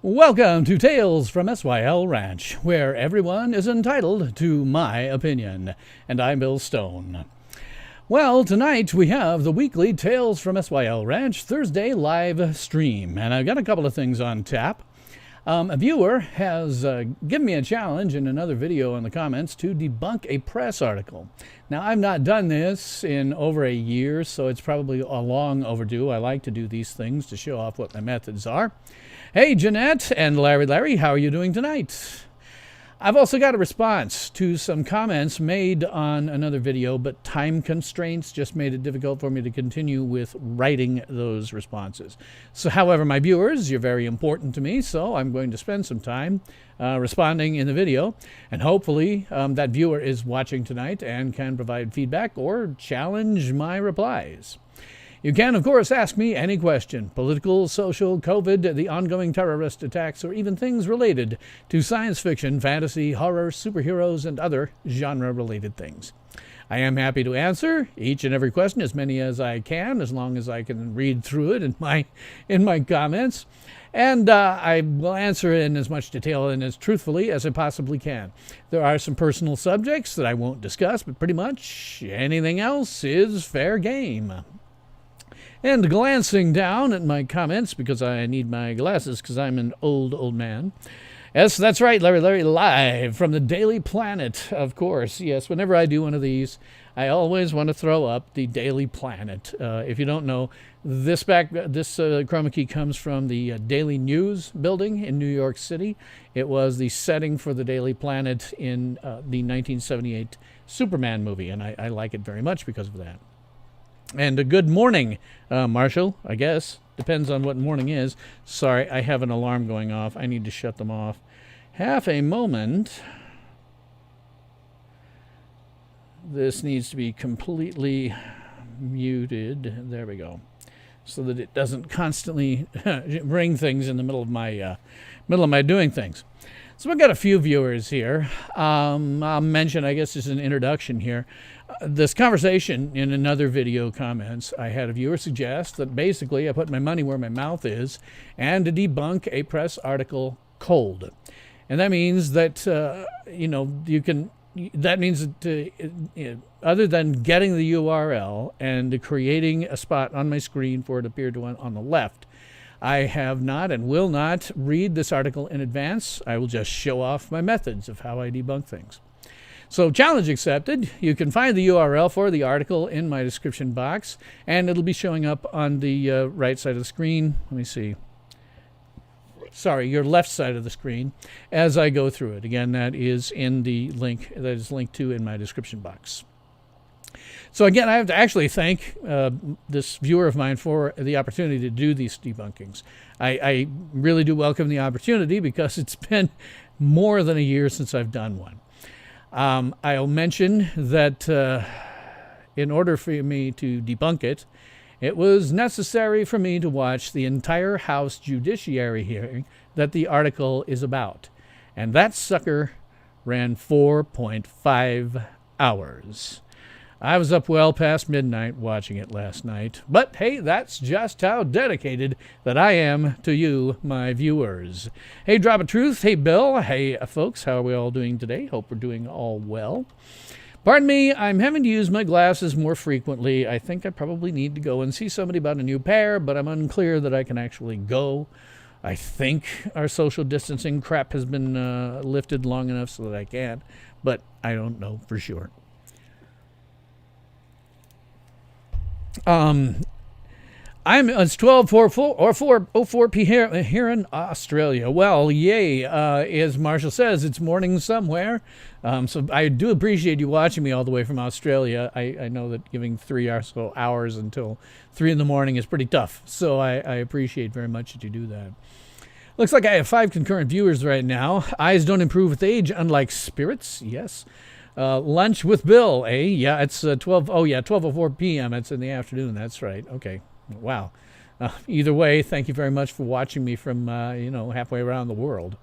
Welcome to Tales from SYL Ranch, where everyone is entitled to my opinion. And I'm Bill Stone. Well, tonight we have the weekly Tales from SYL Ranch Thursday live stream, and I've got a couple of things on tap. A viewer has given me a challenge in another video in the comments to debunk a press article. Now, I've not done this in over a year, so it's probably a long overdue. I like to do these things to show off what my methods are. Hey, Jeanette and Larry, how are you doing tonight? I've also got a response to some comments made on another video, but time constraints just made it difficult for me to continue with writing those responses. So, however, my viewers, you're very important to me, so I'm going to spend some time responding in the video, and hopefully that viewer is watching tonight and can provide feedback or challenge my replies. You can, of course, ask me any question, political, social, COVID, the ongoing terrorist attacks, or even things related to science fiction, fantasy, horror, superheroes, and other genre-related things. I am happy to answer each and every question, as many as I can, as long as I can read through it in my comments. And I will answer it in as much detail and as truthfully as I possibly can. There are some personal subjects that I won't discuss, but pretty much anything else is fair game. And glancing down at my comments, because I need my glasses because I'm an old man. Yes, that's right, Larry, live from the Daily Planet, of course. Yes, whenever I do one of these, I always want to throw up the Daily Planet. If you don't know, this chroma key comes from the Daily News building in New York City. It was the setting for the Daily Planet in the 1978 Superman movie, and I like it very much because of that. And a good morning, Marshall, I guess. Depends on what morning is. Sorry, I have an alarm going off. I need to shut them off. Half a moment. This needs to be completely muted. There we go. So that it doesn't constantly ring things in the middle of my doing things. So I've got a few viewers here. I'll mention, I guess, as an introduction here, this conversation in another video comments. I had a viewer suggest that basically I put my money where my mouth is and to debunk a press article cold. And that means that, you can, that means that other than getting the URL and creating a spot on my screen for it to appear to on the left, I have not and will not read this article in advance. I will just show off my methods of how I debunk things. So, challenge accepted. You can find the URL for the article in my description box, and it'll be showing up on the right side of the screen. Let me see. Sorry, your left side of the screen as I go through it. Again, that is in the link that is linked to in my description box. So again, I have to actually thank this viewer of mine for the opportunity to do these debunkings. I really do welcome the opportunity because it's been more than a year since I've done one. I'll mention that in order for me to debunk it, it was necessary for me to watch the entire House Judiciary hearing that the article is about. And that sucker ran 4.5 hours. I was up well past midnight watching it last night. But hey, that's just how dedicated that I am to you, my viewers. Hey, Drop of Truth. Hey, Bill. Hey, folks. How are we all doing today? Hope we're doing all well. Pardon me, I'm having to use my glasses more frequently. I think I probably need to go and see somebody about a new pair, but I'm unclear that I can actually go. I think our social distancing crap has been lifted long enough so that I can, but I don't know for sure. It's 12:04 p.m. here in Australia. Well, yay, as Marshall says, it's morning somewhere. So I do appreciate you watching me all the way from Australia. I know that giving 3 or so hours until 3 in the morning is pretty tough. So I appreciate very much that you do that. Looks like I have 5 concurrent viewers right now. Eyes don't improve with age, unlike spirits. Yes. Lunch with Bill, eh? Yeah, it's 12:04 p.m. It's in the afternoon. That's right. Okay. Wow. Either way, thank you very much for watching me from, halfway around the world.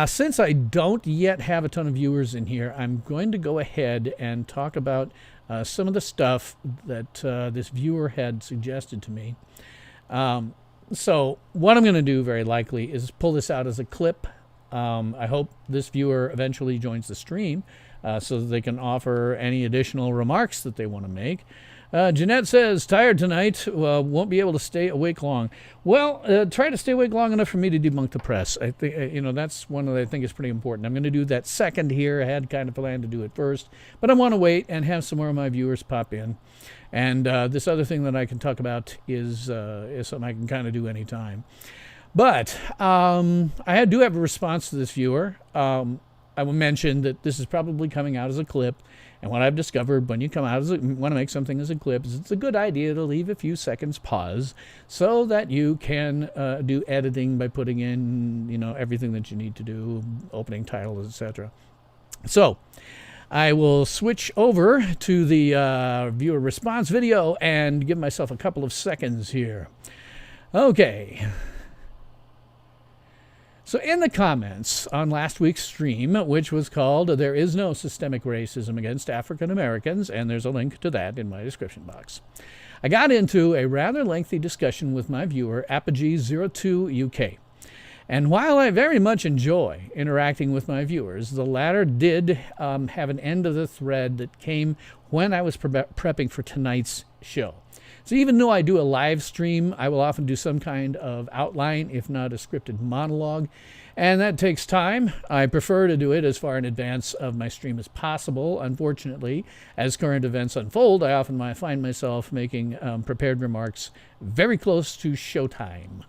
Since I don't yet have a ton of viewers in here, I'm going to go ahead and talk about some of the stuff that this viewer had suggested to me. So what I'm going to do very likely is pull this out as a clip. I hope this viewer eventually joins the stream so that they can offer any additional remarks that they want to make. Jeanette says, tired tonight, won't be able to stay awake long. Well, try to stay awake long enough for me to debunk the press. I think, that's one that I think is pretty important. I'm going to do that second here. I had kind of planned to do it first, but I want to wait and have some more of my viewers pop in. And this other thing that I can talk about is something I can kind of do anytime. But I do have a response to this viewer. I will mention that this is probably coming out as a clip. And what I've discovered when you come out want to make something as a clip is it's a good idea to leave a few seconds pause so that you can do editing by putting in, everything that you need to do, opening titles, etc. So I will switch over to the viewer response video and give myself a couple of seconds here. Okay. So in the comments on last week's stream, which was called There Is No Systemic Racism Against African Americans, and there's a link to that in my description box, I got into a rather lengthy discussion with my viewer, Apogee02UK. And while I very much enjoy interacting with my viewers, the latter did have an end of the thread that came when I was prepping for tonight's show. So even though I do a live stream, I will often do some kind of outline, if not a scripted monologue, and that takes time. I prefer to do it as far in advance of my stream as possible. Unfortunately, as current events unfold, I often find myself making prepared remarks very close to showtime.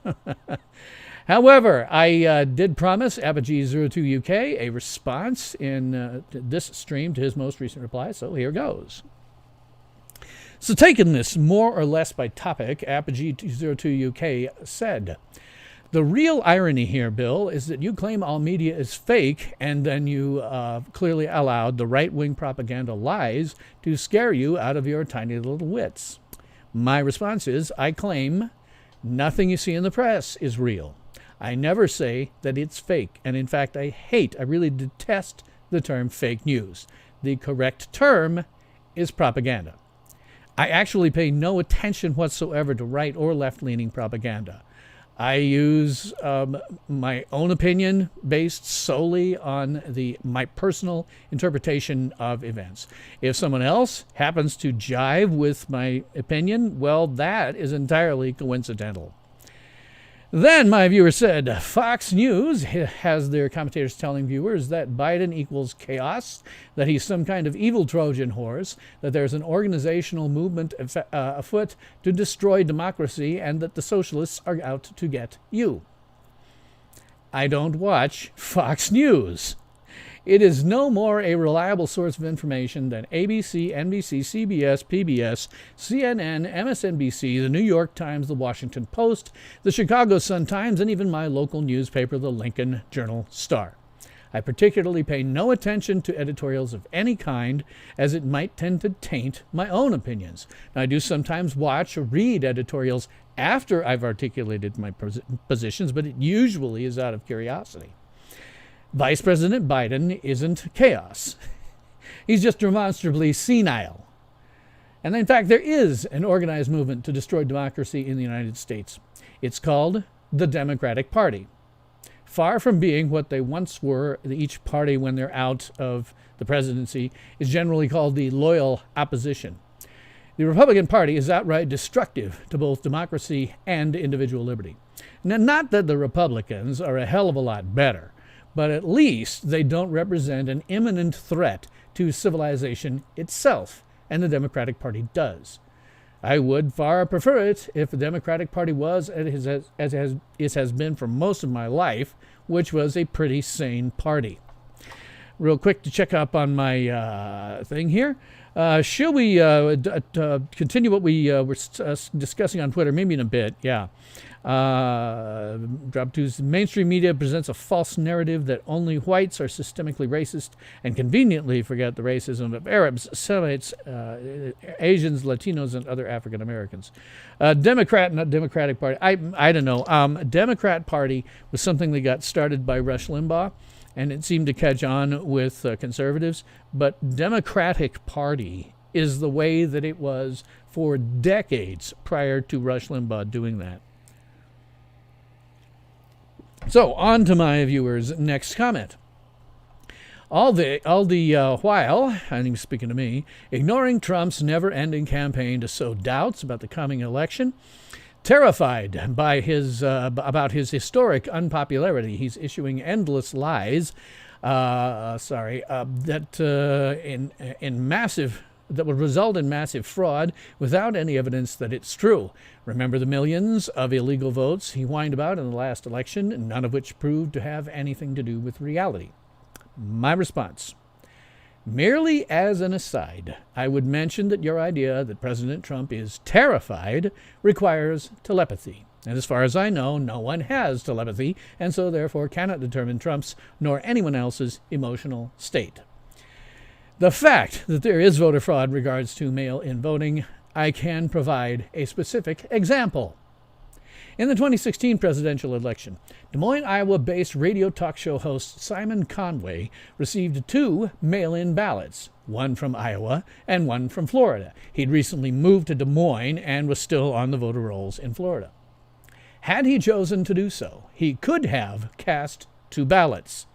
However, I did promise Apogee02UK a response in this stream to his most recent reply, so here goes. So taking this more or less by topic, Apogee02UK said, the real irony here, Bill, is that you claim all media is fake, and then you clearly allowed the right-wing propaganda lies to scare you out of your tiny little wits. My response is, I claim nothing you see in the press is real. I never say that it's fake, and in fact, I really detest the term fake news. The correct term is propaganda. I actually pay no attention whatsoever to right or left-leaning propaganda. I use my own opinion based solely on my personal interpretation of events. If someone else happens to jive with my opinion, well, that is entirely coincidental. Then my viewer said, Fox News has their commentators telling viewers that Biden equals chaos, that he's some kind of evil Trojan horse, that there's an organizational movement afoot to destroy democracy, and that the socialists are out to get you. I don't watch Fox News. It is no more a reliable source of information than ABC, NBC, CBS, PBS, CNN, MSNBC, the New York Times, the Washington Post, the Chicago Sun-Times, and even my local newspaper, the Lincoln Journal-Star. I particularly pay no attention to editorials of any kind, as it might tend to taint my own opinions. Now, I do sometimes watch or read editorials after I've articulated my positions, but it usually is out of curiosity. Vice President Biden isn't chaos. He's just demonstrably senile. And in fact, there is an organized movement to destroy democracy in the United States. It's called the Democratic Party. Far from being what they once were, each party, when they're out of the presidency, is generally called the loyal opposition. The Republican Party is outright destructive to both democracy and individual liberty. Now, not that the Republicans are a hell of a lot better, but at least they don't represent an imminent threat to civilization itself, and the Democratic Party does. I would far prefer it if the Democratic Party was, as it has been for most of my life, which was a pretty sane party. Real quick to check up on my thing here. Shall we continue what we were discussing on Twitter? Maybe in a bit, yeah. Drop twos. Mainstream media presents a false narrative that only whites are systemically racist and conveniently forget the racism of Arabs, Semites, Asians, Latinos, and other African Americans. Democrat, not Democratic Party. I don't know. Democrat Party was something that got started by Rush Limbaugh, and it seemed to catch on with conservatives. But Democratic Party is the way that it was for decades prior to Rush Limbaugh doing that. So on to my viewer's next comment. All the while, I'm speaking to me, ignoring Trump's never-ending campaign to sow doubts about the coming election, terrified by about his historic unpopularity, he's issuing endless lies. That would result in massive fraud without any evidence that it's true. Remember the millions of illegal votes he whined about in the last election, none of which proved to have anything to do with reality. My response: merely as an aside, I would mention that your idea that President Trump is terrified requires telepathy. And as far as I know, no one has telepathy, and so therefore cannot determine Trump's nor anyone else's emotional state. The fact that there is voter fraud in regards to mail-in voting, I can provide a specific example. In the 2016 presidential election, Des Moines, Iowa-based radio talk show host Simon Conway received 2 mail-in ballots, one from Iowa and one from Florida. He'd recently moved to Des Moines and was still on the voter rolls in Florida. Had he chosen to do so, he could have cast 2 ballots.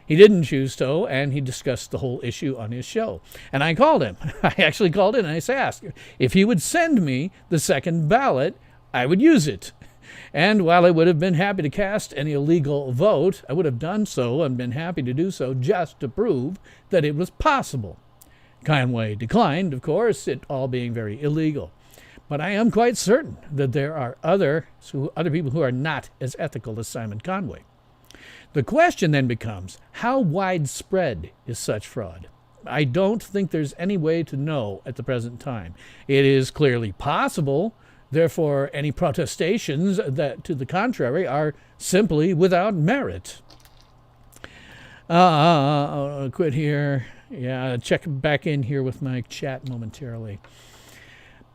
He didn't choose to, and he discussed the whole issue on his show. And I called him. I actually called in and I asked if he would send me the second ballot, I would use it. And while I would have been happy to cast an illegal vote, I would have done so and been happy to do so just to prove that it was possible. Conway declined, of course, it all being very illegal. But I am quite certain that there are other people who are not as ethical as Simon Conway. The question then becomes, how widespread is such fraud? I don't think there's any way to know at the present time. It is clearly possible. Therefore, any protestations that to the contrary are simply without merit. I'll quit here. Yeah, check back in here with my chat momentarily.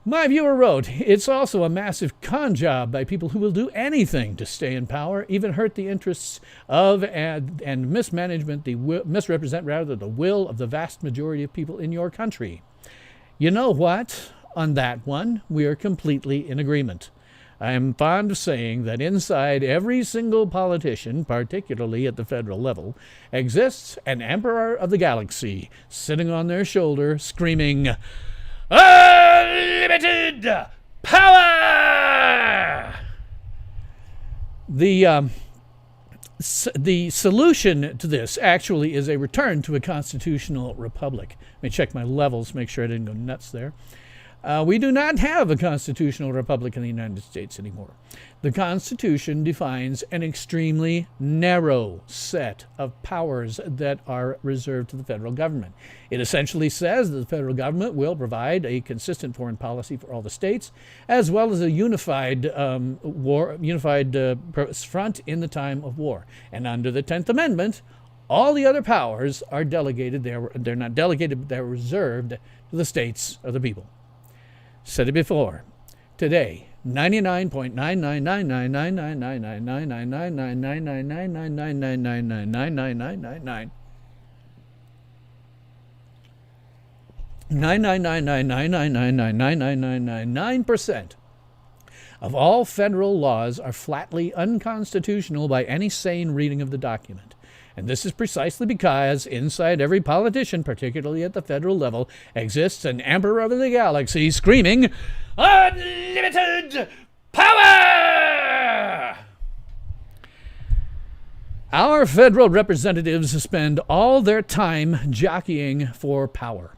My viewer wrote, it's also a massive con job by people who will do anything to stay in power, even hurt the interests of and misrepresent the will of the vast majority of people in your country. You know what? On that one, we are completely in agreement. I am fond of saying that inside every single politician, particularly at the federal level, exists an emperor of the galaxy sitting on their shoulder screaming, "Unlimited power!" The solution to this actually is a return to a constitutional republic. Let me check my levels, make sure I didn't go nuts there. We do not have a constitutional republic in the United States anymore. The Constitution defines an extremely narrow set of powers that are reserved to the federal government. It essentially says that the federal government will provide a consistent foreign policy for all the states, as well as a unified front in the time of war. And under the 10th Amendment, all the other powers are delegated. They're not delegated, but they're reserved to the states or the people. Said it before. Today, 99.99999999999999999% of all federal laws are flatly unconstitutional by any sane reading of the document. And this is precisely because inside every politician, particularly at the federal level, exists an emperor of the galaxy screaming, "Unlimited power!" Our federal representatives spend all their time jockeying for power.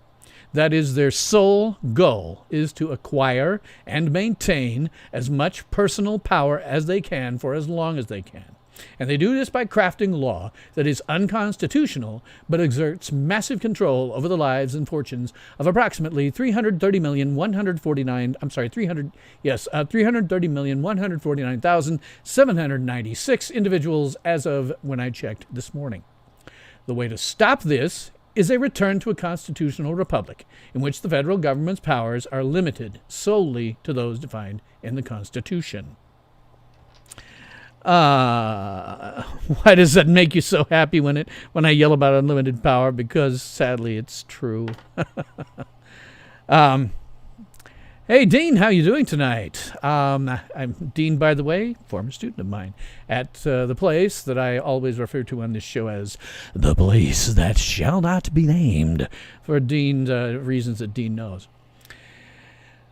That is, their sole goal is to acquire and maintain as much personal power as they can for as long as they can. And they do this by crafting law that is unconstitutional but exerts massive control over the lives and fortunes of approximately 330,149,796 individuals as of when I checked this morning. The way to stop this is a return to a constitutional republic in which the federal government's powers are limited solely to those defined in the Constitution. Why does that make you so happy when I yell about unlimited power? Because sadly it's true. Hey, Dean, how you doing tonight? I'm Dean, by the way, former student of mine, at the place that I always refer to on this show as the place that shall not be named, for Dean reasons that Dean knows.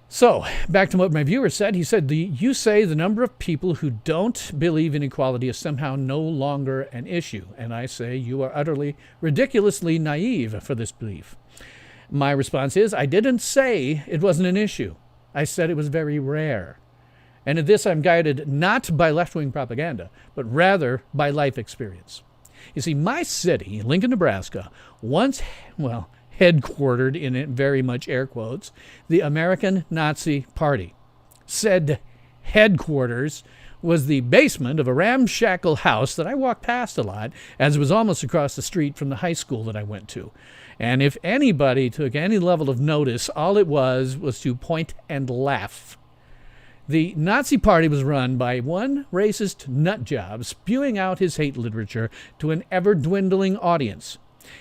So, back to what my viewer said. He said, you say the number of people who don't believe in equality is somehow no longer an issue. And I say you are utterly, ridiculously naive for this belief. My response is, I didn't say it wasn't an issue. I said it was very rare. And in this I'm guided not by left-wing propaganda, but rather by life experience. You see, my city, Lincoln, Nebraska, once, headquartered in it, very much air quotes, the American Nazi Party. Said headquarters was the basement of a ramshackle house that I walked past a lot, as it was almost across the street from the high school that I went to. And if anybody took any level of notice, all it was to point and laugh. The Nazi Party was run by one racist nutjob spewing out his hate literature to an ever-dwindling audience.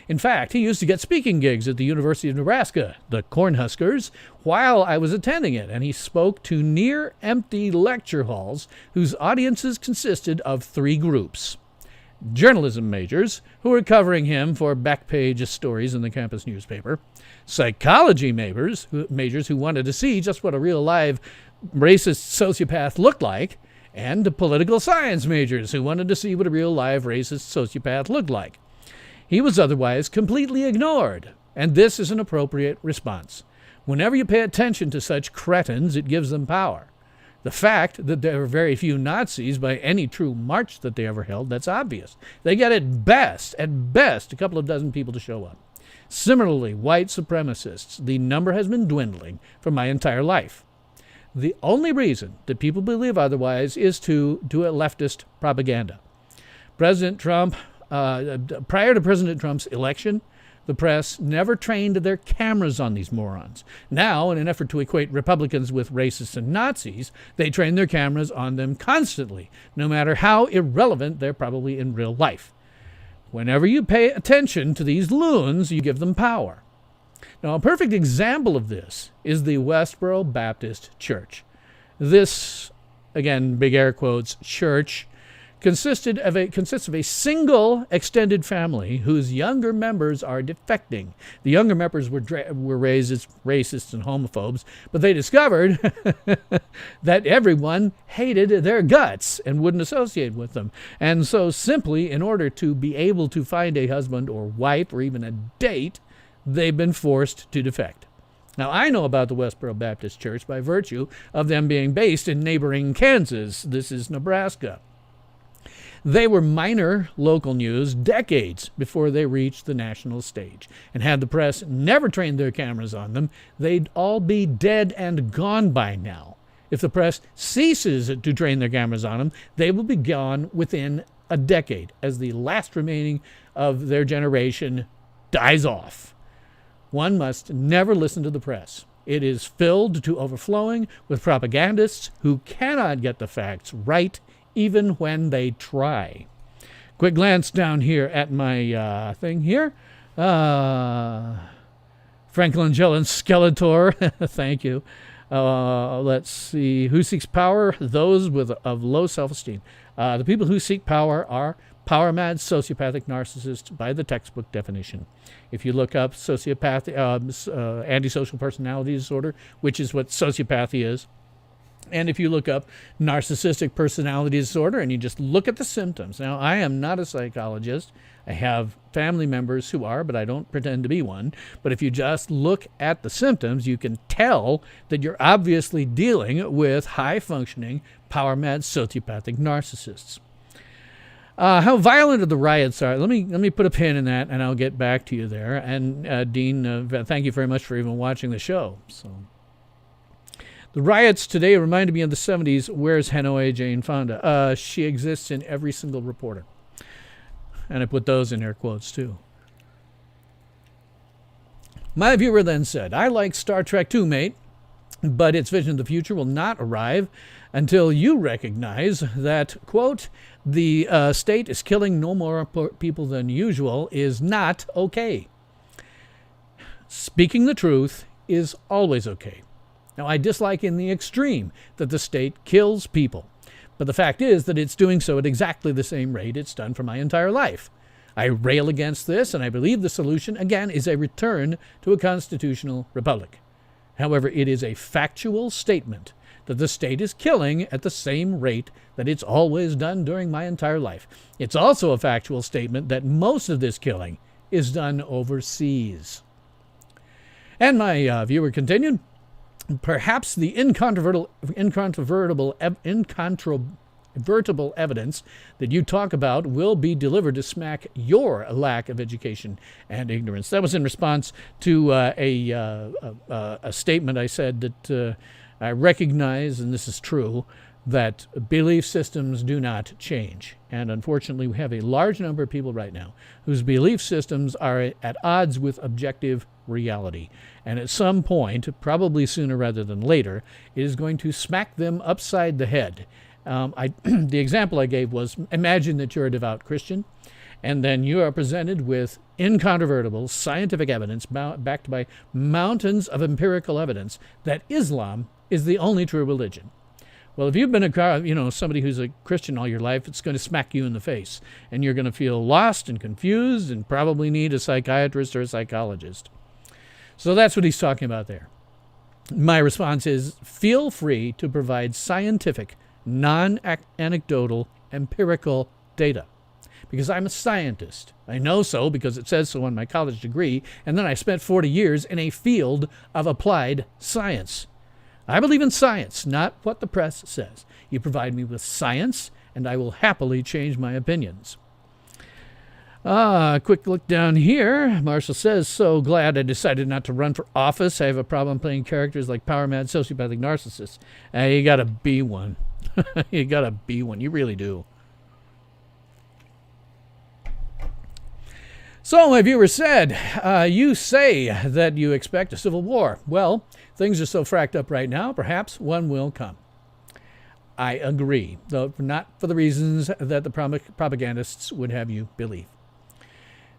In fact, he used to get speaking gigs at the University of Nebraska, the Cornhuskers, while I was attending it, and he spoke to near-empty lecture halls whose audiences consisted of three groups. Journalism majors, who were covering him for back-page stories in the campus newspaper, psychology majors who wanted to see just what a real live racist sociopath looked like, and political science majors who wanted to see what a real live racist sociopath looked like. He was otherwise completely ignored, and this is an appropriate response. Whenever you pay attention to such cretins, it gives them power. The fact that there are very few Nazis by any true march that they ever held, that's obvious. They get at best, a couple of dozen people to show up. Similarly, white supremacists, the number has been dwindling for my entire life. The only reason that people believe otherwise is to do a leftist propaganda. President Trump, prior to President Trump's election, the press never trained their cameras on these morons. Now, in an effort to equate Republicans with racists and Nazis, they train their cameras on them constantly, no matter how irrelevant they're probably in real life. Whenever you pay attention to these loons, you give them power. Now, a perfect example of this is the Westboro Baptist Church. This, again, big air quotes, church, consists of a single extended family whose younger members are defecting. The younger members were raised as racists and homophobes, but they discovered that everyone hated their guts and wouldn't associate with them. And so simply, in order to be able to find a husband or wife or even a date, they've been forced to defect. Now, I know about the Westboro Baptist Church by virtue of them being based in neighboring Kansas. This is Nebraska. They were minor local news decades before they reached the national stage. And had the press never trained their cameras on them, they'd all be dead and gone by now. If the press ceases to train their cameras on them, they will be gone within a decade as the last remaining of their generation dies off. One must never listen to the press. It is filled to overflowing with propagandists who cannot get the facts right even when they try. Quick glance down here at my thing here. Franklin Jelen Skeletor, thank you. Let's see. Who seeks power? Those of low self-esteem. The people who seek power are power-mad, sociopathic narcissists by the textbook definition. If you look up antisocial personality disorder, which is what sociopathy is, and if you look up narcissistic personality disorder and you just look at the symptoms. Now, I am not a psychologist. I have family members who are, but I don't pretend to be one. But if you just look at the symptoms, you can tell that you're obviously dealing with high-functioning, power-mad, sociopathic narcissists. How violent are the riots are? Let me put a pin in that, and I'll get back to you there. And Dean, thank you very much for even watching the show. So. The riots today reminded me of the 70s. Where's Hanoi Jane Fonda? She exists in every single reporter. And I put those in air quotes, too. My viewer then said, I like Star Trek too, mate, but its vision of the future will not arrive until you recognize that, quote, the state is killing no more people than usual is not okay. Speaking the truth is always okay. Now, I dislike in the extreme that the state kills people. But the fact is that it's doing so at exactly the same rate it's done for my entire life. I rail against this, and I believe the solution, again, is a return to a constitutional republic. However, it is a factual statement that the state is killing at the same rate that it's always done during my entire life. It's also a factual statement that most of this killing is done overseas. And my viewer continued, perhaps the incontrovertible evidence that you talk about will be delivered to smack your lack of education and ignorance. That was in response to a statement I said that I recognize, and this is true, that belief systems do not change. And unfortunately, we have a large number of people right now whose belief systems are at odds with objective reality. And at some point, probably sooner rather than later, it is going to smack them upside the head. The example I gave was, imagine that you're a devout Christian, and then you are presented with incontrovertible scientific evidence backed by mountains of empirical evidence that Islam is the only true religion. Well, if you've been somebody who's a Christian all your life, it's going to smack you in the face, and you're going to feel lost and confused and probably need a psychiatrist or a psychologist. So that's what he's talking about there. My response is, feel free to provide scientific, non-anecdotal, empirical data. Because I'm a scientist. I know so because it says so on my college degree, and then I spent 40 years in a field of applied science. I believe in science, not what the press says. You provide me with science, and I will happily change my opinions. Quick look down here. Marshall says, so glad I decided not to run for office. I have a problem playing characters like power-mad sociopathic narcissists. You got to be one. You got to be one. You really do. So my viewer said, you say that you expect a civil war. Well, things are so fracked up right now, perhaps one will come. I agree, though not for the reasons that the propagandists would have you believe.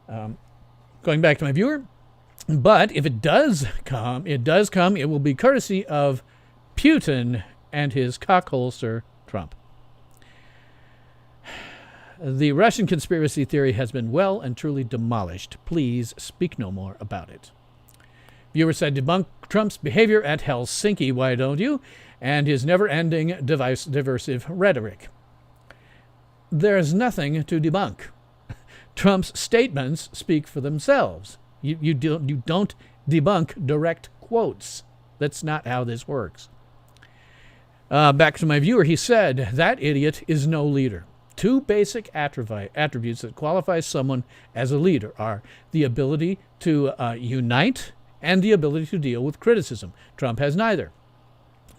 Going back to my viewer, but if it does come, it will be courtesy of Putin and his cockholster Trump. The Russian conspiracy theory has been well and truly demolished. Please speak no more about it. Viewer said, debunk Trump's behavior at Helsinki, why don't you? And his never-ending diversive rhetoric. There's nothing to debunk. Trump's statements speak for themselves. You don't debunk direct quotes. That's not how this works. Back to my viewer, he said, that idiot is no leader. Two basic attributes that qualify someone as a leader are the ability to unite and the ability to deal with criticism. Trump has neither.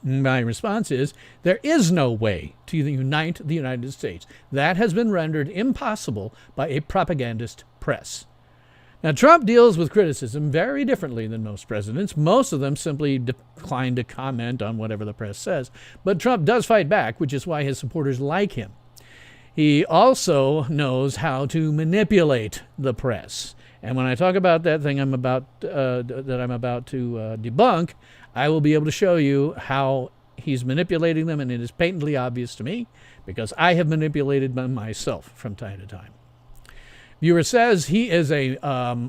My response is, there is no way to unite the United States. That has been rendered impossible by a propagandist press. Now, Trump deals with criticism very differently than most presidents. Most of them simply decline to comment on whatever the press says. But Trump does fight back, which is why his supporters like him. He also knows how to manipulate the press. And when I talk about that thing I'm about to debunk, I will be able to show you how he's manipulating them, and it is patently obvious to me because I have manipulated them myself from time to time. Viewer says he is a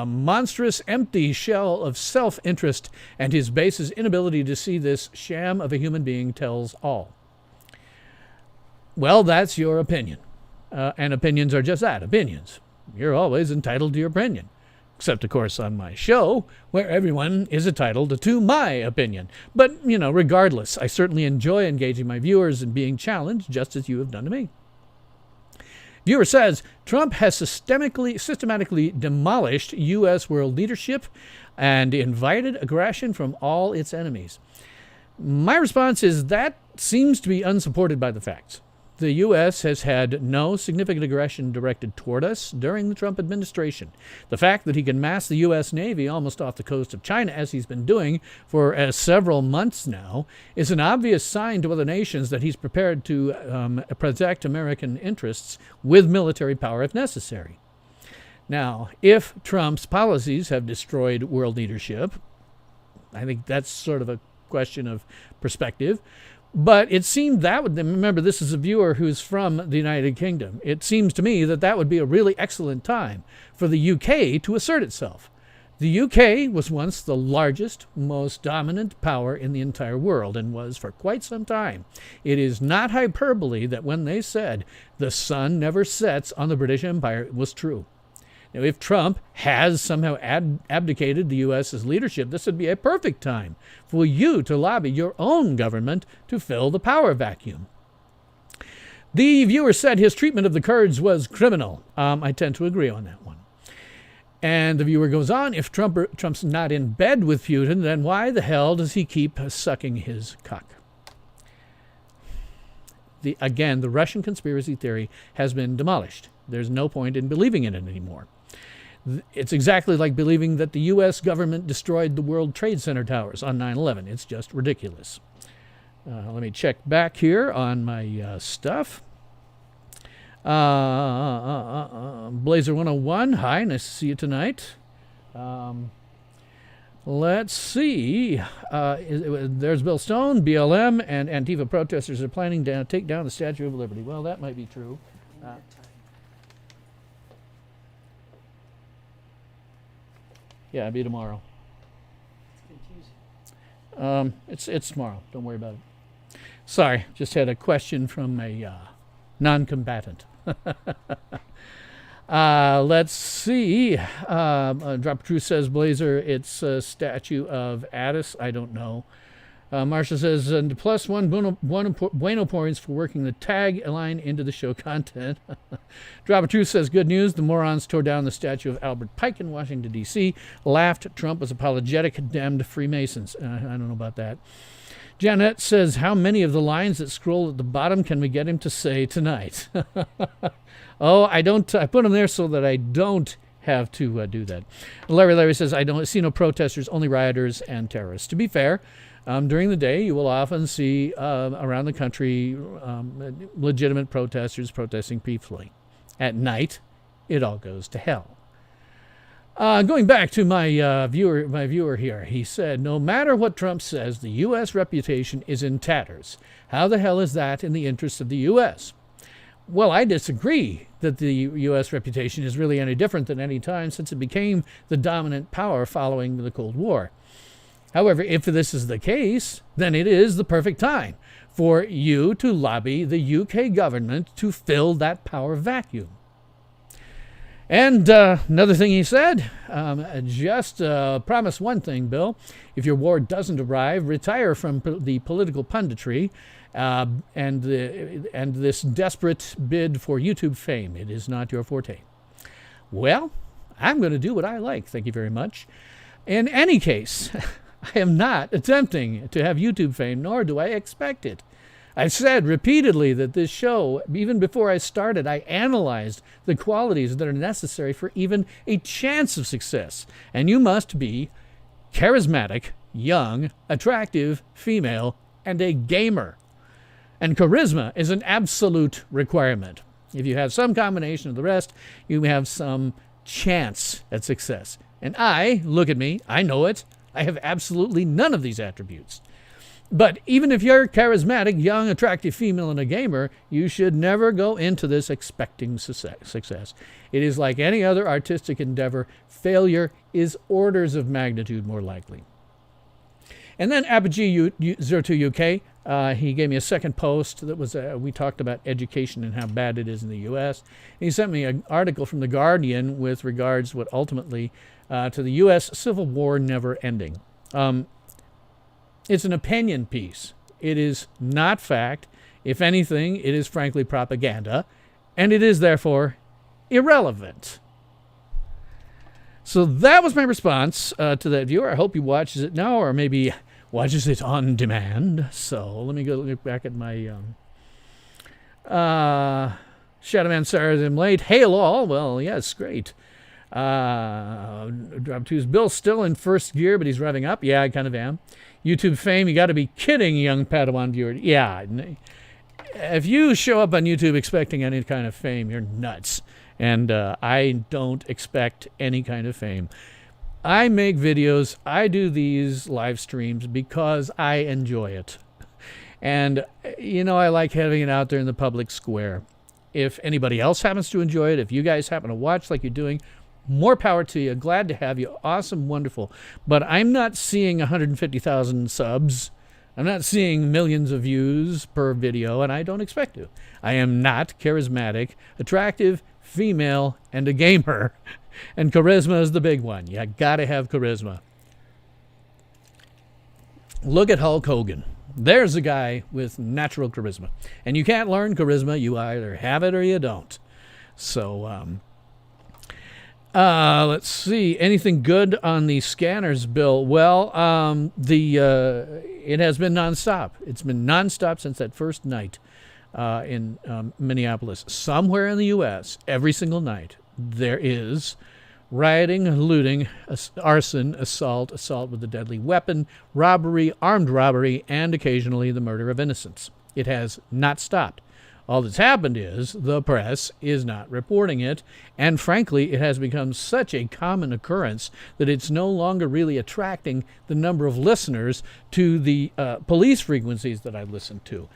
monstrous, empty shell of self-interest, and his base's inability to see this sham of a human being tells all. Well, that's your opinion. And opinions are just that, opinions. You're always entitled to your opinion. Except, of course, on my show, where everyone is entitled to my opinion. But, regardless, I certainly enjoy engaging my viewers and being challenged, just as you have done to me. Viewer says, Trump has systematically demolished U.S. world leadership and invited aggression from all its enemies. My response is that seems to be unsupported by the facts. The U.S. has had no significant aggression directed toward us during the Trump administration. The fact that he can mass the U.S. Navy almost off the coast of China, as he's been doing for several months now, is an obvious sign to other nations that he's prepared to protect American interests with military power if necessary. Now, if Trump's policies have destroyed world leadership, I think that's sort of a question of perspective. But it seemed that would, remember, this is a viewer who's from the United Kingdom. It seems to me that that would be a really excellent time for the UK to assert itself. The UK was once the largest, most dominant power in the entire world, and was for quite some time. It is not hyperbole that when they said the sun never sets on the British Empire, it was true. Now, if Trump has somehow abdicated the U.S.'s leadership, this would be a perfect time for you to lobby your own government to fill the power vacuum. The viewer said his treatment of the Kurds was criminal. I tend to agree on that one. And the viewer goes on, if Trump's not in bed with Putin, then why the hell does he keep sucking his cock? Again, the Russian conspiracy theory has been demolished. There's no point in believing in it anymore. It's exactly like believing that the U.S. government destroyed the World Trade Center towers on 9/11. It's just ridiculous. Let me check back here on my stuff. Blazer 101, hi, nice to see you tonight. Let's see. There's Bill Stone, BLM, and Antifa protesters are planning to take down the Statue of Liberty. Well, that might be true. Yeah, it'll be tomorrow. It's tomorrow. Don't worry about it. Sorry, just had a question from a non-combatant. Let's see. Drop of Truth says, Blazer, it's a statue of Addis. I don't know. Marsha says, and plus one bueno points for working the tag line into the show content. Drop of Truth says, good news. The morons tore down the statue of Albert Pike in Washington, D.C. Laughed. Trump was apologetic, condemned Freemasons. I don't know about that. Janet says, how many of the lines that scroll at the bottom can we get him to say tonight? Oh, I put them there so that I don't have to do that. Larry says, I don't see no protesters, only rioters and terrorists. To be fair, during the day, you will often see around the country legitimate protesters protesting peacefully. At night, it all goes to hell. Going back to my viewer here, he said, no matter what Trump says, the U.S. reputation is in tatters. How the hell is that in the interest of the U.S.? Well, I disagree that the U.S. reputation is really any different than any time since it became the dominant power following the Cold War. However, if this is the case, then it is the perfect time for you to lobby the UK government to fill that power vacuum. And another thing he said, just promise one thing, Bill. If your war doesn't arrive, retire from the political punditry and this desperate bid for YouTube fame. It is not your forte. Well, I'm going to do what I like. Thank you very much. In any case, I am not attempting to have YouTube fame, nor do I expect it. I've said repeatedly that this show, even before I started, I analyzed the qualities that are necessary for even a chance of success. And you must be charismatic, young, attractive, female, and a gamer. And charisma is an absolute requirement. If you have some combination of the rest, you have some chance at success. And look at me, I know it. I have absolutely none of these attributes. But even if you're charismatic, young, attractive female, and a gamer, you should never go into this expecting success. It is like any other artistic endeavor. Failure is orders of magnitude more likely. And then Apogee02UK, he gave me a second post that was, we talked about education and how bad it is in the U.S. He sent me an article from The Guardian with regards what ultimately to the U.S. Civil War never ending. It's an opinion piece. It is not fact. If anything, it is frankly propaganda, and it is therefore irrelevant. So that was my response to that viewer. I hope he watches it now, or maybe watches it on demand. So let me go look back at my Shadowman Sarah's late. Hail all. Well, yes, great. Drop two's Bill still in first gear, but he's revving up. Yeah, I kind of am. YouTube fame, you got to be kidding, young Padawan viewer. Yeah, if you show up on YouTube expecting any kind of fame, you're nuts. And I don't expect any kind of fame. I make videos. I do these live streams because I enjoy it. And, I like having it out there in the public square. If anybody else happens to enjoy it, if you guys happen to watch like you're doing, more power to you. Glad to have you. Awesome, wonderful. But I'm not seeing 150,000 subs. I'm not seeing millions of views per video, and I don't expect to. I am not charismatic, attractive, female, and a gamer. And charisma is the big one. You got to have charisma. Look at Hulk Hogan. There's a guy with natural charisma. And you can't learn charisma. You either have it or you don't. So, let's see. Anything good on the scanners bill? Well, it has been nonstop. It's been nonstop since that first night in Minneapolis. Somewhere in the U.S., every single night, there is rioting, looting, arson, assault with a deadly weapon, robbery, armed robbery, and occasionally the murder of innocents. It has not stopped. All that's happened is the press is not reporting it, and frankly, it has become such a common occurrence that it's no longer really attracting the number of listeners to the police frequencies that I listen to.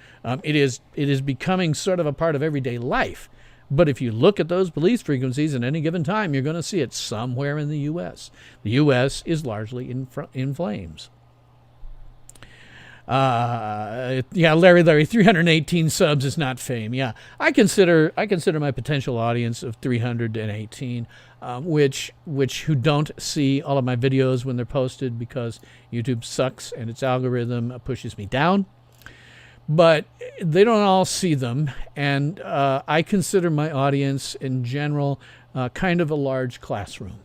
It is becoming sort of a part of everyday life. But if you look at those police frequencies at any given time, you're going to see it somewhere in the U.S. The U.S. is largely in flames. Larry, 318 subs is not fame. Yeah, I consider my potential audience of 318, who don't see all of my videos when they're posted because YouTube sucks and its algorithm pushes me down. But they don't all see them, and I consider my audience in general kind of a large classroom.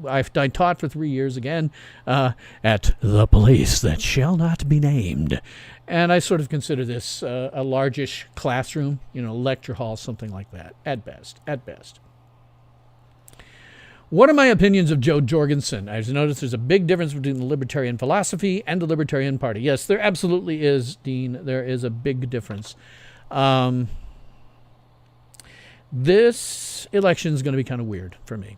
I taught for 3 years again at the place that shall not be named, and I sort of consider this a largish classroom, lecture hall, something like that, at best. What are my opinions of Joe Jorgensen? I've noticed there's a big difference between the libertarian philosophy and the Libertarian Party. Yes, there absolutely is, Dean. There is a big difference. This election is going to be kind of weird for me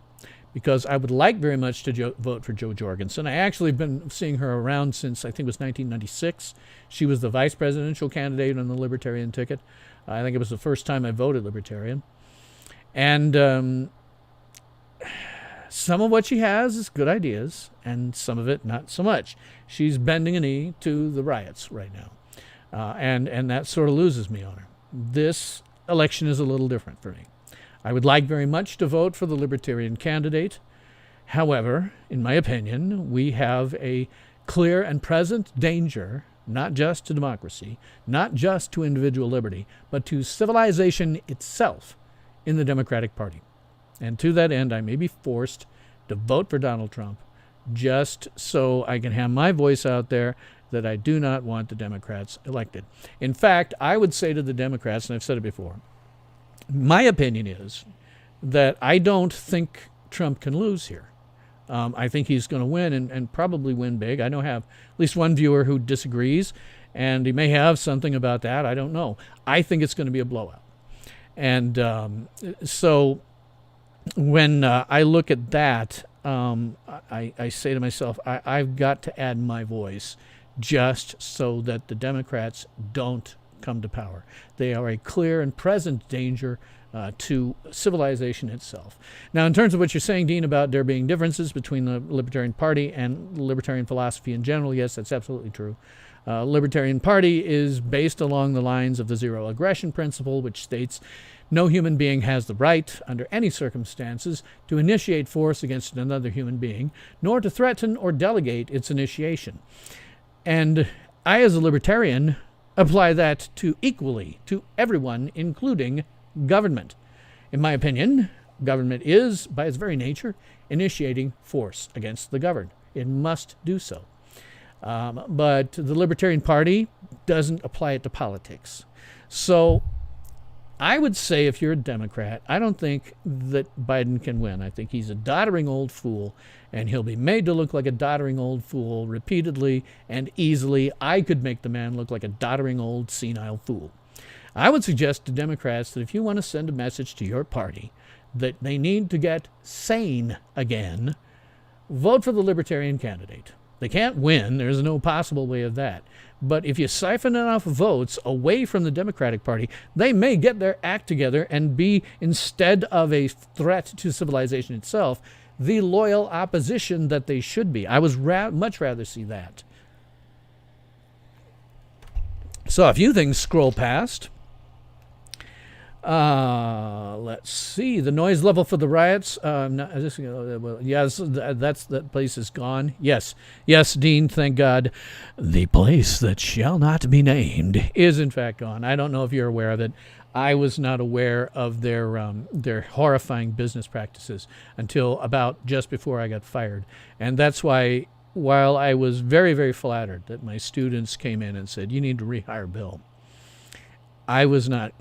because I would like very much to vote for Joe Jorgensen. I actually have been seeing her around since I think it was 1996. She was the vice presidential candidate on the Libertarian ticket. I think it was the first time I voted Libertarian. And some of what she has is good ideas, and some of it not so much. She's bending a knee to the riots right now, and that sort of loses me on her. This election is a little different for me. I would like very much to vote for the Libertarian candidate. However, in my opinion, we have a clear and present danger, not just to democracy, not just to individual liberty, but to civilization itself in the Democratic Party. And to that end, I may be forced to vote for Donald Trump just so I can have my voice out there that I do not want the Democrats elected. In fact, I would say to the Democrats, and I've said it before, my opinion is that I don't think Trump can lose here. I think he's going to win and probably win big. I know I have at least one viewer who disagrees, and he may have something about that. I don't know. I think it's going to be a blowout. And so when I look at that, I say to myself, I've got to add my voice just so that the Democrats don't come to power. They are a clear and present danger to civilization itself. Now, in terms of what you're saying, Dean, about there being differences between the Libertarian Party and libertarian philosophy in general, yes, that's absolutely true. Libertarian Party is based along the lines of the zero aggression principle, which states no human being has the right, under any circumstances, to initiate force against another human being, nor to threaten or delegate its initiation. And I, as a libertarian, apply that to equally to everyone, including government. In my opinion, government is, by its very nature, initiating force against the governed. It must do so. But the Libertarian Party doesn't apply it to politics. So I would say if you're a Democrat, I don't think that Biden can win. I think he's a doddering old fool, and he'll be made to look like a doddering old fool repeatedly and easily. I could make the man look like a doddering old senile fool. I would suggest to Democrats that if you want to send a message to your party that they need to get sane again, vote for the Libertarian candidate. They can't win. There's no possible way of that. But if you siphon enough votes away from the Democratic Party, they may get their act together and be, instead of a threat to civilization itself, the loyal opposition that they should be. I would much rather see that. So a few things scroll past. Let's see. The noise level for the riots. Yes, that place is gone. Yes, Dean. Thank God. The place that shall not be named is in fact gone. I don't know if you're aware of it. I was not aware of their horrifying business practices until about just before I got fired, and that's why. While I was very, very flattered that my students came in and said, "You need to rehire Bill," I was not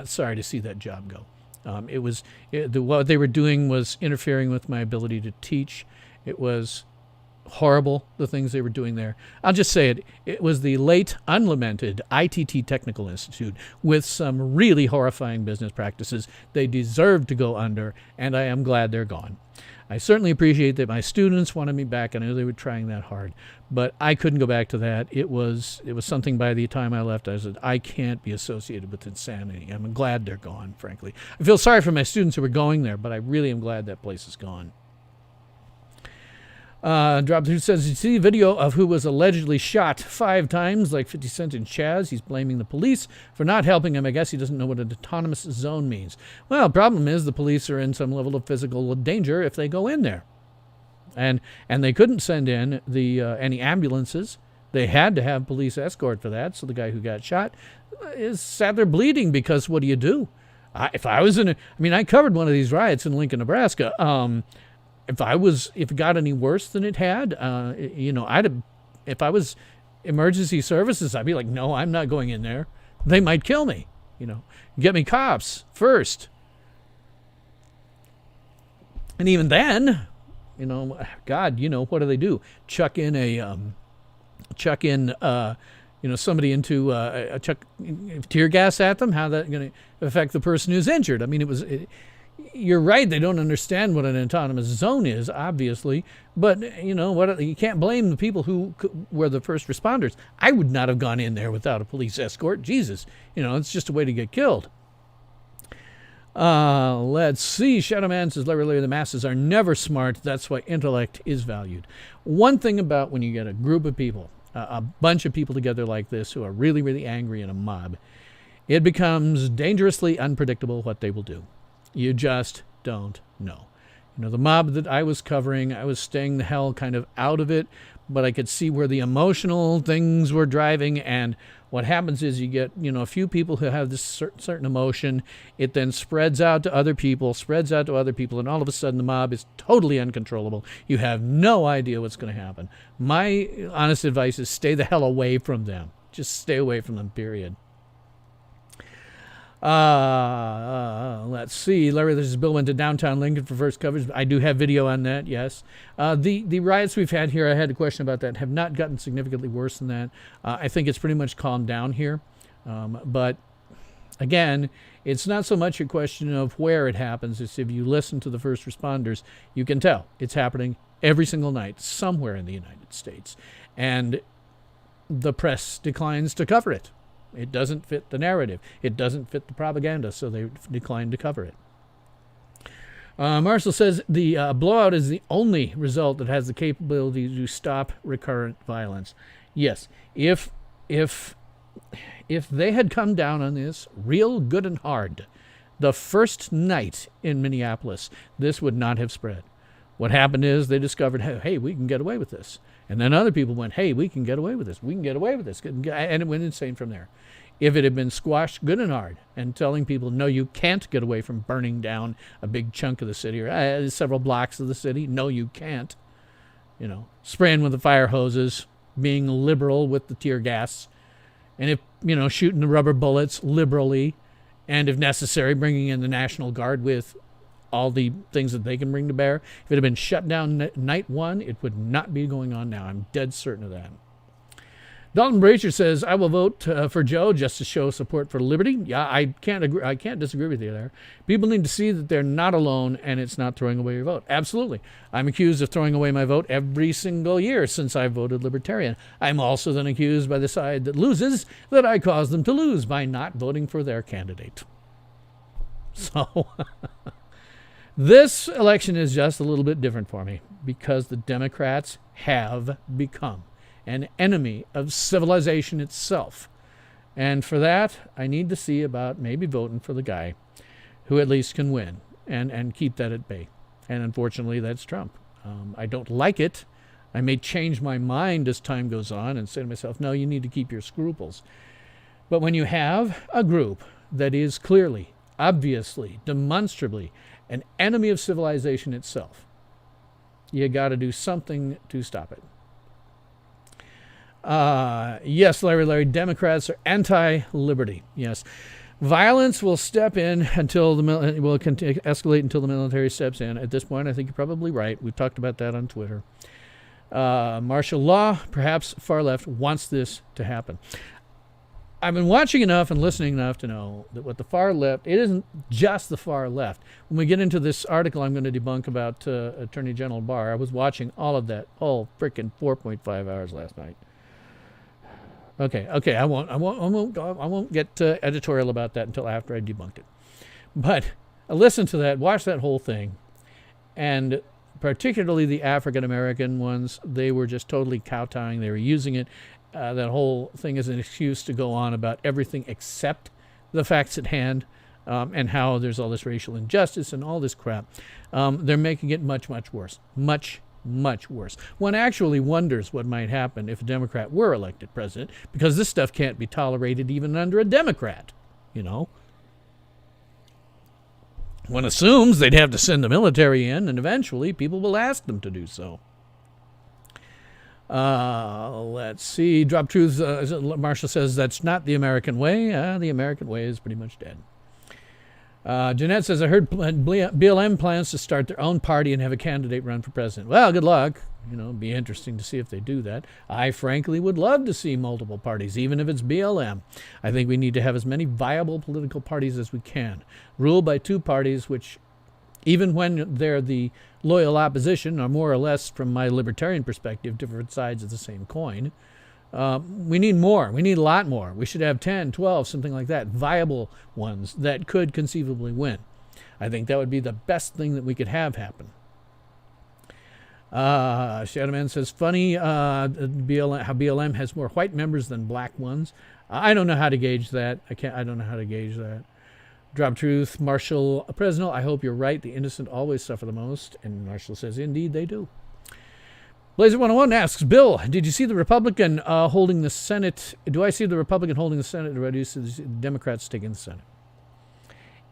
sorry to see that job go. What they were doing was interfering with my ability to teach. It was horrible, the things they were doing there. I'll just say it. It was the late, unlamented ITT Technical Institute with some really horrifying business practices. They deserved to go under, and I am glad they're gone. I certainly appreciate that my students wanted me back. I know they were trying that hard, but I couldn't go back to that. It was something. By the time I left, I said, I can't be associated with insanity. I'm glad they're gone, frankly. I feel sorry for my students who were going there, but I really am glad that place is gone. Drop Through says, you see a video of who was allegedly shot 5 times, like 50 Cent in Chaz. He's blaming the police for not helping him. I guess he doesn't know what an autonomous zone means. Well, the problem is the police are in some level of physical danger if they go in there. And they couldn't send in any ambulances. They had to have police escort for that. So the guy who got shot is sat there bleeding because what do you do? I covered one of these riots in Lincoln, Nebraska. If it got any worse than it had, if I was emergency services, I'd be like, no, I'm not going in there. They might kill me. Get me cops first. And even then, God, what do? Chuck in somebody into chuck tear gas at them. How that going to affect the person who's injured? I mean, you're right. They don't understand what an autonomous zone is, obviously. But, you can't blame the people who were the first responders. I would not have gone in there without a police escort. Jesus. It's just a way to get killed. Let's see. Shadowman says, Larry, the masses are never smart. That's why intellect is valued. One thing about when you get a group of people, a bunch of people together like this who are really, really angry in a mob, it becomes dangerously unpredictable what they will do. You just don't know. The mob that I was covering, I was staying the hell kind of out of it, but I could see where the emotional things were driving. And what happens is you get, a few people who have this certain emotion. It then spreads out to other people, and all of a sudden the mob is totally uncontrollable. You have no idea what's going to happen. My honest advice is stay the hell away from them. Just stay away from them, period. Let's see. Larry, this is Bill went to downtown Lincoln for first coverage. I do have video on that, yes. The riots we've had here, I had a question about that, have not gotten significantly worse than that. I think it's pretty much calmed down here. But again, it's not so much a question of where it happens. It's if you listen to the first responders, you can tell it's happening every single night somewhere in the United States. And the press declines to cover it. It doesn't fit the narrative. It doesn't fit the propaganda, so they decline to cover it. Marshall says the blowout is the only result that has the capability to stop recurrent violence. Yes, if they had come down on this real good and hard the first night in Minneapolis, this would not have spread. What happened is they discovered, hey, we can get away with this. And then other people went, hey, we can get away with this. We can get away with this. And it went insane from there. If it had been squashed good and hard and telling people, no, you can't get away from burning down a big chunk of the city or several blocks of the city. No, you can't. Spraying with the fire hoses, being liberal with the tear gas. And if, shooting the rubber bullets liberally. And if necessary, bringing in the National Guard with all the things that they can bring to bear. If it had been shut down night one, it would not be going on now. I'm dead certain of that. Dalton Brazier says, I will vote for Joe just to show support for liberty. Yeah, I can't agree. I can't disagree with you there. People need to see that they're not alone and it's not throwing away your vote. Absolutely. I'm accused of throwing away my vote every single year since I voted Libertarian. I'm also then accused by the side that loses that I caused them to lose by not voting for their candidate. So this election is just a little bit different for me because the Democrats have become an enemy of civilization itself. And for that, I need to see about maybe voting for the guy who at least can win and keep that at bay. And unfortunately, that's Trump. I don't like it. I may change my mind as time goes on and say to myself, no, you need to keep your scruples. But when you have a group that is clearly, obviously, demonstrably an enemy of civilization itself, you got to do something to stop it. Yes, Larry, Democrats are anti-liberty. Yes. Violence will step in until will escalate until the military steps in. At this point, I think you're probably right. We've talked about that on Twitter. Martial law, perhaps far left, wants this to happen. I've been watching enough and listening enough to know that what the far left, it isn't just the far left. When we get into this article I'm going to debunk about Attorney General Barr, I was watching all of that, freaking 4.5 hours last night. Okay. I won't get editorial about that until after I debunked it. But I listened to that, watched that whole thing, and particularly the African American ones, they were just totally kowtowing. They were using it, that whole thing as an excuse to go on about everything except the facts at hand, and how there's all this racial injustice and all this crap. They're making it much, much worse. Much worse. One actually wonders what might happen if a Democrat were elected president, because this stuff can't be tolerated even under a Democrat, you know. One assumes they'd have to send the military in, and eventually people will ask them to do so. Let's see. Drop Truth, Marshall says that's not the American way. The American way is pretty much dead. Jeanette says, I heard BLM plans to start their own party and have a candidate run for president. Well, good luck. It'd be interesting to see if they do that. I frankly would love to see multiple parties, even if it's BLM. I think we need to have as many viable political parties as we can. Ruled by two parties, which, even when they're the loyal opposition, are more or less, from my libertarian perspective, different sides of the same coin. We need more. We need a lot more. We should have 10, 12, something like that, viable ones that could conceivably win. I think that would be the best thing that we could have happen. Shadowman says, funny how BLM has more white members than black ones. I don't know how to gauge that. I don't know how to gauge that. Drop Truth, Marshall Presnell, I hope you're right. The innocent always suffer the most. And Marshall says, indeed they do. Blazer 101 asks, Bill, did you see the Republican holding the Senate? Do I see the Republican holding the Senate, or do you see the Democrats taking the Senate?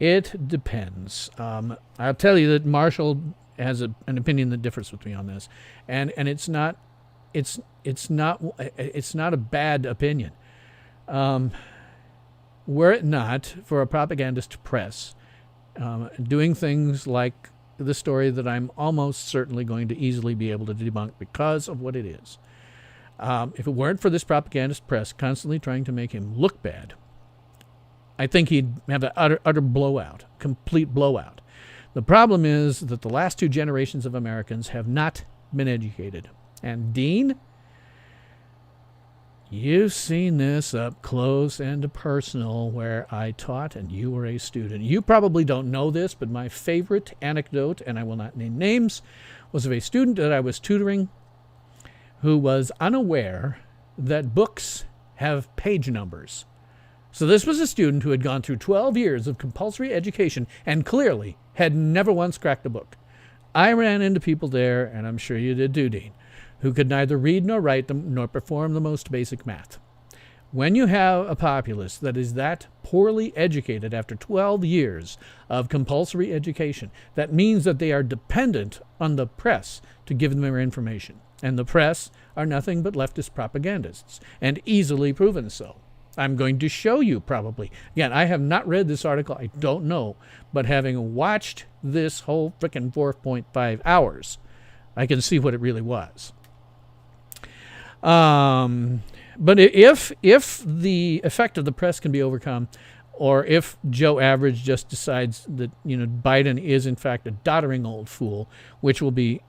It depends. I'll tell you that Marshall has an opinion that differs with me on this, and it's not a bad opinion. Were it not for a propagandist press doing things like the story that I'm almost certainly going to easily be able to debunk because of what it is. If it weren't for this propagandist press constantly trying to make him look bad, I think he'd have an utter blowout, complete blowout. The problem is that the last two generations of Americans have not been educated. And Dean, you've seen this up close and personal where I taught and you were a student. You probably don't know this, but my favorite anecdote, and I will not name names, was of a student that I was tutoring who was unaware that books have page numbers. So this was a student who had gone through 12 years of compulsory education and clearly had never once cracked a book. I ran into people there, and I'm sure you did too, Dean, who could neither read nor write them nor perform the most basic math. When you have a populace that is that poorly educated after 12 years of compulsory education, that means that they are dependent on the press to give them their information. And the press are nothing but leftist propagandists, and easily proven so. I'm going to show you probably. Again, I have not read this article. I don't know. But having watched this whole frickin' 4.5 hours, I can see what it really was. But if the effect of the press can be overcome, or if Joe Average just decides that Biden is in fact a doddering old fool, which will be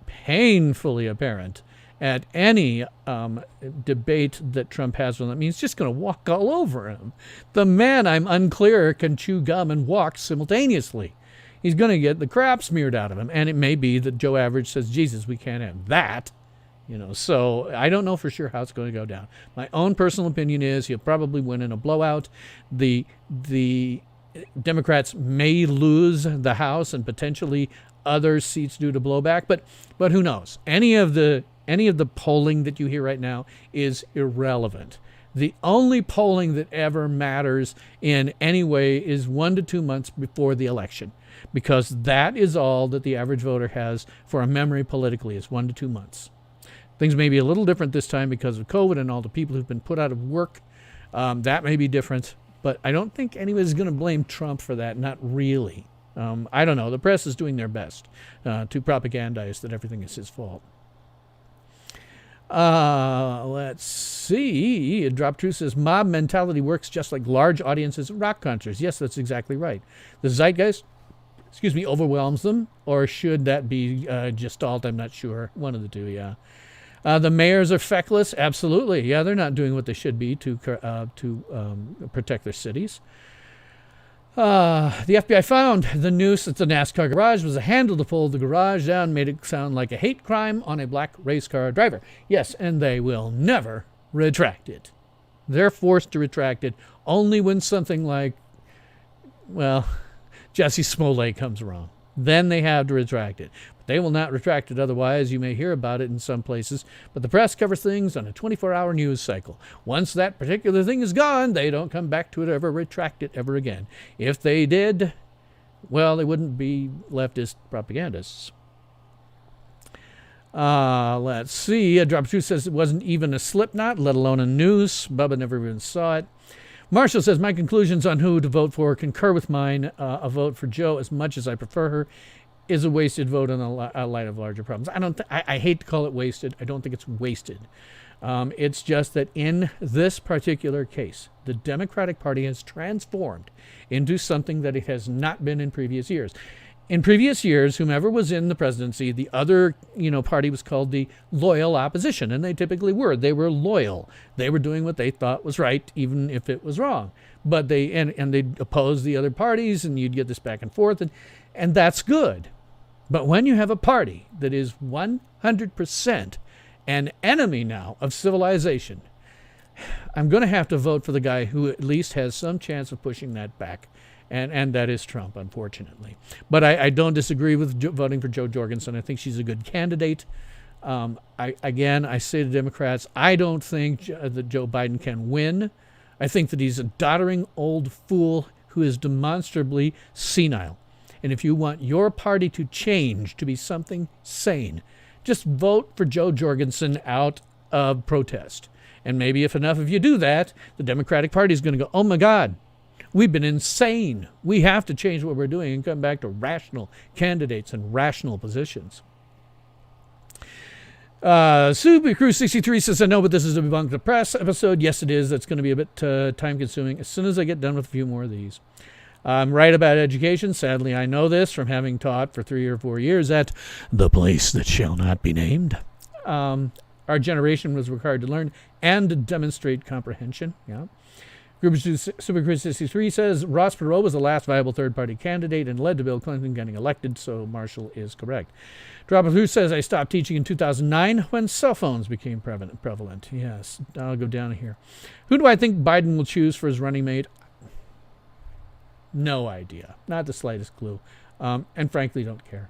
painfully apparent at any debate that Trump has with him, he's just going to walk all over him. The man, I'm unclear, can chew gum and walk simultaneously. He's going to get the crap smeared out of him, and it may be that Joe Average says, Jesus, we can't have that. So I don't know for sure how it's going to go down. My own personal opinion is he'll probably win in a blowout. The Democrats may lose the House and potentially other seats due to blowback, but who knows? Any of the polling that you hear right now is irrelevant. The only polling that ever matters in any way is 1 to 2 months before the election, because that is all that the average voter has for a memory politically, is 1 to 2 months. Things may be a little different this time because of COVID and all the people who've been put out of work. That may be different, but I don't think anybody's going to blame Trump for that. Not really. I don't know. The press is doing their best to propagandize that everything is his fault. Let's see. Drop Truth says, mob mentality works just like large audiences at rock concerts. Yes, that's exactly right. The zeitgeist, overwhelms them, or should that be gestalt? I'm not sure. One of the two, yeah. The mayors are feckless. Absolutely. Yeah, they're not doing what they should be to protect their cities. The FBI found the noose at the NASCAR garage was a handle to pull the garage down, made it sound like a hate crime on a black race car driver. Yes, and they will never retract it. They're forced to retract it only when something like, Jesse Smollett comes wrong. Then they have to retract it. But they will not retract it otherwise. You may hear about it in some places, but the press covers things on a 24-hour news cycle. Once that particular thing is gone, they don't come back to it or ever retract it ever again. If they did, they wouldn't be leftist propagandists. Let's see. Drop Truth says it wasn't even a slip knot, let alone a noose. Bubba never even saw it. Marshall says, my conclusions on who to vote for concur with mine. A vote for Joe, as much as I prefer her, is a wasted vote in a light of larger problems. I hate to call it wasted. I don't think it's wasted. It's just that in this particular case, the Democratic Party has transformed into something that it has not been in previous years. In previous years, whomever was in the presidency, the other, party was called the loyal opposition, and they typically were. They were loyal. They were doing what they thought was right, even if it was wrong. But they opposed the other parties, and you'd get this back and forth, and that's good. But when you have a party that is 100% an enemy now of civilization, I'm going to have to vote for the guy who at least has some chance of pushing that back. And that is Trump, unfortunately. But I don't disagree with voting for Jo Jorgensen. I think she's a good candidate. I say to Democrats, I don't think that Joe Biden can win. I think that he's a doddering old fool who is demonstrably senile. And if you want your party to change to be something sane, just vote for Jo Jorgensen out of protest. And maybe if enough of you do that, the Democratic Party is going to go, oh my God, we've been insane. We have to change what we're doing and come back to rational candidates and rational positions. Super Crew 63 says, I know, but this is a Debunk the Press episode. Yes, it is. That's going to be a bit time consuming as soon as I get done with a few more of these. I'm right about education. Sadly, I know this from having taught for 3 or 4 years at the place that shall not be named. Our generation was required to learn and demonstrate comprehension. Yeah. Super Chris 63 says Ross Perot was the last viable third-party candidate and led to Bill Clinton getting elected, so Marshall is correct. Drop of Who says I stopped teaching in 2009 when cell phones became prevalent. Yes, I'll go down here. Who do I think Biden will choose for his running mate? No idea. Not the slightest clue. And frankly, don't care.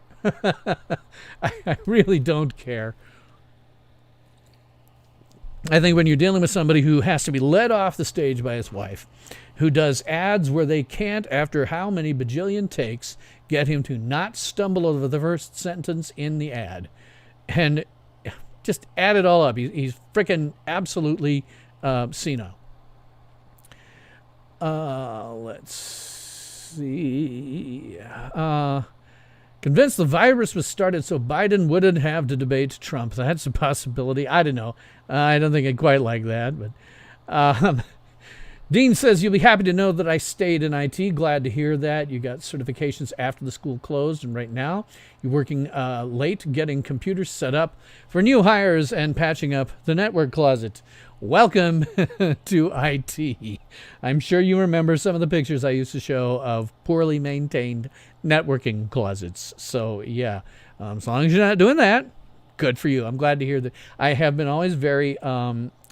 I really don't care. I think when you're dealing with somebody who has to be led off the stage by his wife, who does ads where they can't, after how many bajillion takes, get him to not stumble over the first sentence in the ad, and just add it all up. He's freaking absolutely senile. Let's see. Convinced the virus was started so Biden wouldn't have to debate Trump. That's a possibility. I don't know. I don't think I'd quite like that. But Dean says, you'll be happy to know that I stayed in IT. Glad to hear that. You got certifications after the school closed, and right now you're working late getting computers set up for new hires and patching up the network closet. Welcome to IT. I'm sure you remember some of the pictures I used to show of poorly maintained networking closets. So, yeah, as long as you're not doing that, good for you. I'm glad to hear that. I have been always very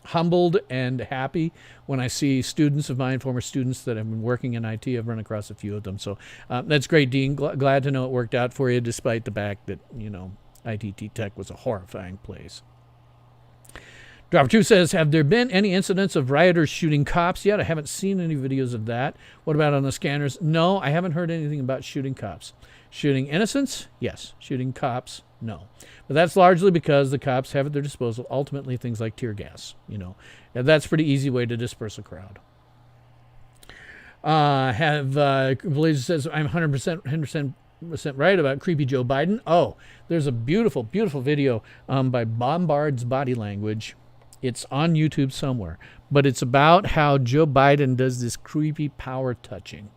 humbled and happy when I see students of mine, former students that have been working in IT. I've run across a few of them. So that's great, Dean. Glad to know it worked out for you, despite the fact that, ITT Tech was a horrifying place. Dropper 2 says, have there been any incidents of rioters shooting cops yet? I haven't seen any videos of that. What about on the scanners? No, I haven't heard anything about shooting cops. Shooting innocents? Yes. Shooting cops? No. But that's largely because the cops have at their disposal ultimately things like tear gas. And that's a pretty easy way to disperse a crowd. Blazer says, I'm 100% right about creepy Joe Biden. Oh, there's a beautiful, beautiful video by Bombard's Body Language. It's on YouTube somewhere, but it's about how Joe Biden does this creepy power touching.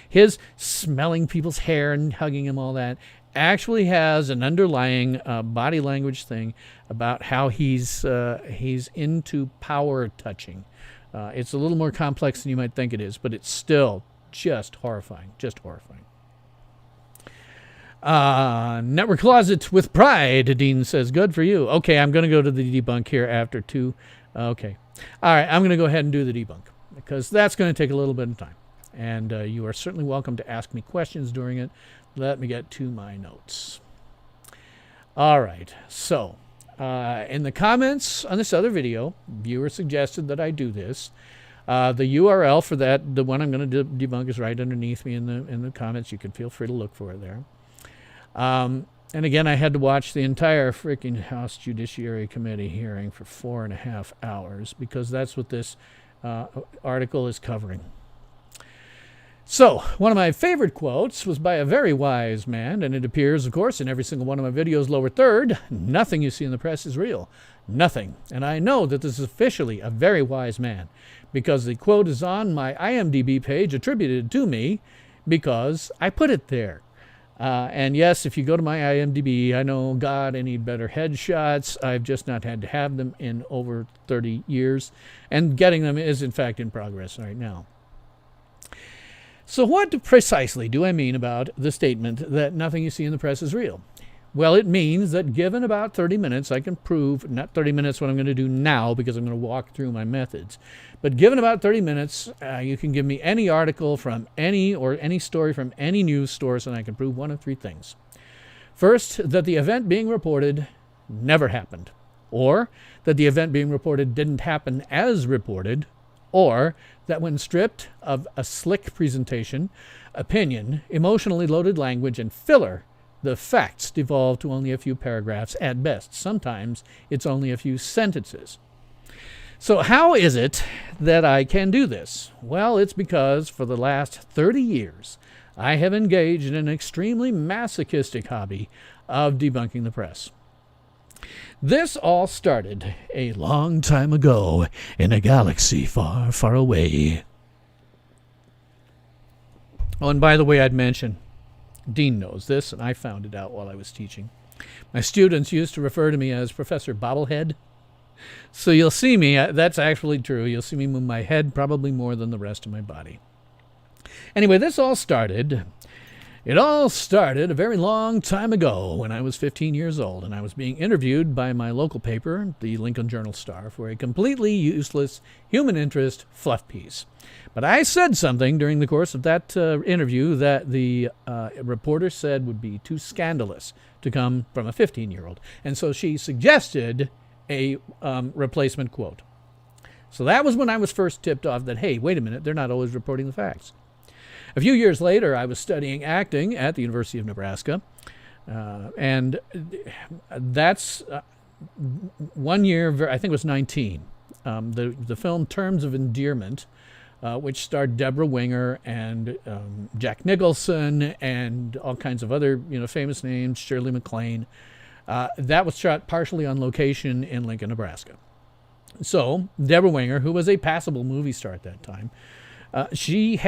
His smelling people's hair and hugging him, all that, actually has an underlying body language thing about how he's into power touching. It's a little more complex than you might think it is, but it's still just horrifying, Network Closet with Pride, Dean says. Good for you. Okay, I'm going to go to the debunk here after 2. Okay. All right, I'm going to go ahead and do the debunk because that's going to take a little bit of time. And you are certainly welcome to ask me questions during it. Let me get to my notes. All right. So in the comments on this other video, viewer suggested that I do this. The URL for that, the one I'm going to debunk, is right underneath me in the comments. You can feel free to look for it there. And again, I had to watch the entire freaking House Judiciary Committee hearing for 4.5 hours because that's what this article is covering. So, one of my favorite quotes was by a very wise man, and it appears, of course, in every single one of my videos, lower third. Nothing you see in the press is real. Nothing. And I know that this is officially a very wise man because the quote is on my IMDb page attributed to me because I put it there. And yes, if you go to my IMDb, I know, God, I need better headshots. I've just not had to have them in over 30 years. And getting them is, in fact, in progress right now. So what precisely do I mean about the statement that nothing you see in the press is real? Well, it means that given about 30 minutes, I can prove, not 30 minutes what I'm going to do now because I'm going to walk through my methods, but given about 30 minutes, you can give me any article from any story from any news source, and I can prove one of 3 things. First, that the event being reported never happened, or that the event being reported didn't happen as reported, or that when stripped of a slick presentation, opinion, emotionally loaded language, and filler, the facts devolve to only a few paragraphs at best. Sometimes it's only a few sentences. So how is it that I can do this? Well, it's because for the last 30 years, I have engaged in an extremely masochistic hobby of debunking the press. This all started a long time ago in a galaxy far, far away. Oh, and by the way, I'd mention, Dean knows this, and I found it out while I was teaching. My students used to refer to me as Professor Bobblehead. So you'll see me, that's actually true. You'll see me move my head probably more than the rest of my body. Anyway, it all started a very long time ago when I was 15 years old, and I was being interviewed by my local paper, the Lincoln Journal-Star, for a completely useless human interest fluff piece. But I said something during the course of that interview that the reporter said would be too scandalous to come from a 15-year-old. And so she suggested a replacement quote. So that was when I was first tipped off that, hey, wait a minute, they're not always reporting the facts. A few years later, I was studying acting at the University of Nebraska, and that's 1 year, I think it was 19. The film Terms of Endearment which starred Deborah Winger and Jack Nicholson and all kinds of other famous names, Shirley MacLaine. That was shot partially on location in Lincoln, Nebraska. So Deborah Winger, who was a passable movie star at that time, she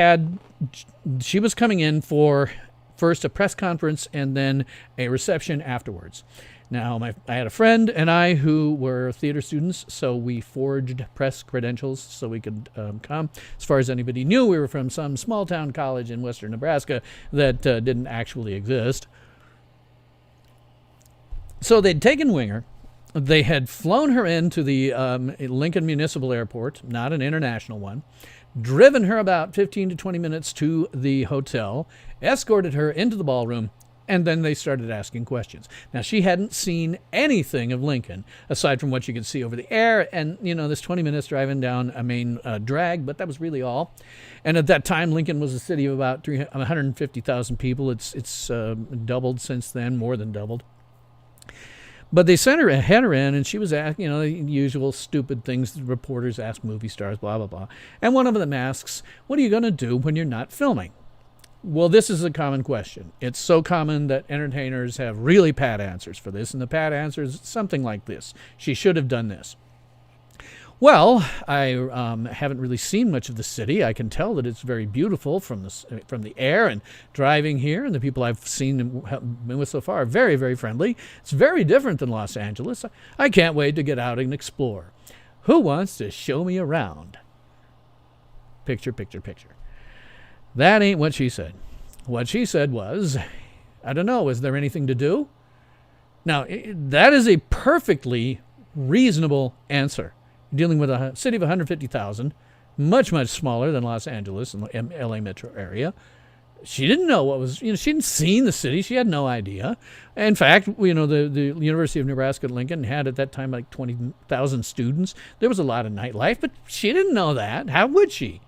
was coming in for first a press conference and then a reception afterwards. Now, I had a friend and I who were theater students, so we forged press credentials so we could come. As far as anybody knew, we were from some small-town college in western Nebraska that didn't actually exist. So they'd taken Winger. They had flown her into the Lincoln Municipal Airport, not an international one, driven her about 15 to 20 minutes to the hotel, escorted her into the ballroom, and then they started asking questions. Now, she hadn't seen anything of Lincoln, aside from what you could see over the air, and, this 20 minutes driving down a main drag, but that was really all. And at that time, Lincoln was a city of about 150,000 people. It's doubled since then, more than doubled. But they had her in, and she was asking, the usual stupid things reporters ask movie stars, blah, blah, blah. And one of them asks, what are you going to do when you're not filming? Well, this is a common question. It's so common that entertainers have really pat answers for this, and the pat answer is something like this. She should have done this. Well, I haven't really seen much of the city. I can tell that it's very beautiful from the air, and driving here, and the people I've seen and been with so far are very, very friendly. It's very different than Los Angeles. I can't wait to get out and explore. Who wants to show me around? Picture, picture, picture. That ain't what she said. What she said was, I don't know, is there anything to do? Now, that is a perfectly reasonable answer. Dealing with a city of 150,000, much, much smaller than Los Angeles and the LA metro area. She didn't know what was, she hadn't seen the city. She had no idea. In fact, the University of Nebraska at Lincoln had at that time like 20,000 students. There was a lot of nightlife, but she didn't know that. How would she?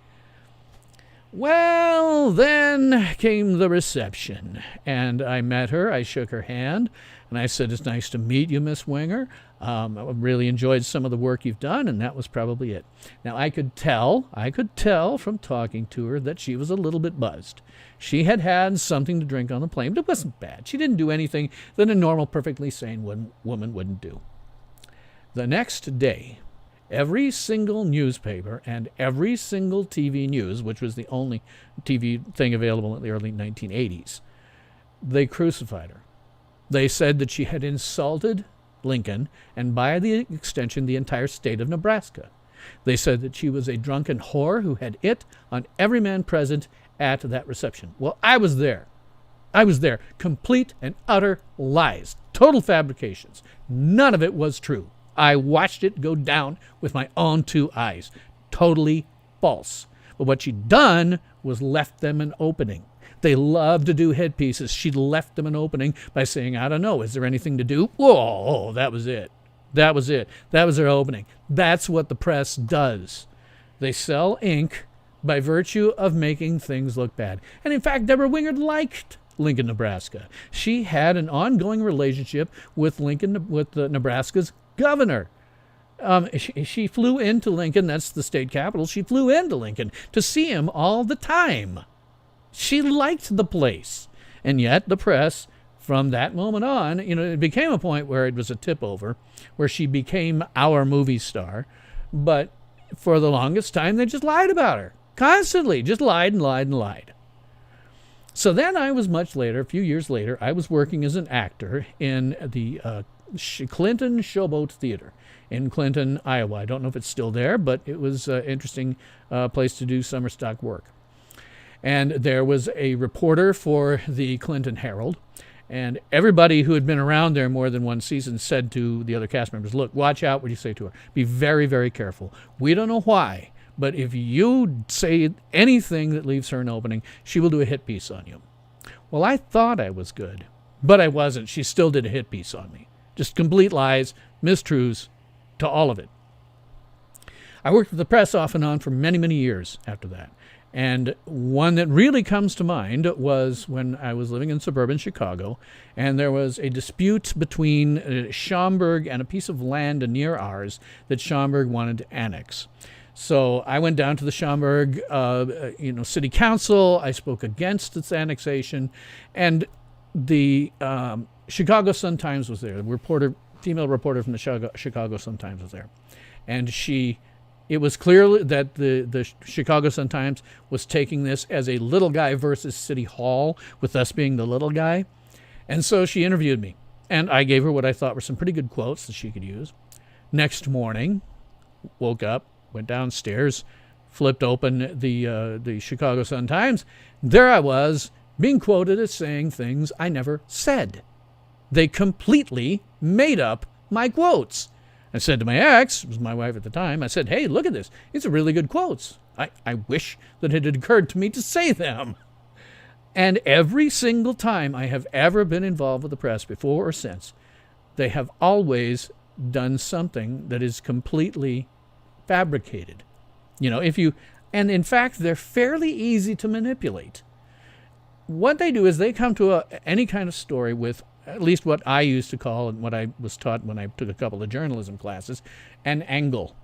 Well, then came the reception, and I met her. I shook her hand, and I said, it's nice to meet you, Miss Winger. I really enjoyed some of the work you've done, and that was probably it. Now, I could tell from talking to her that she was a little bit buzzed. She had had something to drink on the plane, but it wasn't bad. She didn't do anything that a normal, perfectly sane woman wouldn't do. The next day, every single newspaper and every single TV news, which was the only TV thing available in the early 1980s, they crucified her. They said that she had insulted Lincoln and, by the extension, the entire state of Nebraska. They said that she was a drunken whore who had it on every man present at that reception. Well, I was there. Complete and utter lies. Total fabrications. None of it was true. I watched it go down with my own two eyes. Totally false. But what she'd done was left them an opening. They love to do hit pieces. She left them an opening by saying, I don't know, is there anything to do? Whoa, that was it. That was their opening. That's what the press does. They sell ink by virtue of making things look bad. And in fact, Deborah Winger liked Lincoln, Nebraska. She had an ongoing relationship with Nebraska's governor. She flew into Lincoln, that's the state capital. She flew into Lincoln to see him all the time. She liked the place. And yet the press, from that moment on, it became a point where it was a tip-over, where she became our movie star. But for the longest time, they just lied about her. Constantly. Just lied and lied and lied. So then I was much later, a few years later, I was working as an actor in the Clinton Showboat Theater in Clinton, Iowa. I don't know if it's still there, but it was an interesting place to do summer stock work. And there was a reporter for the Clinton Herald, and everybody who had been around there more than one season said to the other cast members, look, watch out what you say to her. Be very, very careful. We don't know why, but if you say anything that leaves her an opening, she will do a hit piece on you. Well, I thought I was good, but I wasn't. She still did a hit piece on me. Just complete lies, mistruths, to all of it. I worked with the press off and on for many, many years after that. And one that really comes to mind was when I was living in suburban Chicago, and there was a dispute between Schaumburg and a piece of land near ours that Schaumburg wanted to annex. So I went down to the Schaumburg, city council. I spoke against its annexation, and the Chicago Sun-Times was there. The female reporter from the Chicago Sun-Times was there, and it was clear that the Chicago Sun-Times was taking this as a little guy versus City Hall, with us being the little guy. And so she interviewed me, and I gave her what I thought were some pretty good quotes that she could use. Next morning, woke up, went downstairs, flipped open the Chicago Sun-Times. There I was, being quoted as saying things I never said. They completely made up my quotes. I said to my ex, who was my wife at the time, I said, hey, look at this. These are really good quotes. I wish that it had occurred to me to say them. And every single time I have ever been involved with the press, before or since, they have always done something that is completely fabricated. And in fact, they're fairly easy to manipulate. What they do is they come to any kind of story with at least what I used to call, and what I was taught when I took a couple of journalism classes, an angle.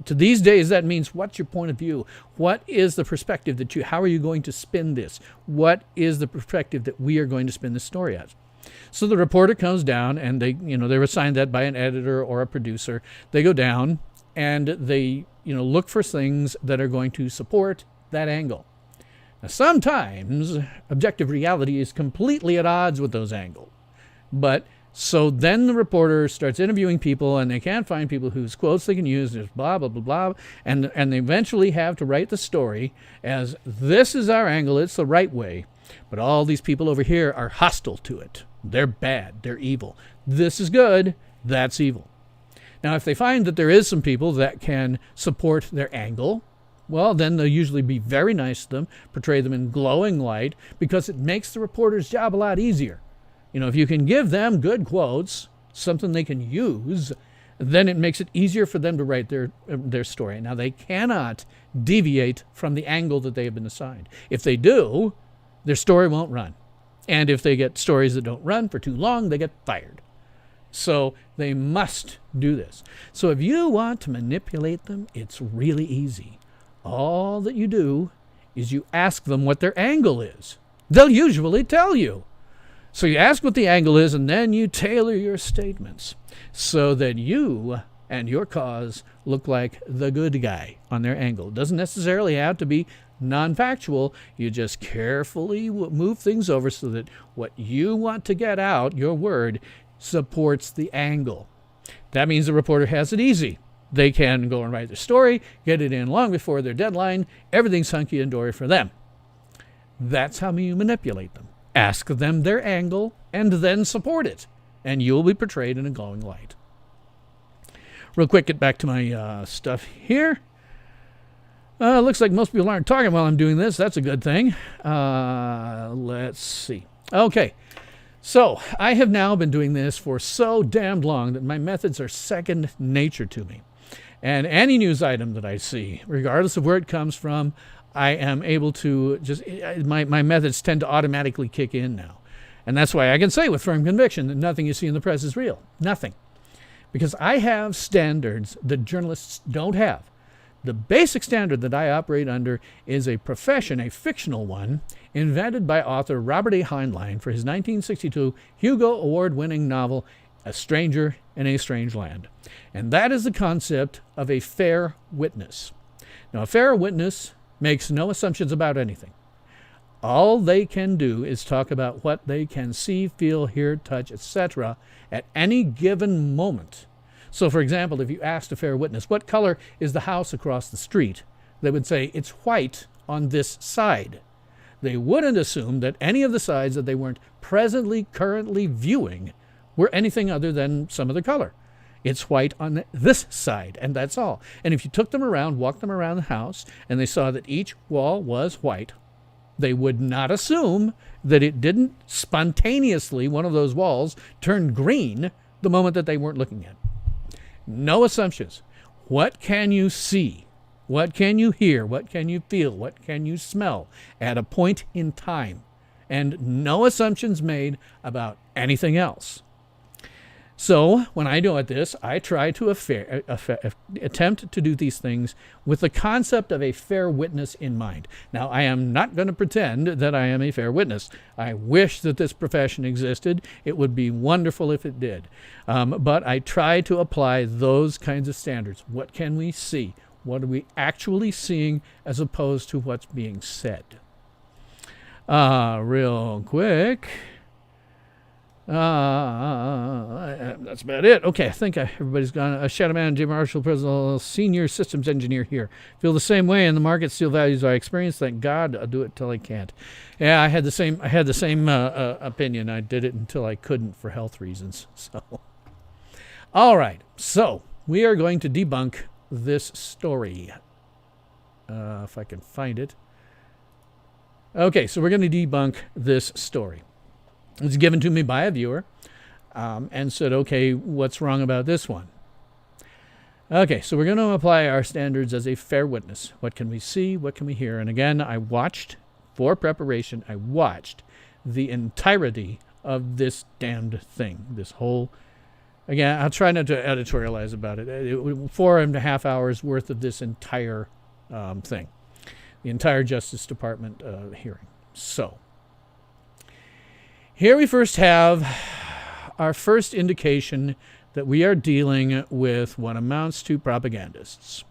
To these days, that means, what's your point of view? What is the perspective how are you going to spin this? What is the perspective that we are going to spin this story as? So the reporter comes down, and they're assigned that by an editor or a producer. They go down and they, look for things that are going to support that angle. Now, sometimes objective reality is completely at odds with those angles. But so then the reporter starts interviewing people, and they can't find people whose quotes they can use. There's blah, blah, blah, blah. And they eventually have to write the story as, this is our angle, it's the right way. But all these people over here are hostile to it. They're bad, they're evil. This is good, that's evil. Now, if they find that there is some people that can support their angle, well, then they'll usually be very nice to them, portray them in glowing light, because it makes the reporter's job a lot easier. If you can give them good quotes, something they can use, then it makes it easier for them to write their story. Now, they cannot deviate from the angle that they have been assigned. If they do, their story won't run. And if they get stories that don't run for too long, they get fired. So they must do this. So if you want to manipulate them, it's really easy. All that you do is you ask them what their angle is. They'll usually tell you. So you ask what the angle is, and then you tailor your statements so that you and your cause look like the good guy on their angle. It doesn't necessarily have to be non-factual. You just carefully move things over so that what you want to get out, your word, supports the angle. That means the reporter has it easy. They can go and write their story, get it in long before their deadline. Everything's hunky and dory for them. That's how you manipulate them. Ask them their angle, and then support it, and you'll be portrayed in a glowing light. Real quick, get back to my stuff here. Looks like most people aren't talking while I'm doing this. That's a good thing. Let's see. Okay, so I have now been doing this for so damned long that my methods are second nature to me. And any news item that I see, regardless of where it comes from, I am able to just, my methods tend to automatically kick in now. And that's why I can say with firm conviction that nothing you see in the press is real. Nothing. Because I have standards that journalists don't have. The basic standard that I operate under is a profession, a fictional one, invented by author Robert A. Heinlein for his 1962 Hugo Award-winning novel, A Stranger in a Strange Land. And that is the concept of a fair witness. Now, a fair witness makes no assumptions about anything. All they can do is talk about what they can see, feel, hear, touch, etc. at any given moment. So, for example, if you asked a fair witness, what color is the house across the street? They would say, it's white on this side. They wouldn't assume that any of the sides that they weren't currently viewing were anything other than some other color. It's white on this side, and that's all. And if you took them around, walked them around the house, and they saw that each wall was white, they would not assume that it didn't spontaneously, one of those walls, turn green the moment that they weren't looking at. No assumptions. What can you see? What can you hear? What can you feel? What can you smell at a point in time? And no assumptions made about anything else. So when I do this, I try to attempt to do these things with the concept of a fair witness in mind. Now, I am not going to pretend that I am a fair witness. I wish that this profession existed. It would be wonderful if it did. But I try to apply those kinds of standards. What can we see? What are we actually seeing as opposed to what's being said? Real quick. That's about it. Okay, I think everybody's gone. Shadow Man, Jim Marshall, President, Senior Systems Engineer here. Feel the same way in the market. Steel values I experience. Thank God, I'll do it till I can't. Yeah, I had the same opinion. I did it until I couldn't for health reasons. So, all right. So we are going to debunk this story. If I can find it. Okay, so we're going to debunk this story. It's given to me by a viewer and said, okay, what's wrong about this one? Okay, so we're going to apply our standards as a fair witness. What can we see? What can we hear? And again, I watched, for preparation, I watched the entirety of this damned thing. This whole, again, I'll try not to editorialize about it. 4.5 hours worth of this entire thing. The entire Justice Department hearing. So, here we first have our first indication that we are dealing with what amounts to propagandists.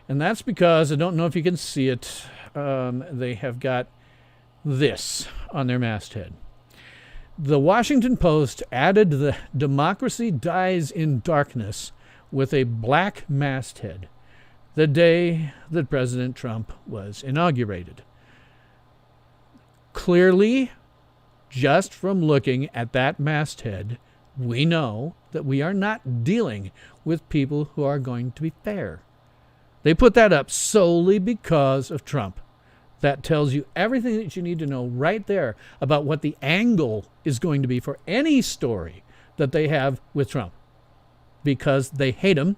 And that's because, I don't know if you can see it, they have got this on their masthead. The Washington Post added the "Democracy Dies in Darkness" with a black masthead the day that President Trump was inaugurated. Clearly, just from looking at that masthead, we know that we are not dealing with people who are going to be fair. They put that up solely because of Trump. That tells you everything that you need to know right there about what the angle is going to be for any story that they have with Trump. Because they hate him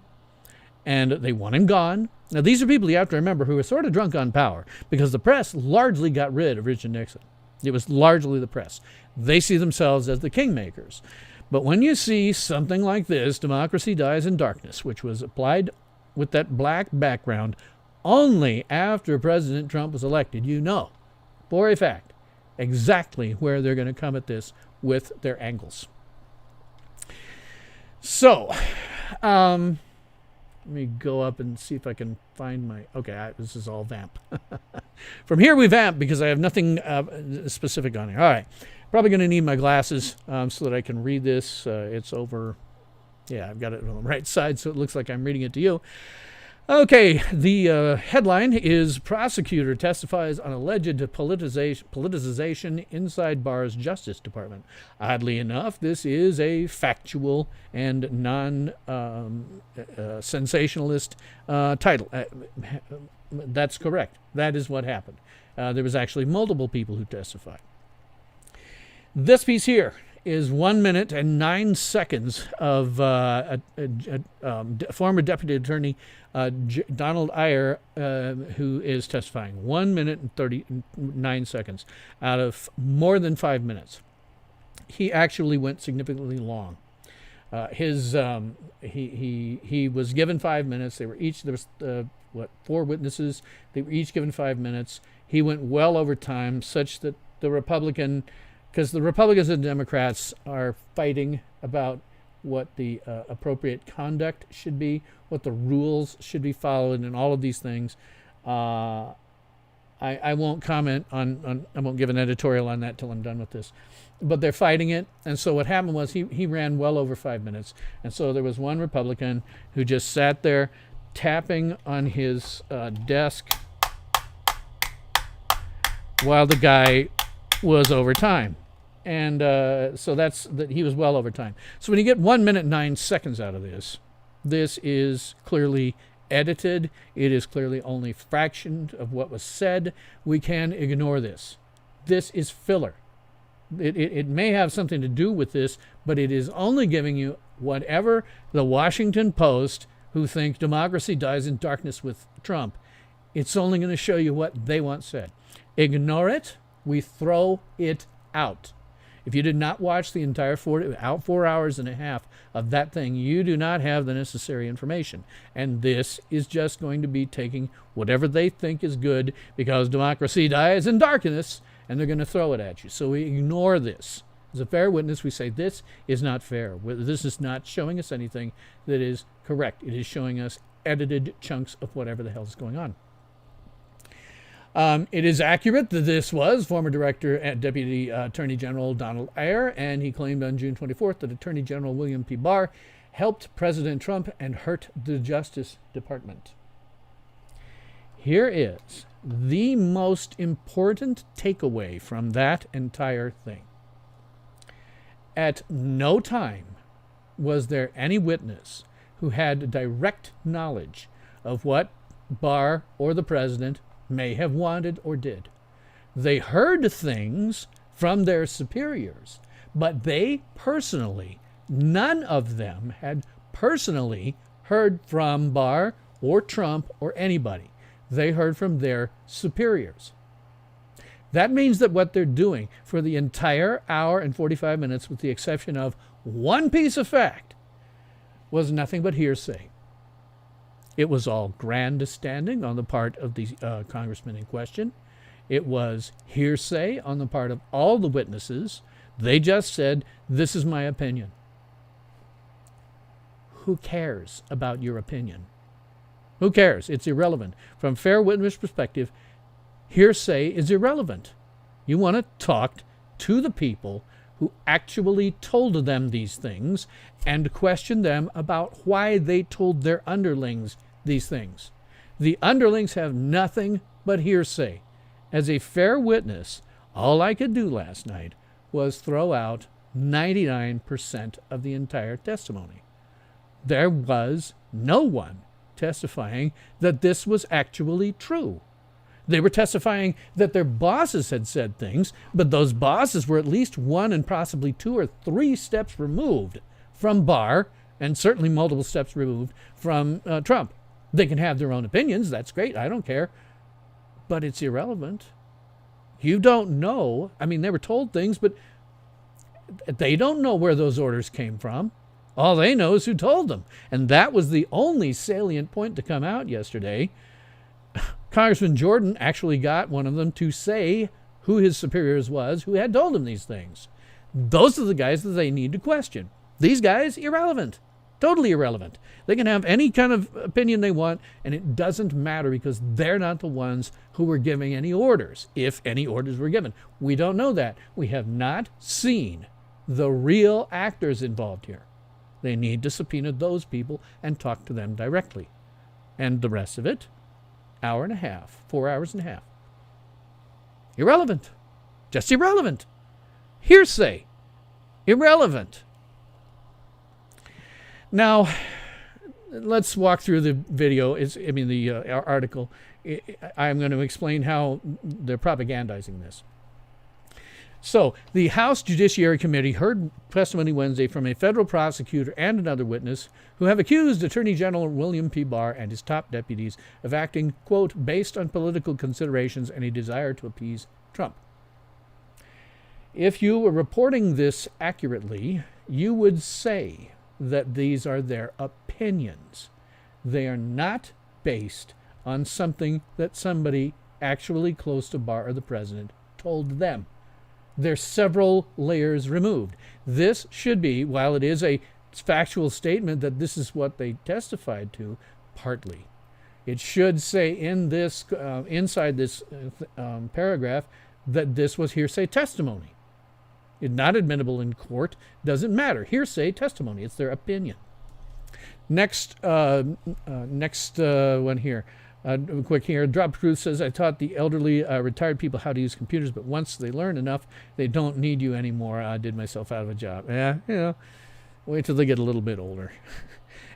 and they want him gone. Now, these are people you have to remember who are sort of drunk on power because the press largely got rid of Richard Nixon. It was largely the press. They see themselves as the kingmakers. But when you see something like this, "Democracy Dies in Darkness," which was applied with that black background only after President Trump was elected, you know, for a fact, exactly where they're going to come at this with their angles. So, let me go up and see if I can find my... Okay, this is all vamp. From here we vamp because I have nothing specific on here. All right. Probably going to need my glasses so that I can read this. It's over... Yeah, I've got it on the right side, so it looks like I'm reading it to you. Okay, the headline is "Prosecutor Testifies on Alleged Politicization Inside Barr's Justice Department." Oddly enough, this is a factual and non-sensationalist title. That's correct. That is what happened. There was actually multiple people who testified. This piece here is 1 minute and 9 seconds of former Deputy Attorney Donald Iyer, who is testifying. 1 minute and 39 seconds out of more than 5 minutes. He actually went significantly long. He was given 5 minutes. There was 4 witnesses. They were each given 5 minutes. He went well over time, such that because the Republicans and Democrats are fighting about what the appropriate conduct should be, what the rules should be followed, and all of these things. I won't comment on I won't give an editorial on that till I'm done with this. But they're fighting it, and so what happened was he ran well over 5 minutes. And so there was one Republican who just sat there tapping on his desk while the guy was over time. And so he was well over time. So when you get 1 minute 9 seconds out of this, this is clearly edited. It is clearly only a fraction of what was said. We can ignore this. This is filler. It may have something to do with this, but it is only giving you whatever the Washington Post, who think democracy dies in darkness with Trump, it's only going to show you what they want said. Ignore it. We throw it out. If you did not watch the entire 4 hours and a half of that thing, you do not have the necessary information. And this is just going to be taking whatever they think is good, because democracy dies in darkness, and they're going to throw it at you. So we ignore this. As a fair witness, we say this is not fair. This is not showing us anything that is correct. It is showing us edited chunks of whatever the hell is going on. It is accurate that this was former Director and Deputy Attorney General Donald Ayer, and he claimed on June 24th that Attorney General William P. Barr helped President Trump and hurt the Justice Department. Here is the most important takeaway from that entire thing. At no time was there any witness who had direct knowledge of what Barr or the president may have wanted or did. They heard things from their superiors, but they personally, none of them had personally heard from Barr or Trump or anybody. They heard from their superiors. That means that what they're doing for the entire hour and 45 minutes, with the exception of one piece of fact, was nothing but hearsay. It was all grandstanding on the part of the congressman in question. It was hearsay on the part of all the witnesses. They just said, this is my opinion. Who cares about your opinion? Who cares? It's irrelevant. From fair witness perspective, hearsay is irrelevant. You want to talk to the people who actually told them these things and question them about why they told their underlings these things. The underlings have nothing but hearsay. As a fair witness, all I could do last night was throw out 99% of the entire testimony. There was no one testifying that this was actually true. They were testifying that their bosses had said things, but those bosses were at least 1 and possibly 2 or 3 steps removed from Barr, and certainly multiple steps removed from Trump. They can have their own opinions. That's great. I don't care. But it's irrelevant. You don't know. I mean, they were told things, but they don't know where those orders came from. All they know is who told them. And that was the only salient point to come out yesterday. Congressman Jordan actually got one of them to say who his superiors was, who had told him these things. Those are the guys that they need to question. These guys, irrelevant. Totally irrelevant. They can have any kind of opinion they want, and it doesn't matter because they're not the ones who were giving any orders, if any orders were given. We don't know that. We have not seen the real actors involved here. They need to subpoena those people and talk to them directly. And the rest of it, 4 hours and a half. Irrelevant. Just irrelevant. Hearsay. Irrelevant. Now, let's walk through the video. The article. I'm going to explain how they're propagandizing this. So, the House Judiciary Committee heard testimony Wednesday from a federal prosecutor and another witness who have accused Attorney General William P. Barr and his top deputies of acting, quote, based on political considerations and a desire to appease Trump. If you were reporting this accurately, you would say that these are their opinions. They are not based on something that somebody actually close to Barr or the president told them. They're several layers removed. This should be, while it is a factual statement that this is what they testified to, partly. It should say in this, inside this paragraph, that this was hearsay testimony. It's not admissible in court. Doesn't matter. Hearsay testimony. It's their opinion. Next one here. Quick here. Drop Truth says, I taught the elderly retired people how to use computers, but once they learn enough, they don't need you anymore. I did myself out of a job. Yeah, wait till they get a little bit older.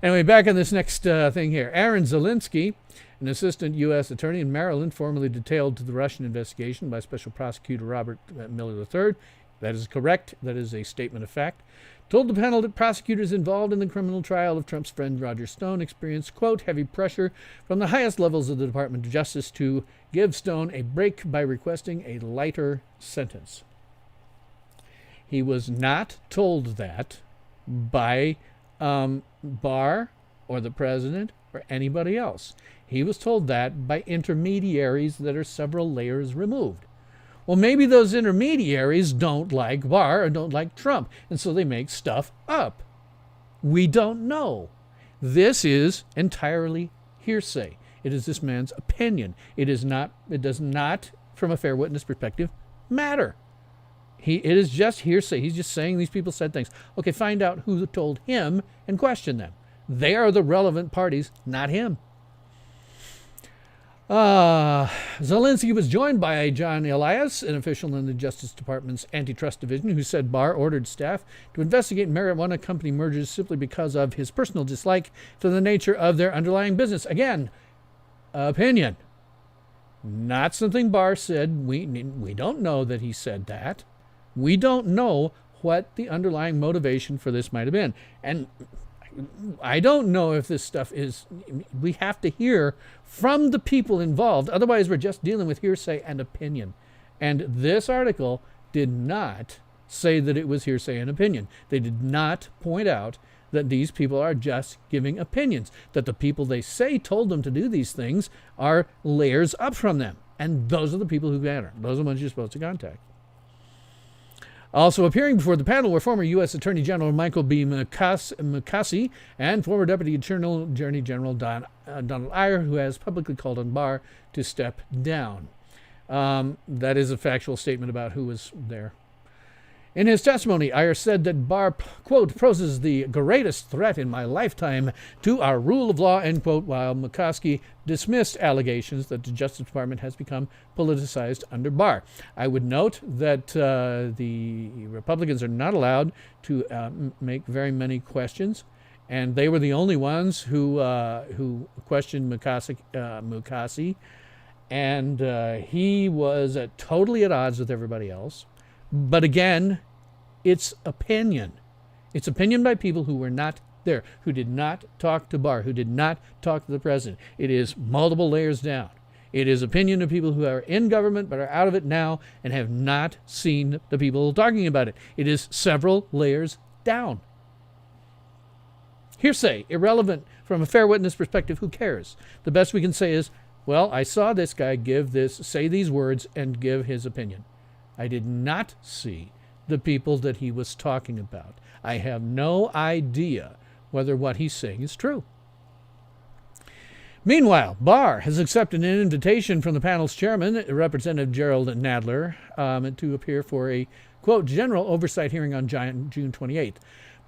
Anyway, back on this next thing here. Aaron Zelinsky, an assistant U.S. attorney in Maryland, formerly detailed to the Russian investigation by Special Prosecutor Robert Miller III. That is correct. That is a statement of fact. Told the panel that prosecutors involved in the criminal trial of Trump's friend Roger Stone experienced, quote, heavy pressure from the highest levels of the Department of Justice to give Stone a break by requesting a lighter sentence. He was not told that by Barr or the president or anybody else. He was told that by intermediaries that are several layers removed. Well, maybe those intermediaries don't like Barr or don't like Trump, and so they make stuff up. We don't know. This is entirely hearsay. It is this man's opinion. It does not, from a fair witness perspective, matter. It is just hearsay. He's just saying these people said things. Okay, find out who told him and question them. They are the relevant parties, not him. Zelinsky was joined by John Elias, an official in the Justice Department's Antitrust Division, who said Barr ordered staff to investigate marijuana company mergers simply because of his personal dislike to the nature of their underlying business. Again, opinion. Not something Barr said. We don't know that he said that. We don't know what the underlying motivation for this might have been. And I don't know if this stuff is, we have to hear from the people involved. Otherwise, we're just dealing with hearsay and opinion. And this article did not say that it was hearsay and opinion. They did not point out that these people are just giving opinions, that the people they say told them to do these things are layers up from them. And those are the people who matter. Those are the ones you're supposed to contact. Also appearing before the panel were former U.S. Attorney General Michael B. Mukasey and former Deputy Attorney General Donald Iyer, who has publicly called on Barr to step down. That is a factual statement about who was there. In his testimony, Iyer said that Barr, quote, poses the greatest threat in my lifetime to our rule of law, end quote, while Mukasey dismissed allegations that the Justice Department has become politicized under Barr. I would note that the Republicans are not allowed to make very many questions, and they were the only ones who questioned Mukasey, and he was totally at odds with everybody else. But again, it's opinion. It's opinion by people who were not there, who did not talk to Barr, who did not talk to the president. It is multiple layers down. It is opinion of people who are in government but are out of it now and have not seen the people talking about it. It is several layers down. Hearsay, irrelevant from a fair witness perspective. Who cares? The best we can say is, well, I saw this guy say these words and give his opinion. I did not see the people that he was talking about. I have no idea whether what he's saying is true. Meanwhile, Barr has accepted an invitation from the panel's chairman, Representative Gerald Nadler, to appear for a, quote, general oversight hearing on June 28th.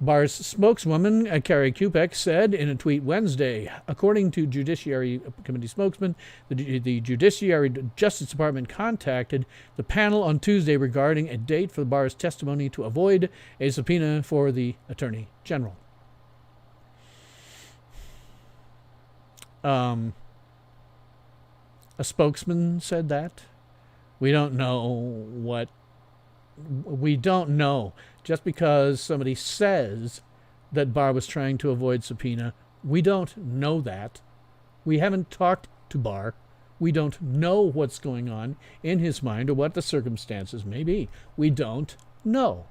Barr's spokeswoman, Carrie Kupek, said in a tweet Wednesday, according to Judiciary Committee spokesman, the Judiciary Justice Department contacted the panel on Tuesday regarding a date for Barr's testimony to avoid a subpoena for the Attorney General. A spokesman said that. We don't know. Just because somebody says that Barr was trying to avoid subpoena, we don't know that. We haven't talked to Barr. We don't know what's going on in his mind or what the circumstances may be. We don't know.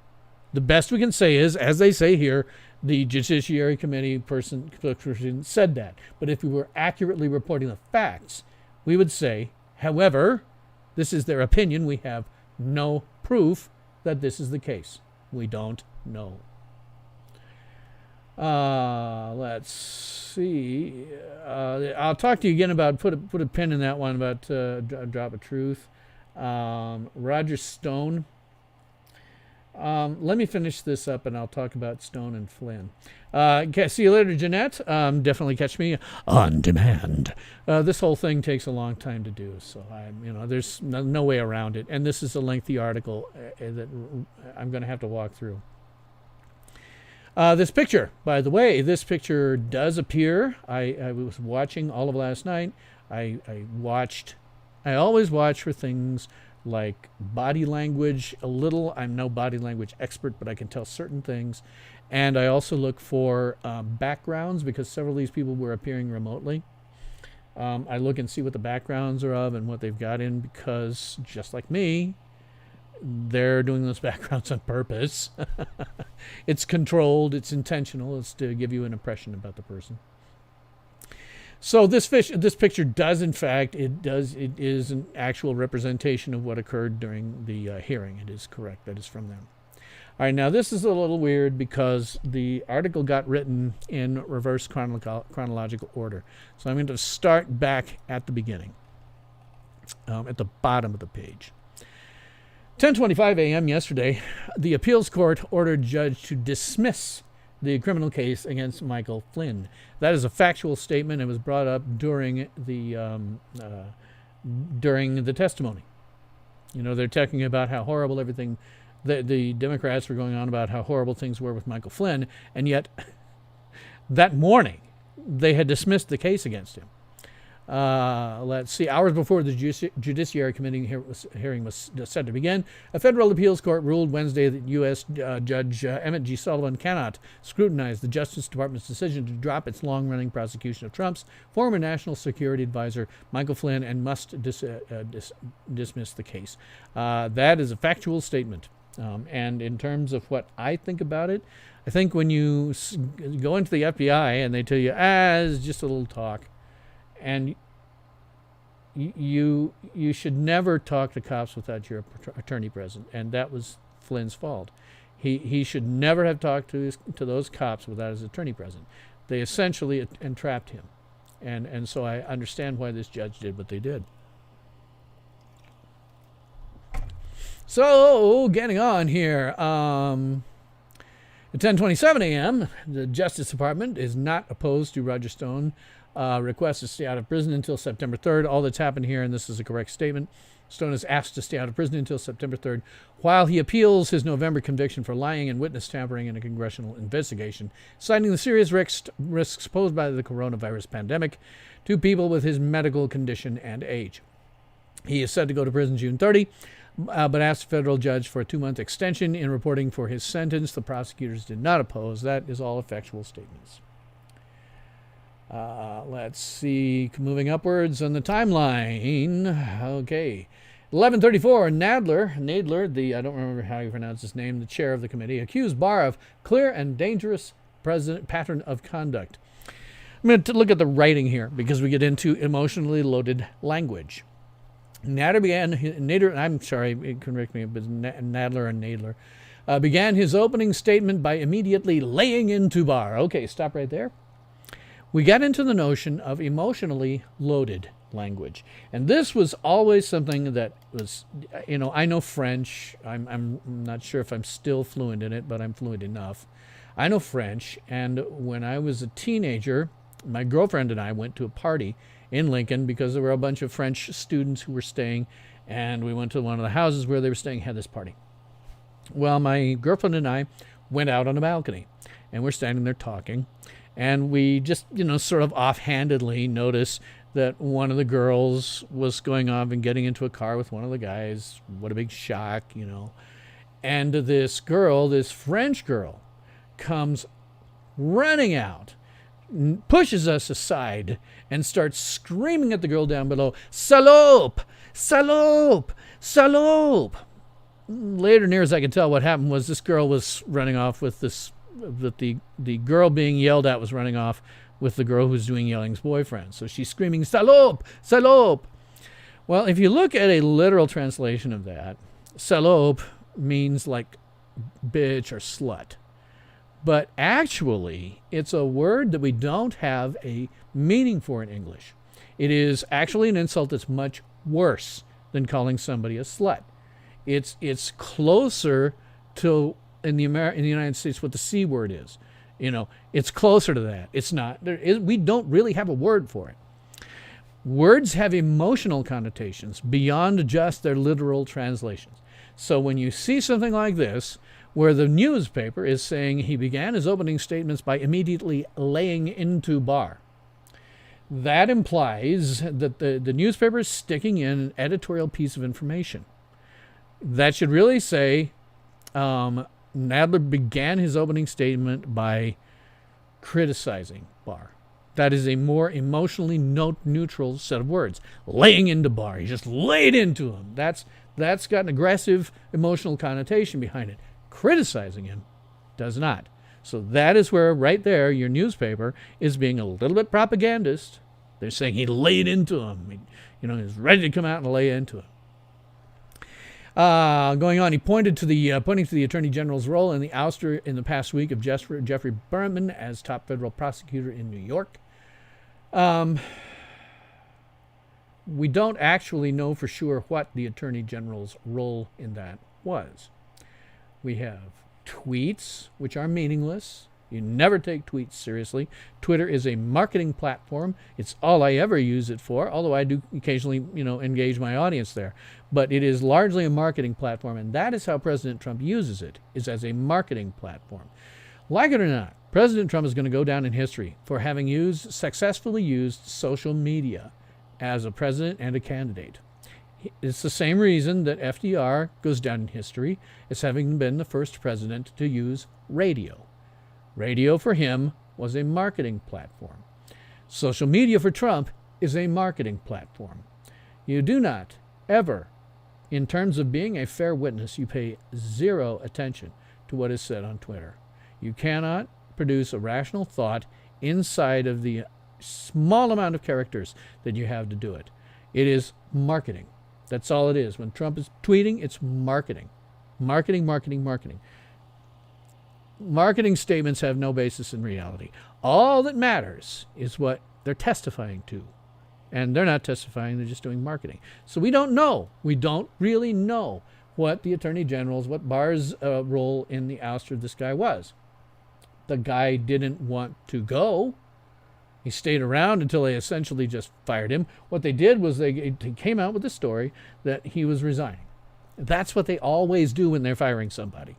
The best we can say is, as they say here, the Judiciary Committee person said that. But if we were accurately reporting the facts, we would say, however, this is their opinion. We have no proof that this is the case. We don't know. Let's see. I'll talk to you again about, put a pin in that one about Drop of Truth. Roger Stone. Let me finish this up and I'll talk about Stone and Flynn. See you later, Jeanette. Definitely catch me on demand. This whole thing takes a long time to do, so there's no way around it. And this is a lengthy article that I'm going to have to walk through. This picture, by the way, this picture does appear. I was watching all of last night. I always watch for things like body language a little. I'm no body language expert, but I can tell certain things. And I also look for backgrounds, because several of these people were appearing remotely. I look and see what the backgrounds are of and what they've got in, because just like me, they're doing those backgrounds on purpose. It's controlled, it's intentional, it's to give you an impression about the person. So this picture does, in fact, it is an actual representation of what occurred during the hearing. It is correct. That is from them. All right, now this is a little weird because the article got written in reverse chronological order. So I'm going to start back at the beginning, at the bottom of the page. 10:25 a.m. yesterday, the appeals court ordered judge to dismiss the criminal case against Michael Flynn. That is a factual statement. It was brought up during the testimony. You know, they're talking about how horrible everything. The Democrats were going on about how horrible things were with Michael Flynn, and yet that morning they had dismissed the case against him. Let's see. Hours before the Judiciary Committee hearing was set to begin, a federal appeals court ruled Wednesday that U.S. Judge Emmett G. Sullivan cannot scrutinize the Justice Department's decision to drop its long-running prosecution of Trump's former national security advisor, Michael Flynn, and must dismiss the case. That is a factual statement. And in terms of what I think about it, I think when you go into the FBI and they tell you, it's just a little talk, and you should never talk to cops without your attorney present, and that was Flynn's fault. He should never have talked to those cops without his attorney present. They essentially entrapped him, and so I understand why this judge did what they did. So getting on here, at 10:27 a.m., the Justice Department is not opposed to Roger Stone request to stay out of prison until September 3rd. All that's happened here, and this is a correct statement, Stone is asked to stay out of prison until September 3rd while he appeals his November conviction for lying and witness tampering in a congressional investigation, citing the serious risks posed by the coronavirus pandemic to people with his medical condition and age. He is set to go to prison June 30, but asked a federal judge for a 2-month extension in reporting for his sentence. The prosecutors did not oppose. That is all factual statements. Let's see, moving upwards on the timeline. Okay. 11:34, Nadler, I don't remember how you pronounce his name, the chair of the committee, accused Barr of clear and dangerous pattern of conduct. I'm going to look at the writing here because we get into emotionally loaded language. Nadler, I'm sorry, correct me, but Nadler, began his opening statement by immediately laying into Barr. Okay, stop right there. We got into the notion of emotionally loaded language. And this was always something that was, I know French. I'm not sure if I'm still fluent in it, but I'm fluent enough. I know French, and when I was a teenager, my girlfriend and I went to a party in Lincoln because there were a bunch of French students who were staying, and we went to one of the houses where they were staying, had this party. Well, my girlfriend and I went out on a balcony, and we're standing there talking, and we just, sort of offhandedly noticed that one of the girls was going off and getting into a car with one of the guys. What a big shock, And this girl, this French girl, comes running out, pushes us aside, and starts screaming at the girl down below, "Salope! Salope! Salope!" Later, near as I could tell, what happened was this girl was running off with this, that the girl being yelled at was running off with the girl who's doing yelling's boyfriend. So she's screaming, "Salope! Salope!" Well, if you look at a literal translation of that, salope means like bitch or slut. But actually, it's a word that we don't have a meaning for in English. It is actually an insult that's much worse than calling somebody a slut. It's closer to, in the United States, what the C word is. It's closer to that. It's not. We don't really have a word for it. Words have emotional connotations beyond just their literal translations. So when you see something like this, where the newspaper is saying he began his opening statements by immediately laying into Barr, that implies that the newspaper is sticking in an editorial piece of information. That should really say, Nadler began his opening statement by criticizing Barr. That is a more emotionally neutral set of words. Laying into Barr. He just laid into him. That's That's got an aggressive emotional connotation behind it. Criticizing him does not. So that is where, right there, your newspaper is being a little bit propagandist. They're saying he laid into him. He's ready to come out and lay into him. Going on, he pointing to the Attorney General's role in the ouster in the past week of Jeffrey Berman as top federal prosecutor in New York. We don't actually know for sure what the Attorney General's role in that was. We have tweets, which are meaningless. You never take tweets seriously. Twitter is a marketing platform. It's all I ever use it for, although I do occasionally, engage my audience there. But it is largely a marketing platform, and that is how President Trump uses it, is as a marketing platform. Like it or not, President Trump is going to go down in history for having successfully used social media as a president and a candidate. It's the same reason that FDR goes down in history as having been the first president to use radio. Radio for him was a marketing platform. Social media for Trump is a marketing platform. You do not ever, in terms of being a fair witness, you pay zero attention to what is said on Twitter. You cannot produce a rational thought inside of the small amount of characters that you have to do it. It is marketing. That's all it is. When Trump is tweeting, it's marketing. Marketing, marketing, marketing. Marketing statements have no basis in reality. All that matters is what they're testifying to. And they're not testifying, they're just doing marketing. So we don't know. We don't really know what the Attorney General's, what Barr's role in the ouster of this guy was. The guy didn't want to go. He stayed around until they essentially just fired him. What they did was they came out with the story that he was resigning. That's what they always do when they're firing somebody.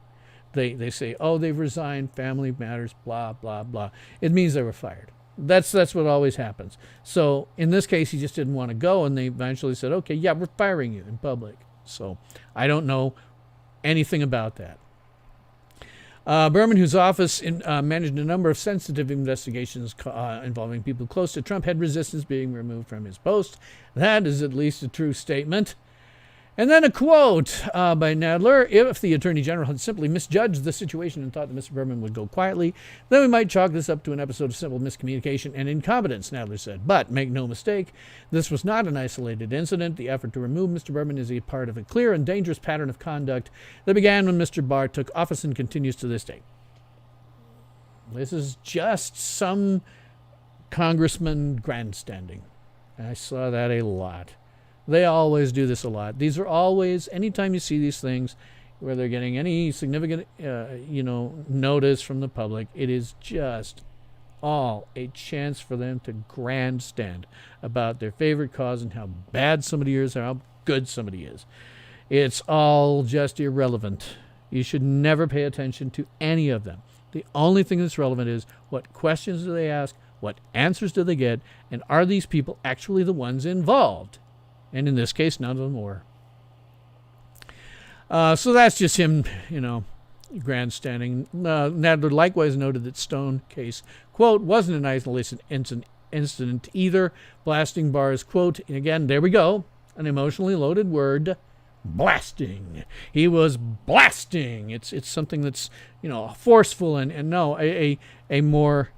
They say, oh, they've resigned, family matters, blah, blah, blah. It means they were fired. That's what always happens. So in this case, he just didn't want to go, and they eventually said, okay, yeah, we're firing you in public. So I don't know anything about that. Berman, whose office managed a number of sensitive investigations involving people close to Trump, had resistance being removed from his post. That is at least a true statement. And then a quote by Nadler: if the Attorney General had simply misjudged the situation and thought that Mr. Berman would go quietly, then we might chalk this up to an episode of simple miscommunication and incompetence, Nadler said. But make no mistake, this was not an isolated incident. The effort to remove Mr. Berman is a part of a clear and dangerous pattern of conduct that began when Mr. Barr took office and continues to this day. This is just some congressman grandstanding. I saw that a lot. They always do this a lot. These are always, anytime you see these things where they're getting any significant, notice from the public, it is just all a chance for them to grandstand about their favorite cause and how bad somebody is or how good somebody is. It's all just irrelevant. You should never pay attention to any of them. The only thing that's relevant is what questions do they ask, what answers do they get, and are these people actually the ones involved? And in this case, none of them were. So that's just him, grandstanding. Nadler likewise noted that Stone case, quote, wasn't an isolated incident either. Blasting Barr's, quote, and again, there we go, an emotionally loaded word, blasting. He was blasting. It's something that's, forceful and no, a more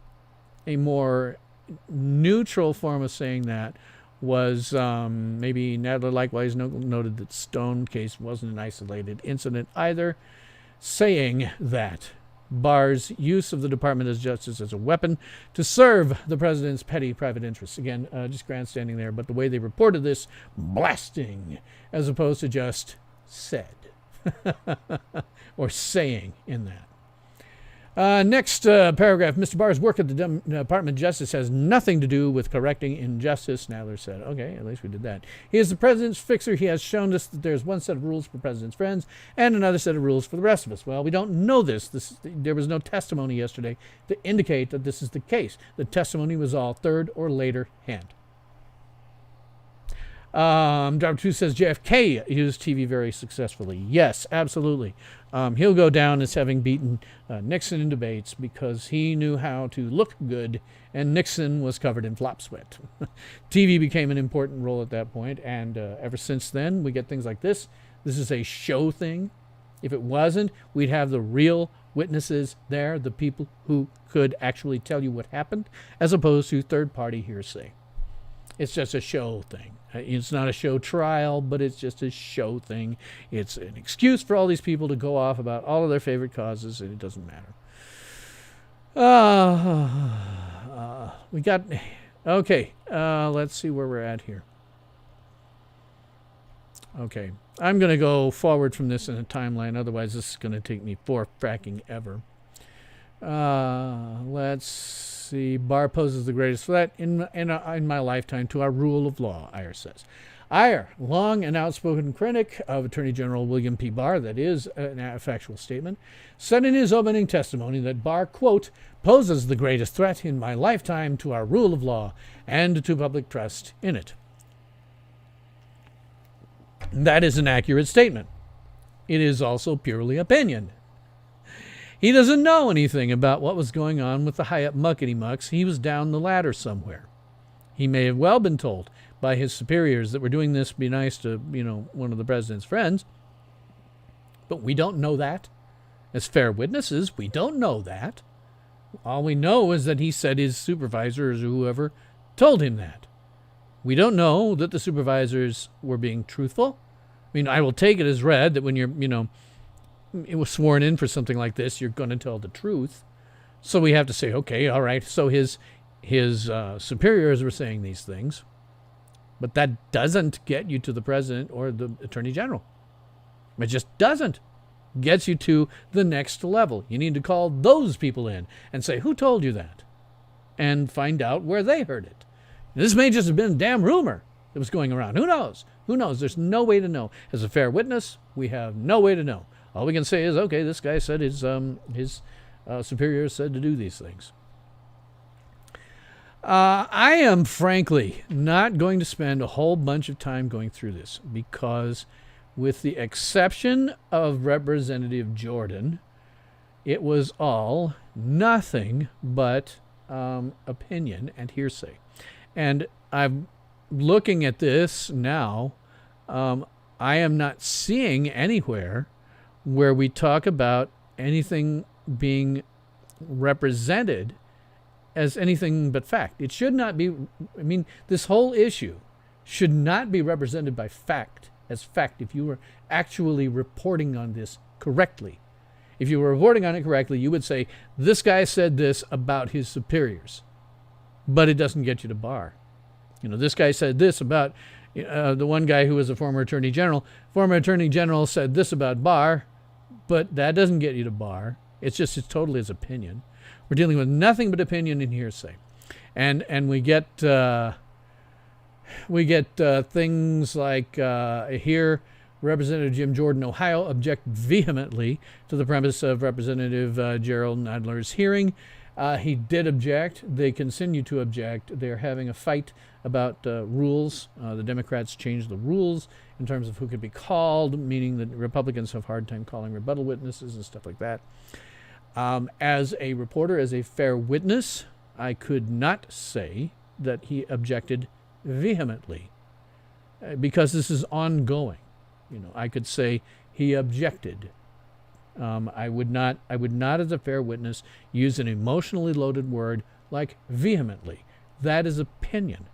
neutral form of saying that was maybe Nadler likewise noted that Stone case wasn't an isolated incident either, saying that Barr's use of the Department of Justice as a weapon to serve the president's petty private interests. Again, just grandstanding there, but the way they reported this, blasting, as opposed to just said or saying in that. Next paragraph, Mr. Barr's work at the Department of Justice has nothing to do with correcting injustice, Nadler said. Okay, at least we did that. He is the president's fixer. He has shown us that there's one set of rules for president's friends and another set of rules for the rest of us. Well, we don't know this. There was no testimony yesterday to indicate that this is the case. The testimony was all third or later hand. Dr. 2 says JFK used TV very successfully. Yes, absolutely. He'll go down as having beaten Nixon in debates because he knew how to look good, and Nixon was covered in flop sweat. TV became an important role at that point, and ever since then, we get things like this. This is a show thing. If it wasn't, we'd have the real witnesses there, the people who could actually tell you what happened, as opposed to third-party hearsay. It's just a show thing. It's not a show trial, but it's just a show thing. It's an excuse for all these people to go off about all of their favorite causes, and it doesn't matter. We got... Okay, let's see where we're at here. Okay, I'm going to go forward from this in a timeline. Otherwise, this is going to take me for fracking ever. Let's see. Barr poses the greatest threat in my lifetime to our rule of law, Iyer says. Iyer, long and outspoken critic of Attorney General William P. Barr, that is a factual statement, said in his opening testimony that Barr, quote, poses the greatest threat in my lifetime to our rule of law and to public trust in it. That is an accurate statement. It is also purely opinion. He doesn't know anything about what was going on with the high-up muckety-mucks. He was down the ladder somewhere. He may have well been told by his superiors that we're doing this to be nice to, one of the president's friends. But we don't know that. As fair witnesses, we don't know that. All we know is that he said his supervisors or whoever told him that. We don't know that the supervisors were being truthful. I mean, I will take it as read that when you're, it was sworn in for something like this, you're going to tell the truth. So we have to say, okay, all right. So his superiors were saying these things, but that doesn't get you to the president or the attorney general. It just doesn't. Gets you to the next level. You need to call those people in and say, who told you that? And find out where they heard it. This may just have been a damn rumor that was going around. Who knows? Who knows? There's no way to know. As a fair witness, we have no way to know. All we can say is, okay, this guy said his superiors said to do these things. I am frankly not going to spend a whole bunch of time going through this because with the exception of Representative Jordan, it was all nothing but opinion and hearsay. And I'm looking at this now. I am not seeing anywhere where we talk about anything being represented as anything but fact. It should not be. I mean, this whole issue should not be represented by fact as fact if you were actually reporting on this correctly. If you were reporting on it correctly, you would say, this guy said this about his superiors. But it doesn't get you to bar. This guy said this about the one guy who was a former attorney general. Former attorney general said this about Barr, but that doesn't get you to bar. It's totally his opinion. We're dealing with nothing but opinion and hearsay, and we get things like here. Representative Jim Jordan, Ohio, object vehemently to the premise of Representative Gerald Nadler's hearing. He did object. They continue to object. They're having a fight about rules. The Democrats changed the rules in terms of who could be called, meaning that Republicans have a hard time calling rebuttal witnesses and stuff like that. As a reporter, as a fair witness, I could not say that he objected vehemently because this is ongoing. I could say he objected. I would not, as a fair witness, use an emotionally loaded word like vehemently. That is opinion.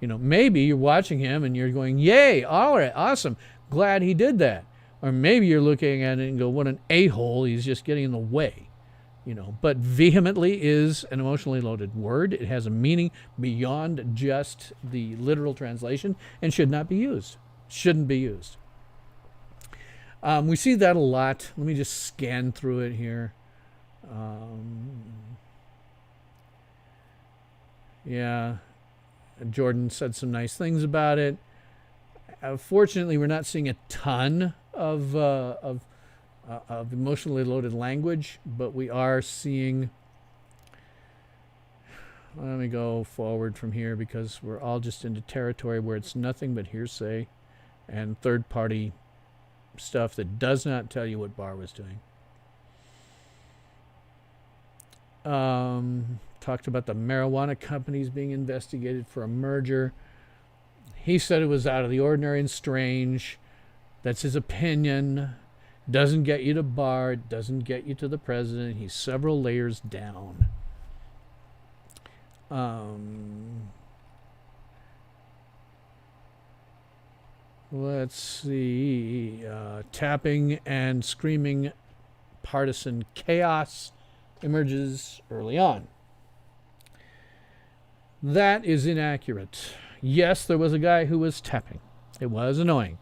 Maybe you're watching him and you're going, yay, all right, awesome, glad he did that. Or maybe you're looking at it and go, what an a-hole, he's just getting in the way. But vehemently is an emotionally loaded word. It has a meaning beyond just the literal translation and should not be used. Shouldn't be used. We see that a lot. Let me just scan through it here. Yeah, Jordan said some nice things about it. Fortunately, we're not seeing a ton of emotionally loaded language, but we are seeing. Let me go forward from here because we're all just into territory where it's nothing but hearsay and third-party stuff that does not tell you what Barr was doing. Talked about the marijuana companies being investigated for a merger. He said it was out of the ordinary and strange. That's his opinion. Doesn't get you to Barr. Doesn't get you to the president. He's several layers down. Let's see. Tapping and screaming partisan chaos emerges early on. That is inaccurate. Yes, there was a guy who was tapping. It was annoying.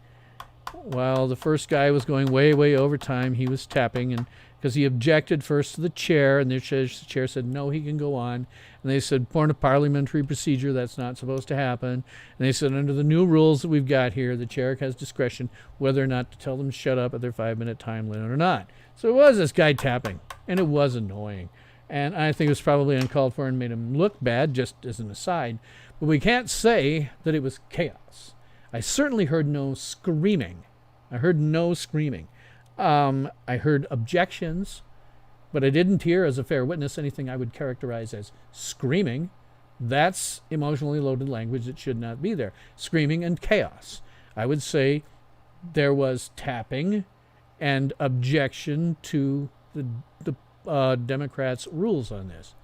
While the first guy was going way, way over time, he was tapping, and because he objected first to the chair, and the chair said, no, he can go on. And they said, point of parliamentary procedure, that's not supposed to happen. And they said, under the new rules that we've got here, the chair has discretion whether or not to tell them to shut up at their 5-minute time limit or not. So it was this guy tapping, and it was annoying. And I think it was probably uncalled for and made him look bad, just as an aside. But we can't say that it was chaos. I certainly heard no screaming. I heard objections, but I didn't hear, as a fair witness, anything I would characterize as screaming. That's emotionally loaded language that should not be there. Screaming and chaos. I would say there was tapping and objection to the Democrats' rules on this.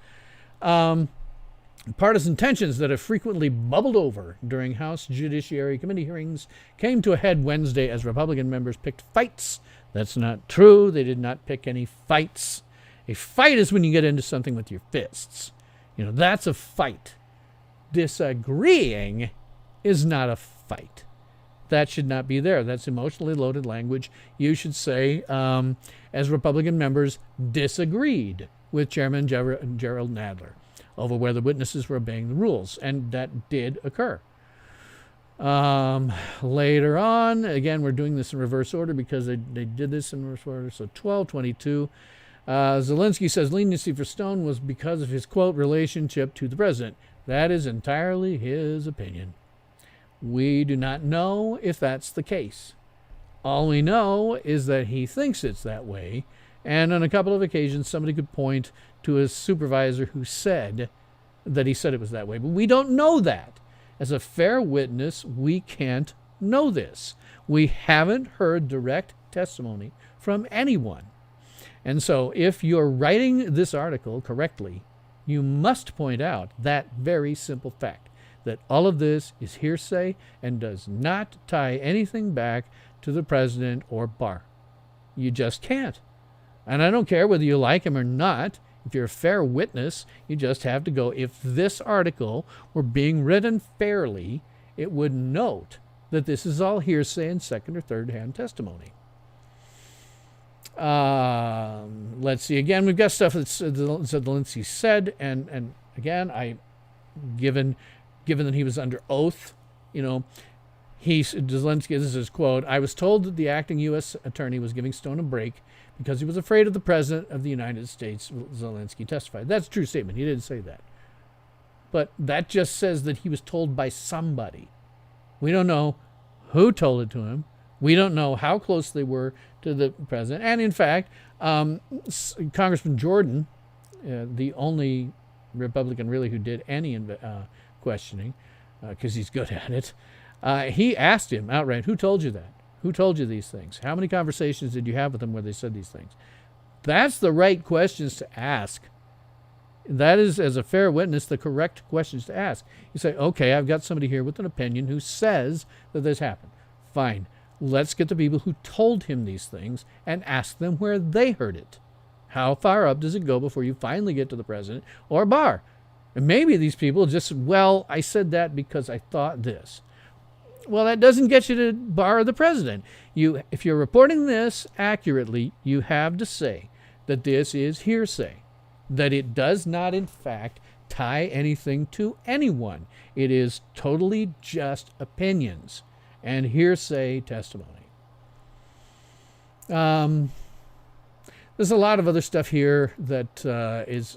Partisan tensions that have frequently bubbled over during House Judiciary Committee hearings came to a head Wednesday as Republican members picked fights. That's not true. They did not pick any fights. A fight is when you get into something with your fists. That's a fight. Disagreeing is not a fight. That should not be there. That's emotionally loaded language. You should say, as Republican members disagreed with Chairman Gerald Nadler over whether witnesses were obeying the rules, and that did occur. Later on, again, we're doing this in reverse order because they did this in reverse order. So 12:22, Zelinsky says leniency for Stone was because of his, quote, relationship to the president. That is entirely his opinion. We do not know if that's the case. All we know is that he thinks it's that way, and on a couple of occasions somebody could point to a supervisor who said that he said it was that way. But we don't know that. As a fair witness, we can't know this. We haven't heard direct testimony from anyone. And so if you're writing this article correctly, you must point out that very simple fact, that all of this is hearsay and does not tie anything back to the president or Barr. You just can't. And I don't care whether you like him or not. If you're a fair witness, you just have to go, if this article were being written fairly, it would note that this is all hearsay and second or third hand testimony. Let's see. Again, we've got stuff that Zelinsky said, and again, given that he was under oath, Zelinsky, this is his quote, I was told that the acting U.S. attorney was giving Stone a break because he was afraid of the president of the United States, Zelinsky testified. That's a true statement. He didn't say that. But that just says that he was told by somebody. We don't know who told it to him. We don't know how close they were to the president. And in fact, Congressman Jordan, the only Republican really who did any questioning, because he's good at it, he asked him outright, who told you that? Who told you these things? How many conversations did you have with them where they said these things? That's the right questions to ask. That is, as a fair witness, the correct questions to ask. You say, okay, I've got somebody here with an opinion who says that this happened. Fine. Let's get the people who told him these things and ask them where they heard it. How far up does it go before you finally get to the president or Barr? And maybe these people just, well, I said that because I thought this. Well, that doesn't get you to Barr or the president. If you're reporting this accurately, you have to say that this is hearsay, that it does not, in fact, tie anything to anyone. It is totally just opinions and hearsay testimony. There's a lot of other stuff here that is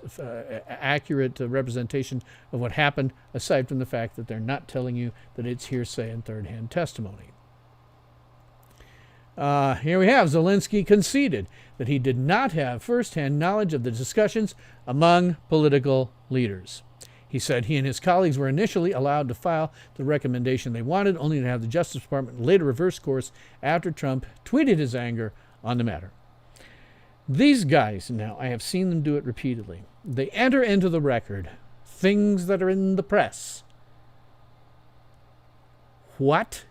accurate representation of what happened, aside from the fact that they're not telling you that it's hearsay and third-hand testimony. Here we have Zelinsky conceded that he did not have first-hand knowledge of the discussions among political leaders. He said he and his colleagues were initially allowed to file the recommendation they wanted, only to have the Justice Department later reverse course after Trump tweeted his anger on the matter. These guys, now, I have seen them do it repeatedly. They enter into the record things that are in the press. What?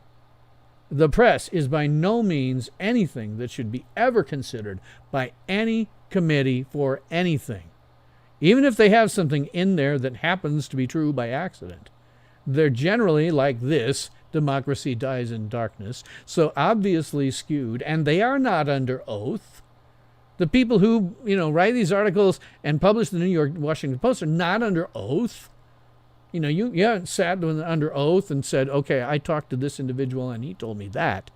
The press is by no means anything that should be ever considered by any committee for anything. Even if they have something in there that happens to be true by accident. They're generally like this, democracy dies in darkness, so obviously skewed, and they are not under oath. The people who, write these articles and publish the New York Washington Post are not under oath. You haven't sat under oath and said, okay, I talked to this individual and he told me that.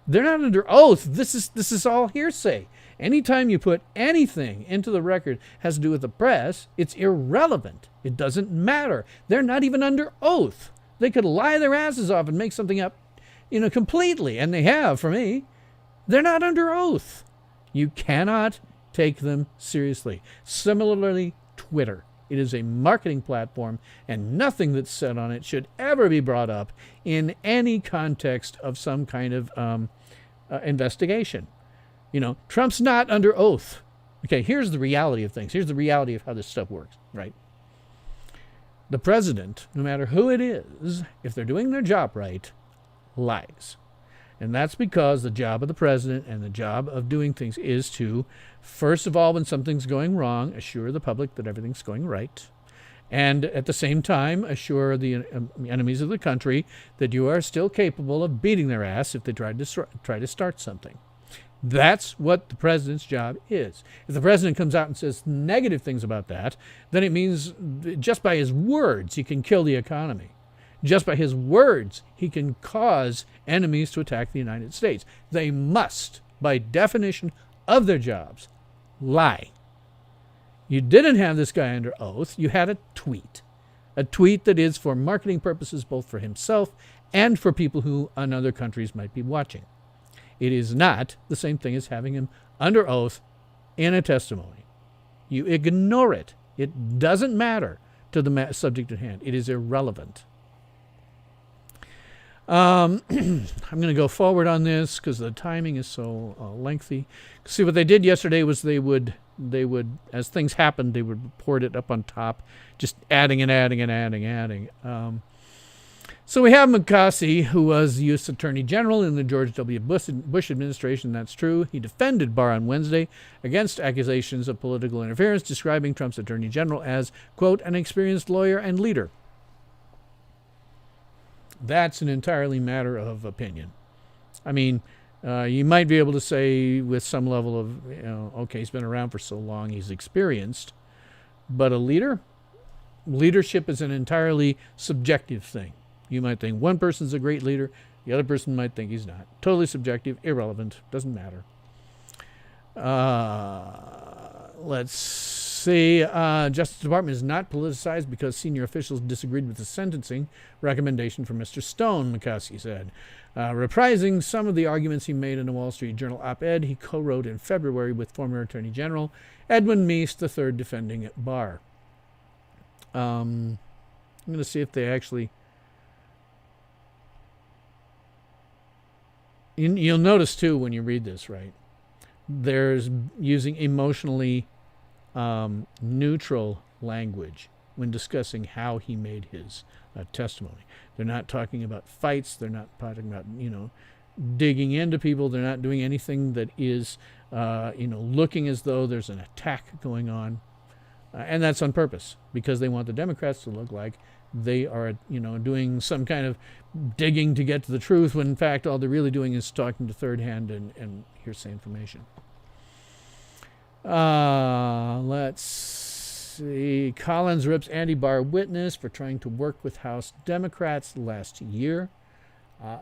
They're not under oath. This is all hearsay. Anytime you put anything into the record has to do with the press, it's irrelevant. It doesn't matter. They're not even under oath. They could lie their asses off and make something up, completely, and they have for me. They're not under oath. You cannot take them seriously. Similarly, Twitter. It is a marketing platform, and nothing that's said on it should ever be brought up in any context of some kind of investigation. Trump's not under oath. Okay, here's the reality of things. Here's the reality of how this stuff works, right? The president, no matter who it is, if they're doing their job right, lies. And that's because the job of the president and the job of doing things is to, first of all, when something's going wrong, assure the public that everything's going right. And at the same time, assure the enemies of the country that you are still capable of beating their ass if they try to start something. That's what the president's job is. If the president comes out and says negative things about that, then it means just by his words, he can kill the economy. Just by his words, he can cause enemies to attack the United States. They must, by definition of their jobs, lie. You didn't have this guy under oath. You had a tweet that is for marketing purposes, both for himself and for people who in other countries might be watching. It is not the same thing as having him under oath in a testimony. You ignore it. It doesn't matter to the subject at hand. It is irrelevant. I'm going to go forward on this because the timing is so lengthy. See, what they did yesterday was they would, as things happened, they would report it up on top, just adding and adding and adding and adding. So we have McCarthy, who was the U.S. Attorney General in the George W. Bush administration. That's true. He defended Barr on Wednesday against accusations of political interference, describing Trump's Attorney General as, quote, an experienced lawyer and leader. That's an entirely matter of opinion. I mean, you might be able to say with some level of, okay, he's been around for so long, he's experienced. But a leader? Leadership is an entirely subjective thing. You might think one person's a great leader. The other person might think he's not. Totally subjective, irrelevant, doesn't matter. Let's see. Justice Department is not politicized because senior officials disagreed with the sentencing recommendation from Mr. Stone, McCaskey said, reprising some of the arguments he made in a Wall Street Journal op-ed he co-wrote in February with former Attorney General Edwin Meese III, defending Barr. I'm going to see if they actually... You'll notice, too, when you read this, right? There's using emotionally neutral language when discussing how he made his testimony. They're not talking about fights. They're not talking about, digging into people. They're not doing anything that is, looking as though there's an attack going on. And that's on purpose, because they want the Democrats to look like they are, doing some kind of digging to get to the truth, when in fact all they're really doing is talking to third hand and hearsay information. Let's see. Collins rips anti-Barr witness for trying to work with House Democrats last year.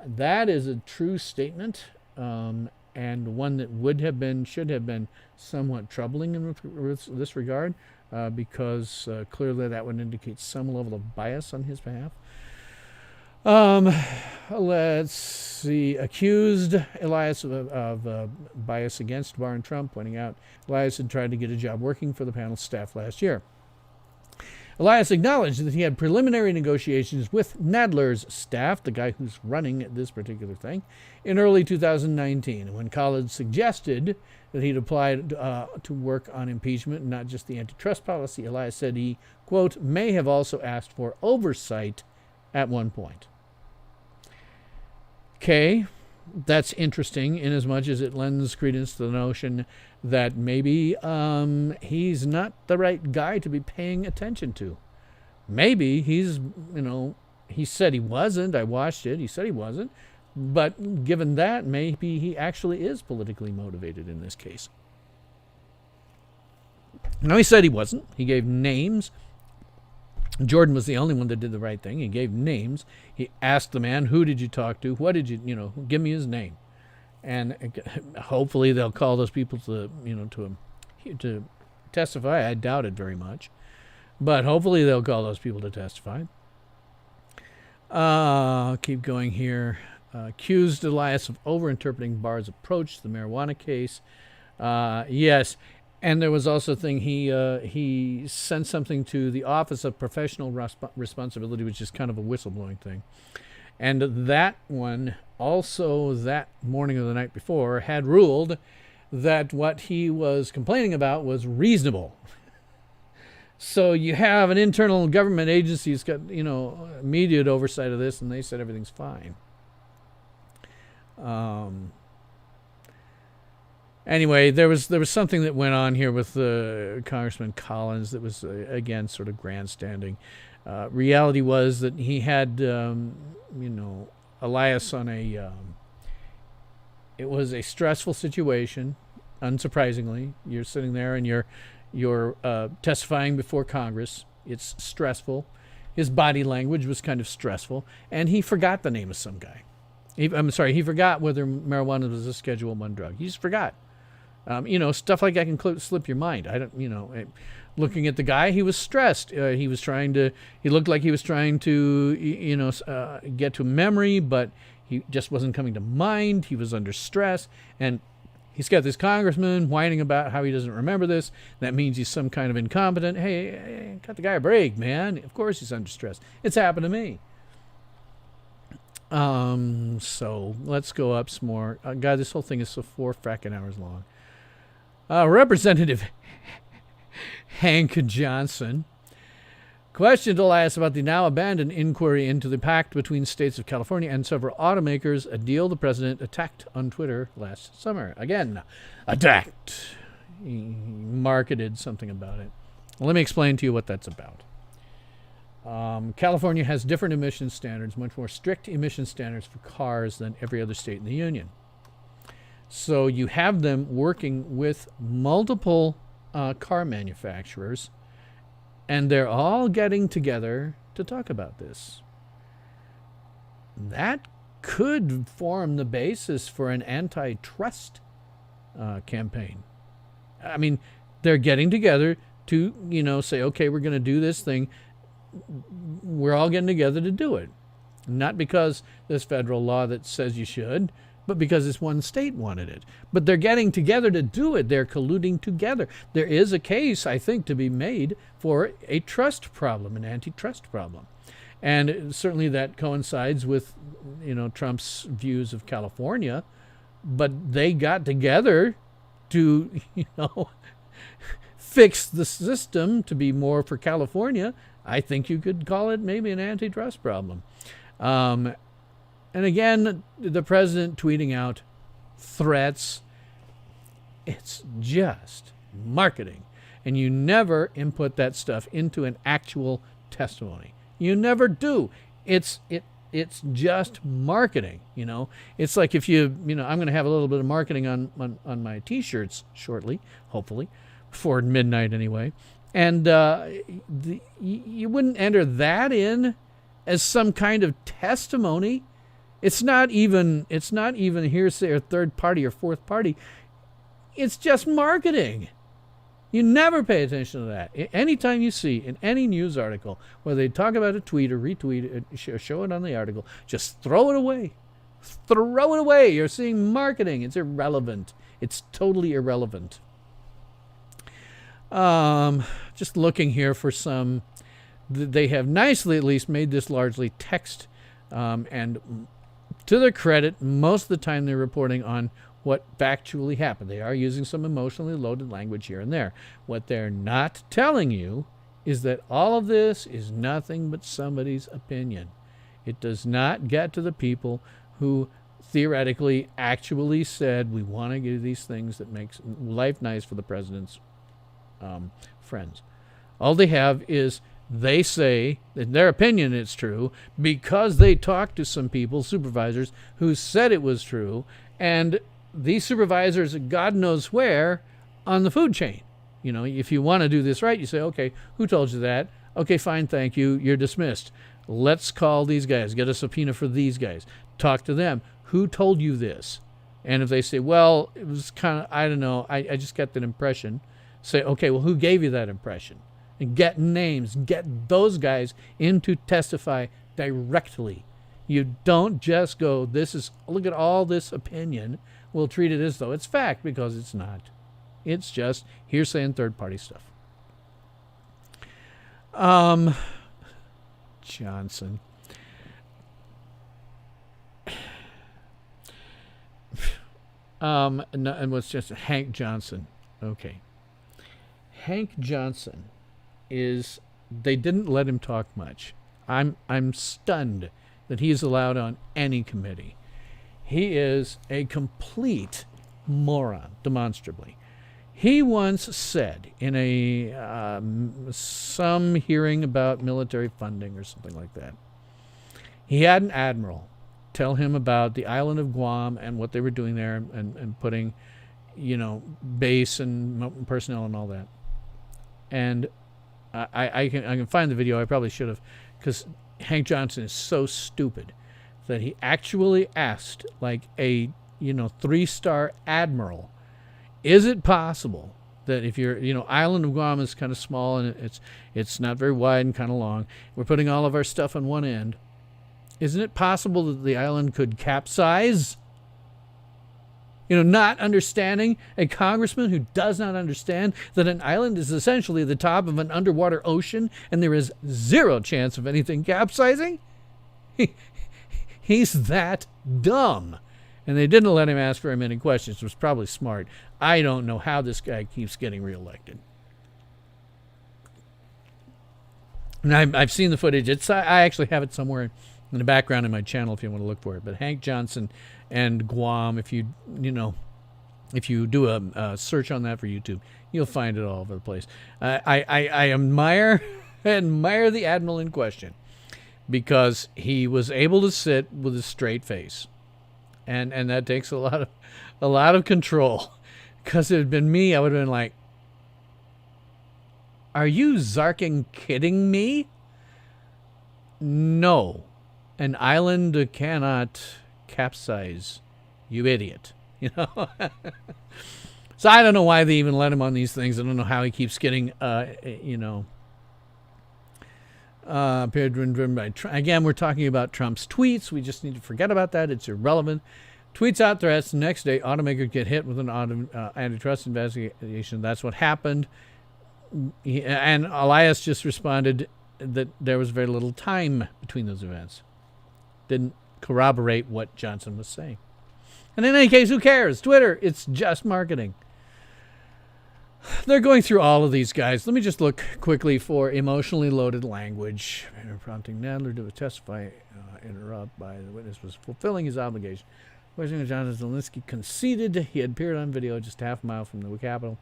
That is a true statement, and one that should have been somewhat troubling in this regard, because clearly that would indicate some level of bias on his behalf. Let's see. Accused Elias of bias against Barr and Trump, pointing out Elias had tried to get a job working for the panel's staff last year. Elias acknowledged that he had preliminary negotiations with Nadler's staff, the guy who's running this particular thing, in early 2019, when Collins suggested that he'd applied to work on impeachment and not just the antitrust policy. Elias said he, quote, may have also asked for oversight at one point. Okay, that's interesting in as much as it lends credence to the notion that maybe he's not the right guy to be paying attention to. Maybe he's, he said he wasn't. I watched it. He said he wasn't. But given that, maybe he actually is politically motivated in this case. No, he said he wasn't. He gave names. Jordan was the only one that did the right thing. He gave names. He asked the man, who did you talk to? What did you, give me his name. And hopefully they'll call those people to testify. I doubt it very much. But hopefully they'll call those people to testify. I'll keep going here. Accused Elias of overinterpreting Barr's approach to the marijuana case. Yes. And there was also a thing, he sent something to the Office of Professional Responsibility, which is kind of a whistleblowing thing. And that one, also that morning of the night before, had ruled that what he was complaining about was reasonable. So you have an internal government agency that's got, immediate oversight of this, and they said everything's fine. Anyway, there was something that went on here with Congressman Collins that was, again, sort of grandstanding. Reality was that he had, Elias on it was a stressful situation, unsurprisingly. You're sitting there and you're testifying before Congress. It's stressful. His body language was kind of stressful, and he forgot the name of some guy. He forgot whether marijuana was a Schedule I drug. He just forgot. Stuff like that can slip your mind. Looking at the guy, he was stressed. He looked like he was trying to, get to memory, but he just wasn't coming to mind. He was under stress. And he's got this congressman whining about how he doesn't remember this. That means he's some kind of incompetent. Hey, cut the guy a break, man. Of course he's under stress. It's happened to me. So let's go up some more. God, this whole thing is so 4 fracking hours long. Representative Hank Johnson questioned Elias about the now abandoned inquiry into the pact between states of California and several automakers, a deal the president attacked on Twitter last summer. Again, attacked. He marketed something about it. Well, let me explain to you what that's about. California has different emission standards, much more strict emission standards for cars than every other state in the union. So you have them working with multiple car manufacturers, and they're all getting together to talk about this. That could form the basis for an antitrust campaign. I mean, they're getting together to, say, okay, we're going to do this thing. We're all getting together to do it. Not because there's federal law that says you should, but because this one state wanted it. But they're getting together to do it. They're colluding together. There is a case, I think, to be made for a trust problem, an antitrust problem. And certainly that coincides with, Trump's views of California. But they got together to, fix the system to be more for California. I think you could call it maybe an antitrust problem. And again, the president tweeting out threats. It's just marketing. And you never input that stuff into an actual testimony. You never do. It's just marketing, It's like if I'm going to have a little bit of marketing on my T-shirts shortly, hopefully, before midnight anyway. And you wouldn't enter that in as some kind of testimony. It's not even hearsay or third party or fourth party. It's just marketing. You never pay attention to that. Anytime you see in any news article where they talk about a tweet or retweet it, show it on the article, just throw it away. Throw it away. You're seeing marketing. It's irrelevant. It's totally irrelevant. Just looking here for some they have nicely at least made this largely text, and to their credit, most of the time they're reporting on what factually happened. They are using some emotionally loaded language here and there. What they're not telling you is that all of this is nothing but somebody's opinion. It does not get to the people who theoretically actually said, we want to do these things that makes life nice for the president's friends. All they have is they say, in their opinion it's true, because they talked to some people, supervisors, who said it was true, and these supervisors, God knows where, on the food chain. You know, if you want to do this right, you say, okay, who told you that? Okay, fine, thank you, you're dismissed. Let's call these guys, get a subpoena for these guys, talk to them. Who told you this? And if they say, well, it was kind of, I don't know, I just got that impression, say, okay, well, who gave you that impression? And get names, get those guys in to testify directly. You don't just go, look at all this opinion. We'll treat it as though it's fact, because it's not. It's just hearsay and third-party stuff. Johnson. And what's just Hank Johnson. Okay. Hank Johnson they didn't let him talk much. I'm stunned that he is allowed on any committee. He is a complete moron, demonstrably. He once said in some hearing about military funding or something like that, he had an admiral tell him about the island of Guam and what they were doing there, and putting, base and personnel and all that. And I can find the video. I probably should have, because Hank Johnson is so stupid that he actually asked, like, a 3-star admiral, is it possible that if you're, island of Guam is kind of small and it's not very wide and kind of long, we're putting all of our stuff on one end, isn't it possible that the island could capsize? Not understanding, a congressman who does not understand that an island is essentially the top of an underwater ocean and there is zero chance of anything capsizing? He's that dumb. And they didn't let him ask very many questions. It was probably smart. I don't know how this guy keeps getting reelected. And I've seen the footage. I actually have it somewhere in the background in my channel if you want to look for it. But Hank Johnson and Guam, if you do a search on that for YouTube, you'll find it all over the place. I admire the admiral in question, because he was able to sit with a straight face, and that takes a lot of control. Because if it had been me, I would have been like, "Are you zarking kidding me? No, an island cannot capsize, you idiot." So I don't know why they even let him on these things. I don't know how he keeps getting, appeared driven by Trump. Again, we're talking about Trump's tweets. We just need to forget about that. It's irrelevant. Tweets out threats. The next day, automakers get hit with an antitrust investigation. That's what happened. And Elias just responded that there was very little time between those events. Didn't corroborate what Johnson was saying. And in any case, who cares? Twitter, it's just marketing. They're going through all of these guys. Let me just look quickly for emotionally loaded language. Prompting Nadler to testify, interrupt by the witness was fulfilling his obligation. Questioning John Zelinsky conceded he had appeared on video just half a mile from the Capitol.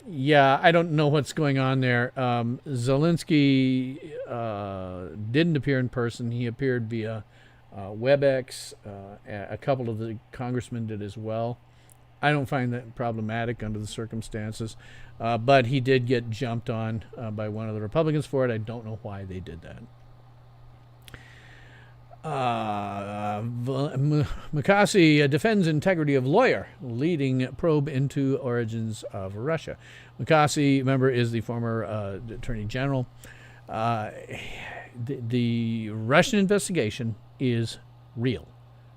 Yeah, I don't know what's going on there. Zelinsky didn't appear in person. He appeared via WebEx. A couple of the congressmen did as well. I don't find that problematic under the circumstances, but he did get jumped on by one of the Republicans for it. I don't know why they did that. McCarthy defends integrity of lawyer, leading probe into origins of Russia. McCarthy, remember, is the former Attorney General. The Russian investigation is real.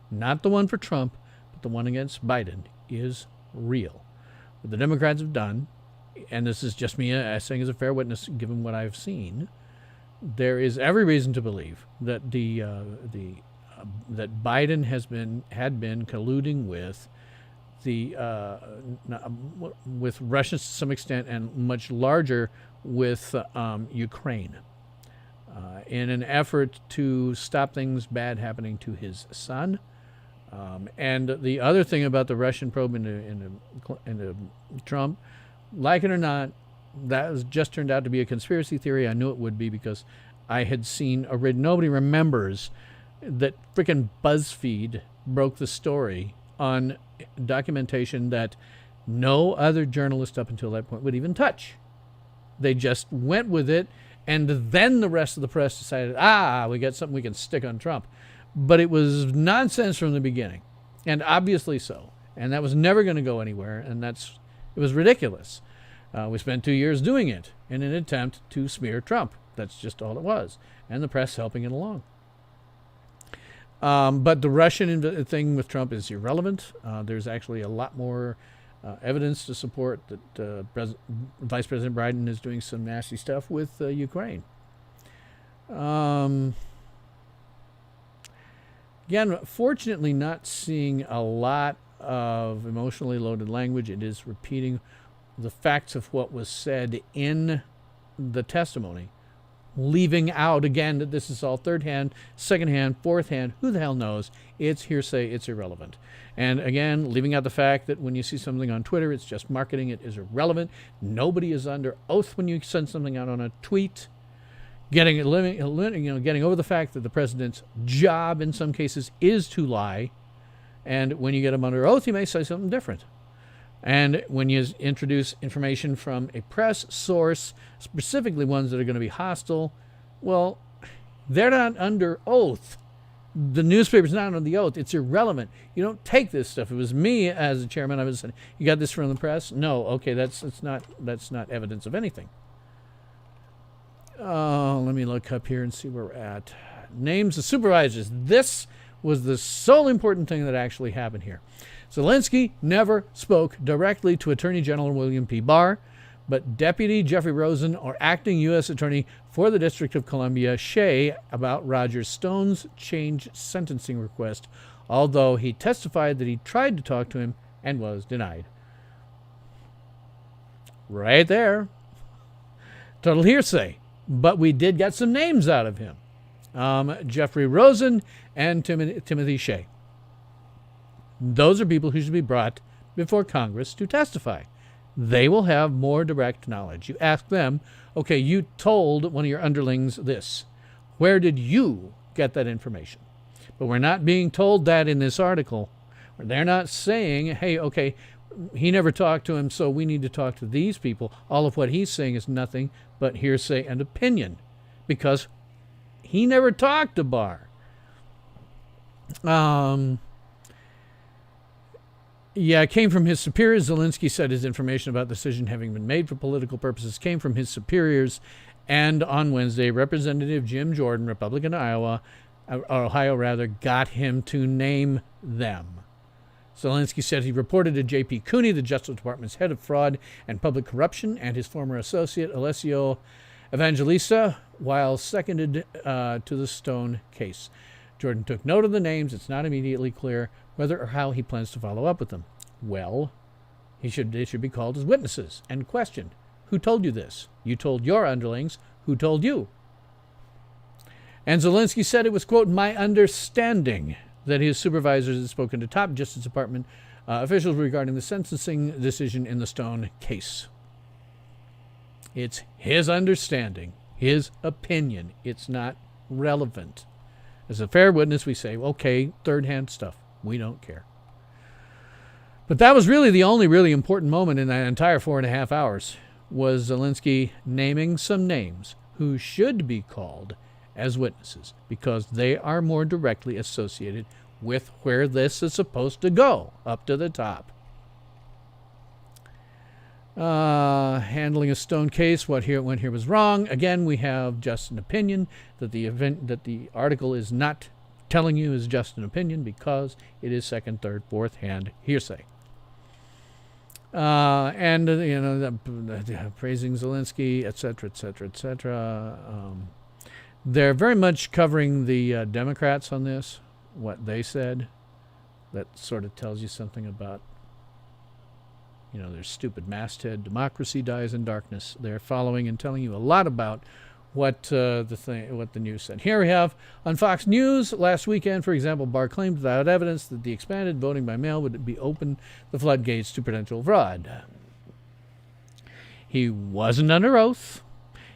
Not the one for Trump, but the one against Biden is real. What the Democrats have done and this is just me saying as a fair witness, given what I've seen, there is every reason to believe that that Biden had been colluding with with Russia to some extent, and much larger with Ukraine, in an effort to stop things bad happening to his son. And the other thing about the Russian probe into Trump, like it or not, that was just turned out to be a conspiracy theory. I knew it would be because I had seen nobody remembers that frickin' BuzzFeed broke the story on documentation that no other journalist up until that point would even touch. They just went with it, and then the rest of the press decided, we got something we can stick on Trump. But it was nonsense from the beginning, and obviously so. And that was never going to go anywhere, and it was ridiculous. We spent 2 years doing it in an attempt to smear Trump. That's just all it was, and the press helping it along. But the Russian thing with Trump is irrelevant. There's actually a lot more evidence to support that Vice President Biden is doing some nasty stuff with Ukraine. Again, fortunately not seeing a lot of emotionally loaded language. It is repeating the facts of what was said in the testimony, leaving out, again, that this is all third hand, second hand, fourth hand, who the hell knows? It's hearsay, it's irrelevant. And again, leaving out the fact that when you see something on Twitter, it's just marketing, it is irrelevant. Nobody is under oath when you send something out on a tweet. Getting over the fact that the president's job in some cases is to lie, and when you get him under oath, he may say something different. And when you introduce information from a press source, specifically ones that are going to be hostile, well, they're not under oath. The newspaper's not under the oath. It's irrelevant. You don't take this stuff. If it was me as a chairman, I would say, "You got this from the press?" No, okay, that's not evidence of anything. Let me look up here and see where we're at. Names of supervisors. This was the sole important thing that actually happened here. Zelinsky never spoke directly to Attorney General William P. Barr, but Deputy Jeffrey Rosen, or Acting U.S. Attorney for the District of Columbia, Shea, about Roger Stone's change sentencing request, although he testified that he tried to talk to him and was denied. Right there. Total hearsay. But we did get some names out of him. Jeffrey Rosen and Timothy Shea. Those are people who should be brought before Congress to testify. They will have more direct knowledge. You ask them, okay, you told one of your underlings this. Where did you get that information? But we're not being told that in this article. They're not saying, hey, okay, he never talked to him, so we need to talk to these people. All of what he's saying is nothing but hearsay and opinion, because he never talked to Barr. It came from his superiors. Zelinsky said his information about the decision having been made for political purposes came from his superiors. And on Wednesday, Representative Jim Jordan, Republican Ohio, got him to name them. Zelinsky said he reported to J.P. Cooney, the Justice Department's head of fraud and public corruption, and his former associate, Alessio Evangelista, while seconded to the Stone case. Jordan took note of the names. It's not immediately clear whether or how he plans to follow up with them. Well, they should be called as witnesses and questioned. Who told you this? You told your underlings. Who told you? And Zelinsky said it was, quote, my understanding that his supervisors had spoken to top Justice Department officials regarding the sentencing decision in the Stone case. It's his understanding, his opinion. It's not relevant. As a fair witness, we say, okay, third-hand stuff. We don't care. But that was really the only really important moment in that entire 4.5 hours, was Zelinsky naming some names who should be called as witnesses, because they are more directly associated with where this is supposed to go, up to the top. Handling a Stone case, what went here was wrong. Again, we have just an opinion that the article is not telling you is just an opinion, because it is second, third, fourth hand hearsay. And praising Zelinsky, etc., etc., etc. They're very much covering the Democrats on this, what they said. That sort of tells you something about, their stupid masthead, democracy dies in darkness. They're following and telling you a lot about what the news said. Here we have on Fox News last weekend, for example, Barr claimed without evidence that the expanded voting by mail would be open the floodgates to potential fraud. He wasn't under oath.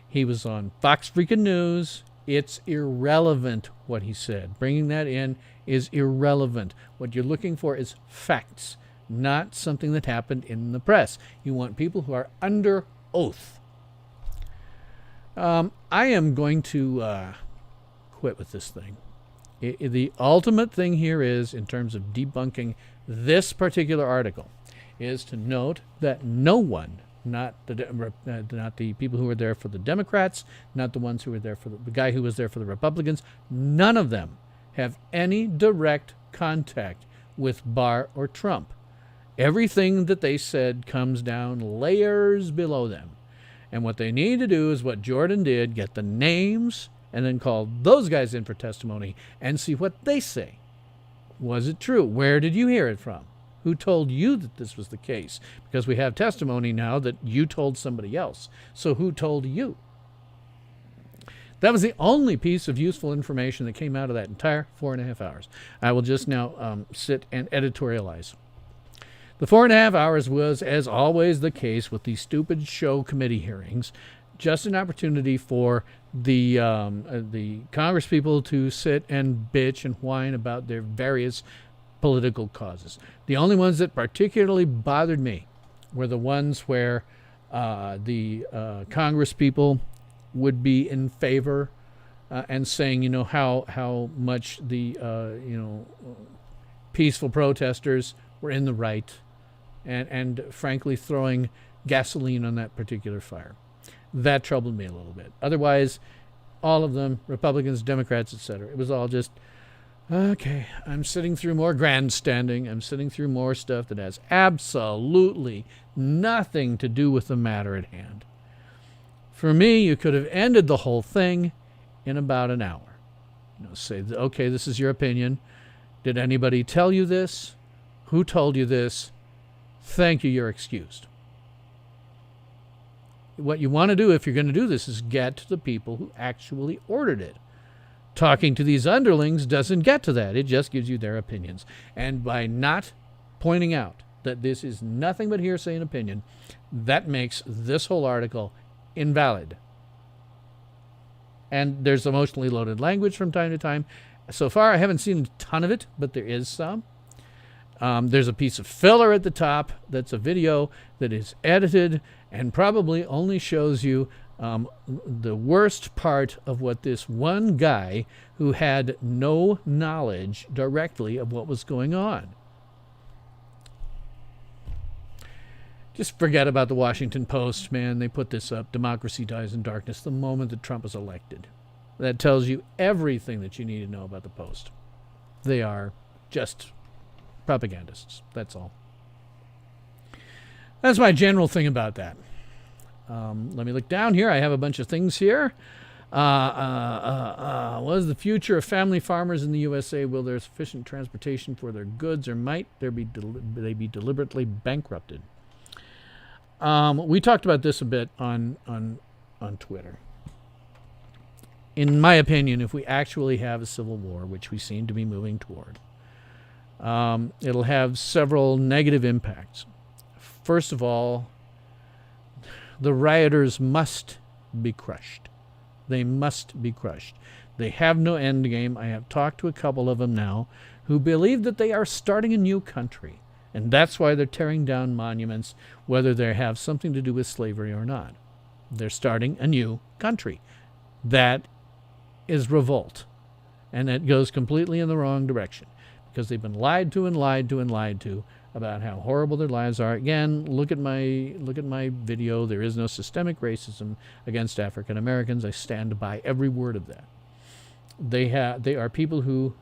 He was on Fox freaking News. It's irrelevant what he said. Bringing that in is irrelevant. What you're looking for is facts, not something that happened in the press. You want people who are under oath. I am going to quit with this thing. The ultimate thing here is, in terms of debunking this particular article, is to note that no one, not the people who were there for the Democrats, not the ones who were there for the guy who was there for the Republicans, none of them have any direct contact with Barr or Trump. Everything that they said comes down layers below them. And what they need to do is what Jordan did, get the names and then call those guys in for testimony and see what they say. Was it true? Where did you hear it from? Who told you that this was the case? Because we have testimony now that you told somebody else. So who told you? That was the only piece of useful information that came out of that entire 4.5 hours. I will just now sit and editorialize. The 4.5 hours was, as always the case with these stupid show committee hearings, just an opportunity for the Congress people to sit and bitch and whine about their various political causes. The only ones that particularly bothered me were the ones where the Congress people would be in favor and saying, how much the peaceful protesters were in the right, and frankly throwing gasoline on that particular fire. That troubled me a little bit. Otherwise, all of them, Republicans, Democrats, etc., it was all just, okay, I'm sitting through more grandstanding. I'm sitting through more stuff that has absolutely nothing to do with the matter at hand. For me, you could have ended the whole thing in about an hour. Say, okay, this is your opinion. Did anybody tell you this? Who told you this? Thank you, you're excused. What you want to do if you're going to do this is get to the people who actually ordered it. Talking to these underlings doesn't get to that. It just gives you their opinions. And by not pointing out that this is nothing but hearsay and opinion, that makes this whole article invalid. And there's emotionally loaded language from time to time. So far, I haven't seen a ton of it, but there is some. There's a piece of filler at the top that's a video that is edited and probably only shows you the worst part of what this one guy who had no knowledge directly of what was going on. Just forget about the Washington Post, man. They put this up. Democracy dies in darkness the moment that Trump is elected. That tells you everything that you need to know about the Post. They are just propagandists. That's all. That's my general thing about that. Let me look down here. I have a bunch of things here. What is the future of family farmers in the USA? Will there be sufficient transportation for their goods, or might they be deliberately bankrupted? We talked about this a bit on Twitter. In my opinion, if we actually have a civil war, which we seem to be moving toward, it'll have several negative impacts. First of all, the rioters must be crushed. They must be crushed. They have no end game. I have talked to a couple of them now who believe that they are starting a new country. And that's why they're tearing down monuments, whether they have something to do with slavery or not. They're starting a new country. That is revolt. And it goes completely in the wrong direction, because they've been lied to and lied to and lied to about how horrible their lives are. Again, look at my video. There is no systemic racism against African Americans. I stand by every word of that. They are people who,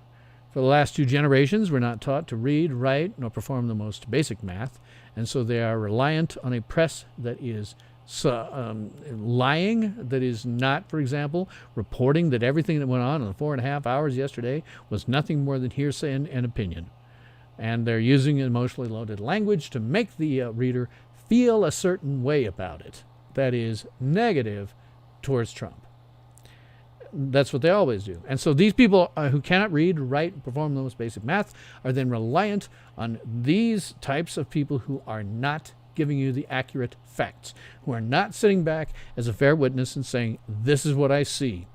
for the last 2 generations, were not taught to read, write, nor perform the most basic math, And so they are reliant on a press that is lying, that is not, for example, reporting that everything that went on in the 4.5 hours yesterday was nothing more than hearsay and opinion. And they're using emotionally loaded language to make the reader feel a certain way about it, that is negative towards Trump. That's what they always do. And so these people who cannot read, write, perform the most basic math are then reliant on these types of people who are not giving you the accurate facts, who are not sitting back as a fair witness and saying, this is what I see.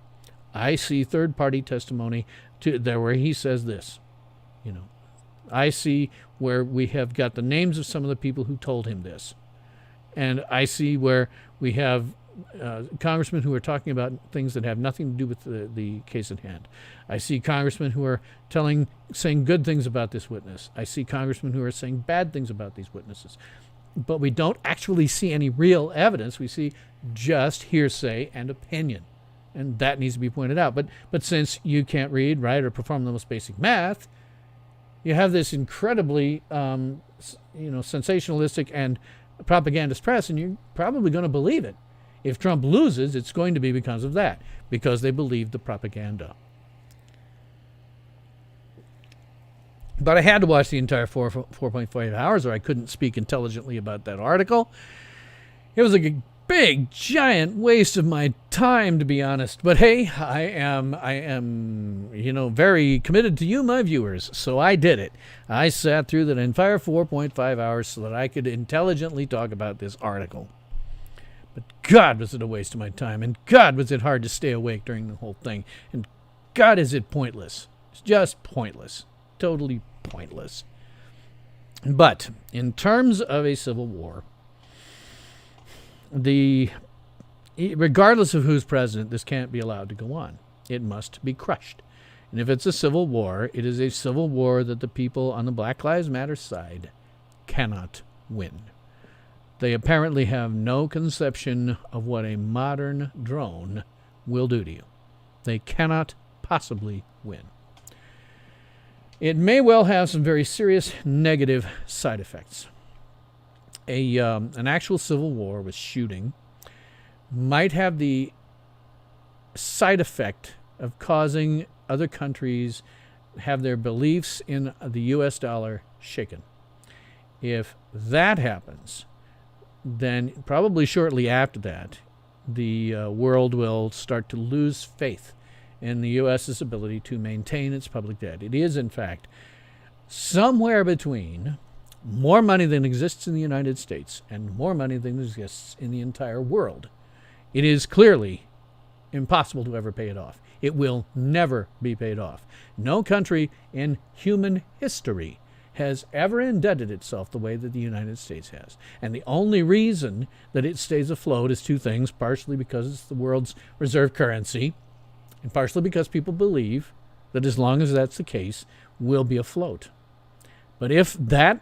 I see third-party testimony where he says this. I see where we have got the names of some of the people who told him this. And I see where we have congressmen who are talking about things that have nothing to do with the case at hand. I see congressmen who are saying good things about this witness. I see congressmen who are saying bad things about these witnesses. But we don't actually see any real evidence. We see just hearsay and opinion. And that needs to be pointed out. But since you can't read, write, or perform the most basic math, you have this incredibly sensationalistic and propagandist press, and you're probably going to believe it. If Trump loses, it's going to be because of that, because they believe the propaganda. But I had to watch the entire 4.5 hours, or I couldn't speak intelligently about that article. It was a big, giant waste of my time, to be honest. But hey, I am, very committed to you, my viewers. So I did it. I sat through that entire 4.5 hours so that I could intelligently talk about this article. But God, was it a waste of my time. And God, was it hard to stay awake during the whole thing. And God, is it pointless. It's just pointless. Totally pointless. But in terms of a civil war, regardless of who's president, this can't be allowed to go on. It must be crushed. And if it's a civil war, it is a civil war that the people on the Black Lives Matter side cannot win. They apparently have no conception of what a modern drone will do to you. They cannot possibly win. It may well have some very serious negative side effects. An actual civil war with shooting might have the side effect of causing other countries have their beliefs in the U.S. dollar shaken. If that happens, then probably shortly after that, the world will start to lose faith in the U.S.'s ability to maintain its public debt. It is, in fact, somewhere between more money than exists in the United States and more money than exists in the entire world. It is clearly impossible to ever pay it off. It will never be paid off. No country in human history has ever indebted itself the way that the United States has. And the only reason that it stays afloat is two things, partially because it's the world's reserve currency, and partially because people believe that as long as that's the case, we'll be afloat. But if that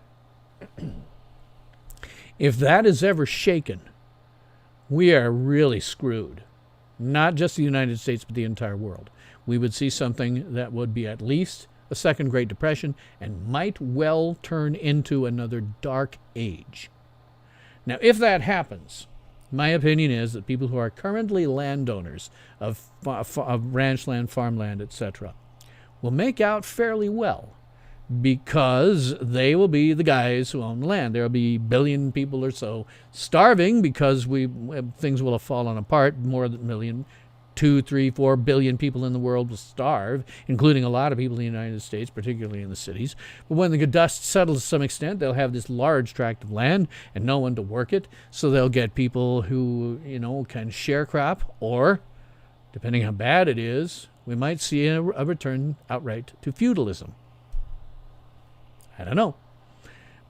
is ever shaken, we are really screwed. Not just the United States, but the entire world. We would see something that would be at least a second Great Depression and might well turn into another dark age. Now, if that happens, my opinion is that people who are currently landowners of ranch land, farmland, etc., will make out fairly well, because they will be the guys who own the land. There will be a billion people or so starving because things will have fallen apart. More than a million, 2, 3, 4 billion people in the world will starve, including a lot of people in the United States, particularly in the cities. But when the dust settles to some extent, they'll have this large tract of land and no one to work it. So they'll get people who, can sharecrop, or, depending how bad it is, we might see a return outright to feudalism. I don't know.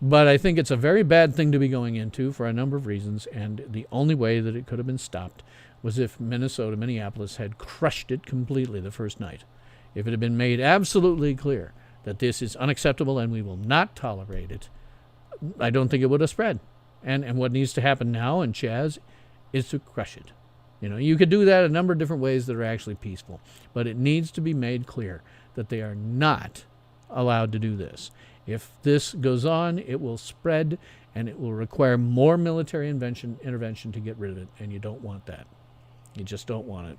But I think it's a very bad thing to be going into for a number of reasons, and the only way that it could have been stopped was if Minneapolis had crushed it completely the first night. If it had been made absolutely clear that this is unacceptable and we will not tolerate it, I don't think it would have spread. And what needs to happen now, and Chaz, is to crush it. You could do that a number of different ways that are actually peaceful, but it needs to be made clear that they are not allowed to do this. If this goes on, it will spread, and it will require more military intervention to get rid of it, and you don't want that. You just don't want it.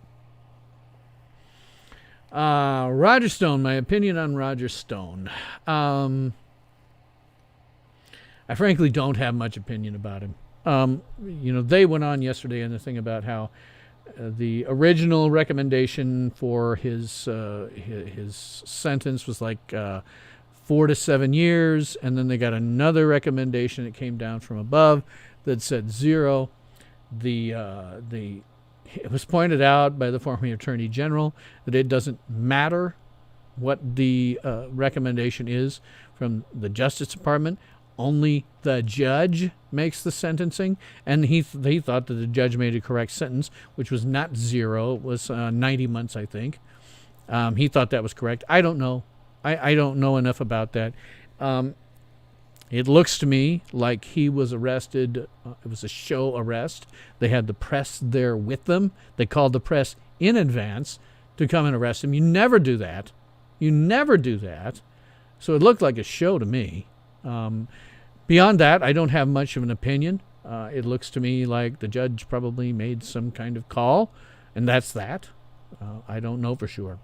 Roger Stone, my opinion on Roger Stone. I frankly don't have much opinion about him. They went on yesterday in the thing about how the original recommendation for his sentence was like 4 to 7 years, and then they got another recommendation that came down from above that said 0. It was pointed out by the former Attorney General that it doesn't matter what the recommendation is from the Justice Department. Only the judge makes the sentencing, and he thought that the judge made a correct sentence, which was not 0. It was 90 months, I think. He thought that was correct. I don't know. I don't know enough about that. It looks to me like he was arrested. It was a show arrest. They had the press there with them. They called the press in advance to come and arrest him. You never do that. You never do that. So it looked like a show to me. Beyond that, I don't have much of an opinion. It looks to me like the judge probably made some kind of call, and that's that. I don't know for sure.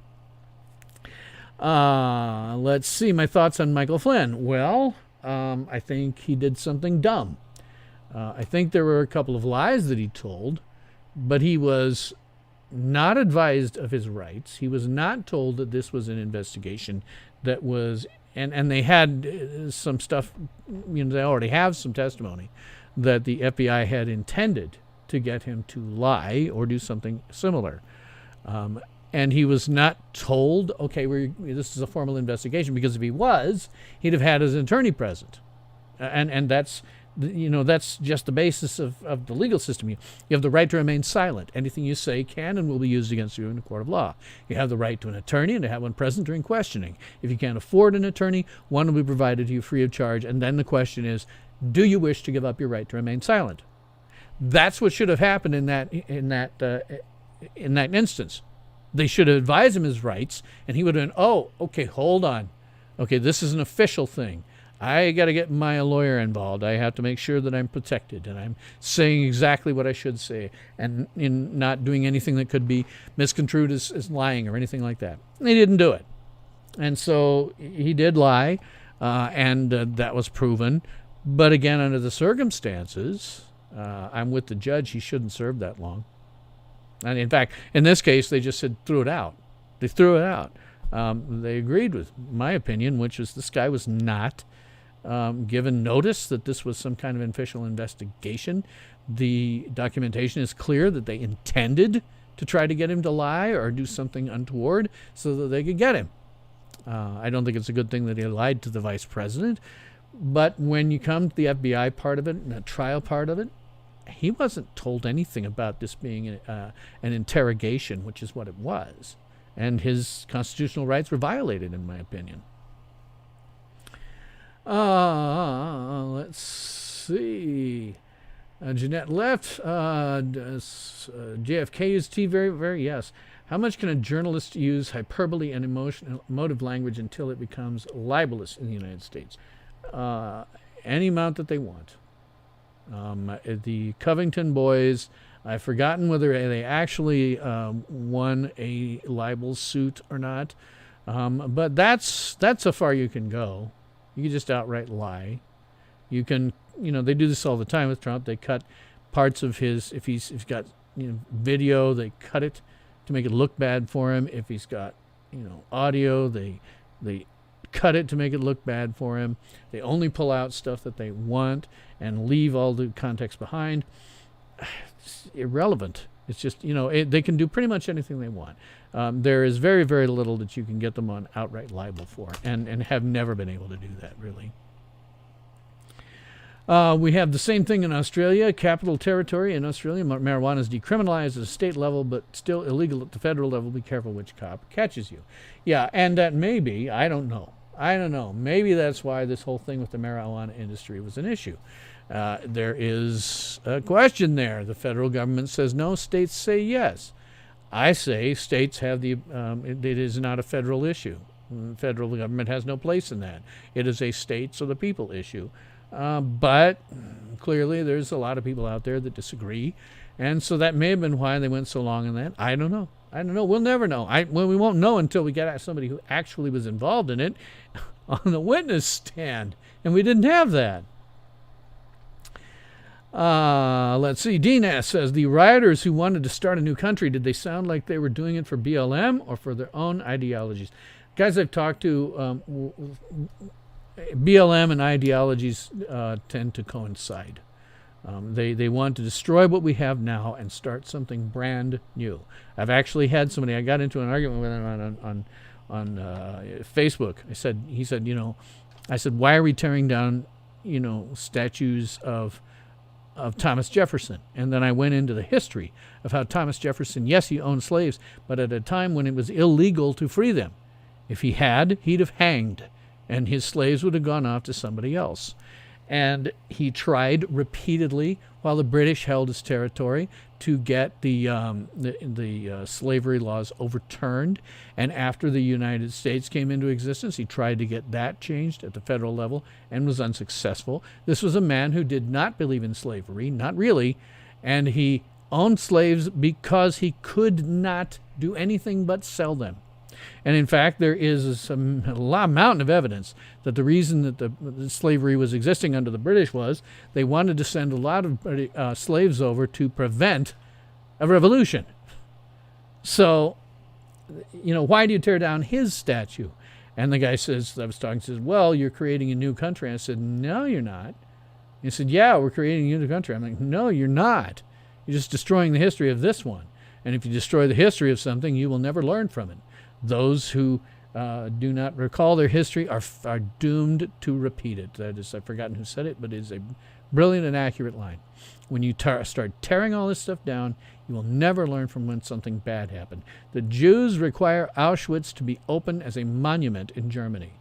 Let's see, my thoughts on Michael Flynn. Well, I think he did something dumb. I think there were a couple of lies that he told, but he was not advised of his rights. He was not told that this was an investigation that was, and they had some stuff, they already have some testimony that the FBI had intended to get him to lie or do something similar. And he was not told, okay, this is a formal investigation, because if he was, he'd have had his attorney present. And that's, that's just the basis of the legal system. You have the right to remain silent. Anything you say can and will be used against you in a court of law. You have the right to an attorney and to have one present during questioning. If you can't afford an attorney, one will be provided to you free of charge. And then the question is, do you wish to give up your right to remain silent? That's what should have happened in that instance. They should have advised him his rights, and he would have been, oh, okay, hold on. Okay, this is an official thing. I got to get my lawyer involved. I have to make sure that I'm protected and I'm saying exactly what I should say and in not doing anything that could be misconstrued as lying or anything like that. And he didn't do it. And so he did lie, and that was proven. But again, under the circumstances, I'm with the judge. He shouldn't serve that long. And in fact, in this case, they just said, threw it out. They threw it out. They agreed with my opinion, which is this guy was not given notice that this was some kind of official investigation. The documentation is clear that they intended to try to get him to lie or do something untoward so that they could get him. I don't think it's a good thing that he lied to the vice president. But when you come to the FBI part of it and the trial part of it, he wasn't told anything about this being an interrogation, which is what it was. And his constitutional rights were violated, in my opinion. Let's see. Jeanette left. JFK used T very, very, yes. How much can a journalist use hyperbole and emotive language until it becomes libelous in the United States? Any amount that they want. The Covington boys, I've forgotten whether they actually won a libel suit or not, but that's how far you can go. You can just outright lie. You can, they do this all the time with Trump. They cut parts of his, if he's got video, they cut it to make it look bad for him. If he's got audio, they cut it to make it look bad for him. They only pull out stuff that they want and leave all the context behind. It's irrelevant. It's just, they can do pretty much anything they want. There is very, very little that you can get them on outright libel for, and have never been able to do that, really. We have the same thing in Australia. Capital Territory in Australia, marijuana is decriminalized at a state level, but still illegal at the federal level. Be careful which cop catches you. Yeah, and that may be, I don't know. Maybe that's why this whole thing with the marijuana industry was an issue. There is a question there. The federal government says no, states say yes. I say states have it is not a federal issue. The federal government has no place in that. It is a states or the people issue. But clearly there's a lot of people out there that disagree. And so that may have been why they went so long in that. I don't know. We'll never know. We won't know until we get at somebody who actually was involved in it on the witness stand. And we didn't have that. Let's see. Dean S. says, the rioters who wanted to start a new country, did they sound like they were doing it for BLM or for their own ideologies? Guys I've talked to, BLM and ideologies tend to coincide. They want to destroy what we have now and start something brand new. I've actually had somebody, I got into an argument with him on Facebook. He said, I said, why are we tearing down, statues of Thomas Jefferson? And then I went into the history of how Thomas Jefferson, yes, he owned slaves, but at a time when it was illegal to free them. If he had, he'd have hanged, and his slaves would have gone off to somebody else. And he tried repeatedly, while the British held his territory, to get the slavery laws overturned. And after the United States came into existence, he tried to get that changed at the federal level and was unsuccessful. This was a man who did not believe in slavery, not really, and he owned slaves because he could not do anything but sell them. And in fact, there is a mountain of evidence that the reason that the slavery was existing under the British was they wanted to send a lot of slaves over to prevent a revolution. So, why do you tear down his statue? And the guy says, well, you're creating a new country. And I said, no, you're not. He said, yeah, we're creating a new country. I'm like, no, you're not. You're just destroying the history of this one. And if you destroy the history of something, you will never learn from it. Those who do not recall their history are doomed to repeat it. That is, I've forgotten who said it, but it is a brilliant and accurate line. When you start tearing all this stuff down, you will never learn from when something bad happened. The Jews require Auschwitz to be open as a monument in Germany.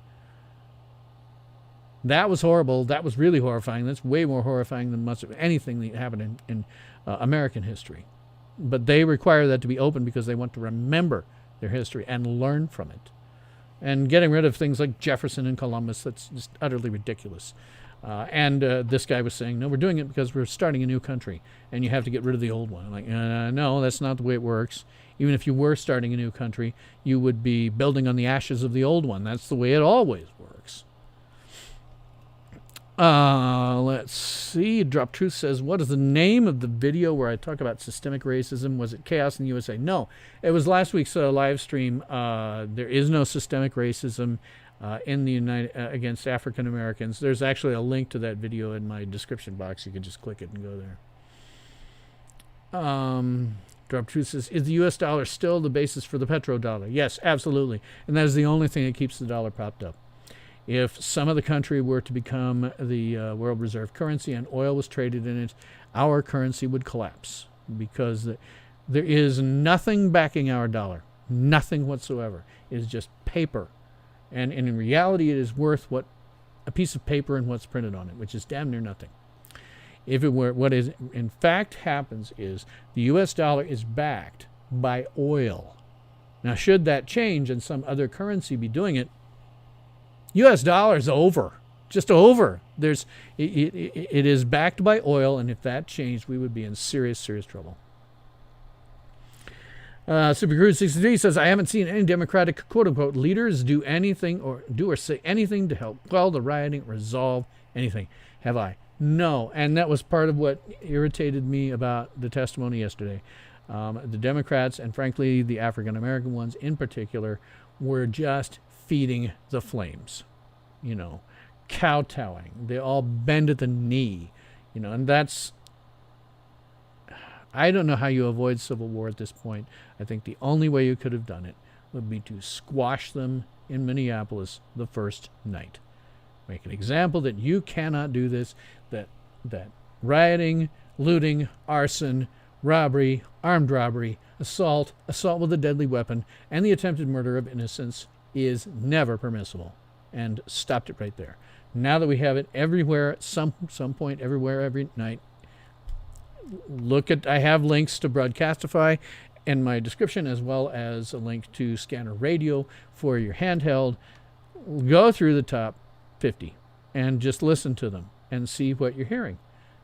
That was horrible. That was really horrifying. That's way more horrifying than much of anything that happened in American history. But they require that to be open because they want to remember their history and learn from it. And getting rid of things like Jefferson and Columbus, that's just utterly ridiculous. And this guy was saying, no, we're doing it because we're starting a new country, and you have to get rid of the old one. I'm like, no, that's not the way it works. Even if you were starting a new country, you would be building on the ashes of the old one. That's the way it always works. Let's see. Drop Truth says, what is the name of the video where I talk about systemic racism? Was it Chaos in the USA? No, it was last week's live stream. There is no systemic racism in the against African Americans. There's actually a link to that video in my description box. You can just click it and go there. Drop Truth says, is the U.S. dollar still the basis for the petrodollar? Yes, absolutely. And that is the only thing that keeps the dollar propped up. If some of the country were to become the world reserve currency and oil was traded in it, our currency would collapse because there is nothing backing our dollar, nothing whatsoever. It is just paper. And in reality, it is worth what a piece of paper and what's printed on it, which is damn near nothing. If it were, what is in fact happens is the U.S. dollar is backed by oil. Now, should that change and some other currency be doing it, U.S. dollar is over, just over. It is backed by oil, and if that changed, we would be in serious, serious trouble. Supercruise 63 says, I haven't seen any Democratic quote-unquote leaders do anything or say anything to help quell the rioting, resolve anything. Have I? No, and that was part of what irritated me about the testimony yesterday. The Democrats, and frankly the African-American ones in particular, were just feeding the flames, kowtowing. They all bend at the knee, and that's, I don't know how you avoid civil war at this point. I think the only way you could have done it would be to squash them in Minneapolis the first night. Make an example that you cannot do this, that rioting, looting, arson, robbery, armed robbery, assault with a deadly weapon, and the attempted murder of innocents is never permissible, and stopped it right there. Now that we have it everywhere, at some point, everywhere, every night, I have links to Broadcastify in my description, as well as a link to Scanner Radio for your handheld. Go through the top 50 and just listen to them and see what you're hearing.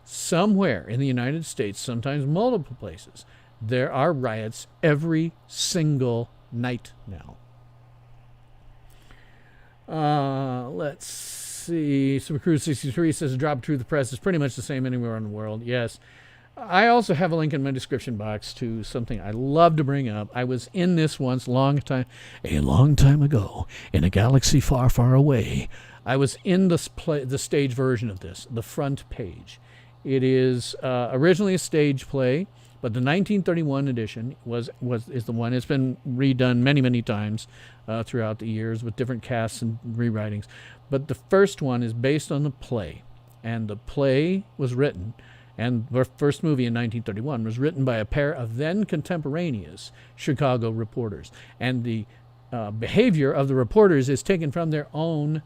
Somewhere in the United States, sometimes multiple places, there are riots every single night now. Let's see. Super Cruise 63 says a drop through the press is pretty much the same anywhere in the world. Yes. I also have a link in my description box to something I love to bring up. I was in this once a long time ago, in a galaxy far, far away. I was in the stage version of this, the front page. It is originally a stage play, but the 1931 edition is the one. It's been redone many, many times throughout the years with different casts and rewritings. But the first one is based on the play, and the play was written, and the first movie in 1931 was written by a pair of then contemporaneous Chicago reporters. And the behavior of the reporters is taken from their own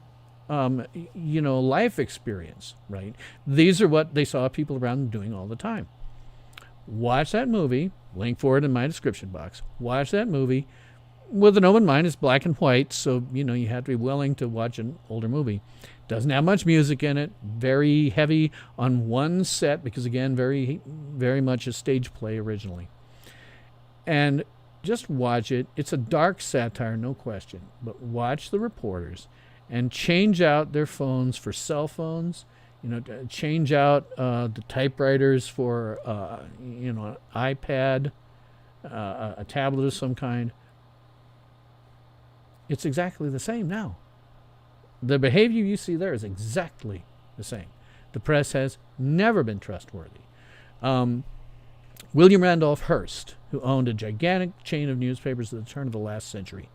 life experience, right? These are what they saw people around them doing all the time. Watch that movie, link for it in my description box. Watch that movie with an open mind. It's black and white, so you have to be willing to watch an older movie. Doesn't have much music in it, very heavy on one set, because again, very, very much a stage play originally. And just watch it. It's a dark satire, no question, but watch the reporters and change out their phones for cell phones. Change out the typewriters for, an iPad, a tablet of some kind. It's exactly the same now. The behavior you see there is exactly the same. The press has never been trustworthy. William Randolph Hearst, who owned a gigantic chain of newspapers at the turn of the last century,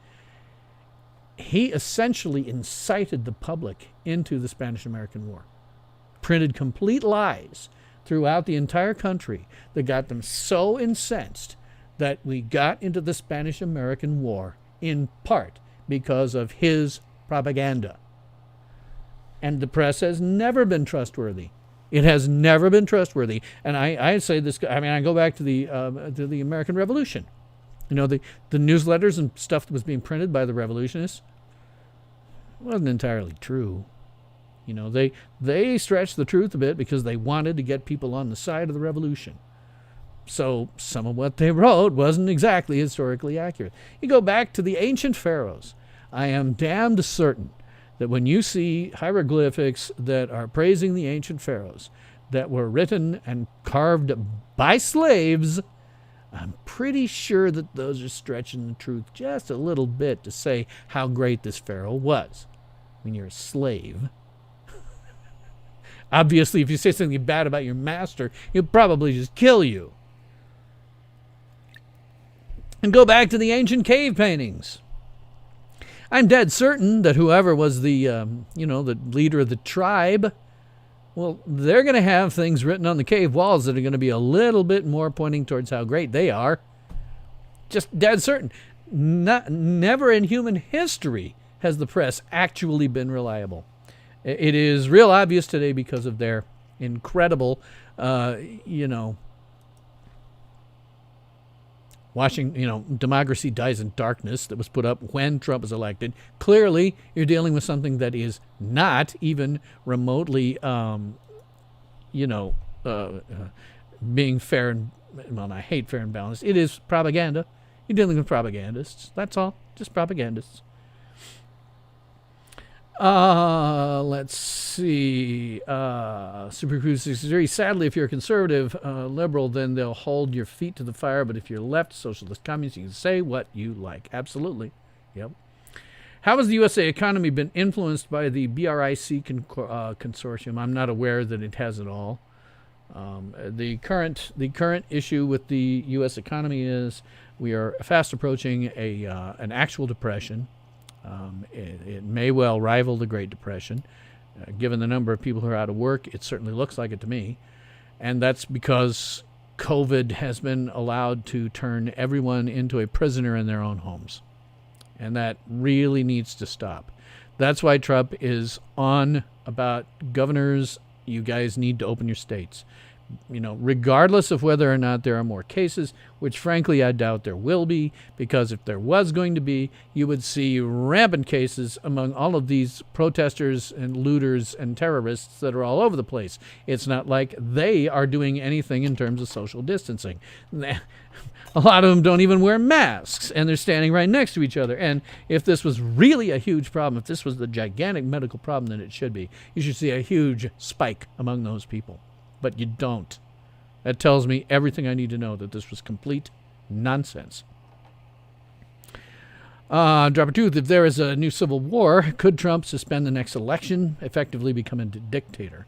he essentially incited the public into the Spanish-American War. Printed complete lies throughout the entire country that got them so incensed that we got into the Spanish-American War in part because of his propaganda. And the press has never been trustworthy. It has never been trustworthy. And I say this, I go back to the American Revolution. The newsletters and stuff that was being printed by the revolutionists wasn't entirely true. They stretched the truth a bit because they wanted to get people on the side of the revolution. So some of what they wrote wasn't exactly historically accurate. You go back to the ancient pharaohs. I am damned certain that when you see hieroglyphics that are praising the ancient pharaohs that were written and carved by slaves, I'm pretty sure that those are stretching the truth just a little bit to say how great this pharaoh was. When you're a slave, obviously, if you say something bad about your master, he'll probably just kill you. And go back to the ancient cave paintings. I'm dead certain that whoever was the leader of the tribe, well, they're going to have things written on the cave walls that are going to be a little bit more pointing towards how great they are. Just dead certain. Never in human history has the press actually been reliable. It is real obvious today because of their incredible, Democracy Dies in Darkness that was put up when Trump was elected. Clearly, you're dealing with something that is not even remotely, being fair and, I hate fair and balanced. It is propaganda. You're dealing with propagandists. That's all. Just propagandists. Let's see. Super Cruise 63. Sadly, if you're a conservative liberal, then they'll hold your feet to the fire. But if you're left, socialist, communist, you can say what you like. Absolutely. Yep. How has the USA economy been influenced by the BRIC consortium? I'm not aware that it has at all. The current issue with the U.S. economy is we are fast approaching an actual depression. It may well rival the Great Depression. Given the number of people who are out of work, it certainly looks like it to me. And that's because COVID has been allowed to turn everyone into a prisoner in their own homes. And that really needs to stop. That's why Trump is on about governors. You guys need to open your states, regardless of whether or not there are more cases, which frankly I doubt there will be, because if there was going to be, you would see rampant cases among all of these protesters and looters and terrorists that are all over the place. It's not like they are doing anything in terms of social distancing. A lot of them don't even wear masks, and they're standing right next to each other. And if this was really a huge problem, if this was the gigantic medical problem that it should be, you should see a huge spike among those people. But you don't. That tells me everything I need to know, that this was complete nonsense. Drop a tooth. If there is a new civil war, could Trump suspend the next election, effectively become a dictator?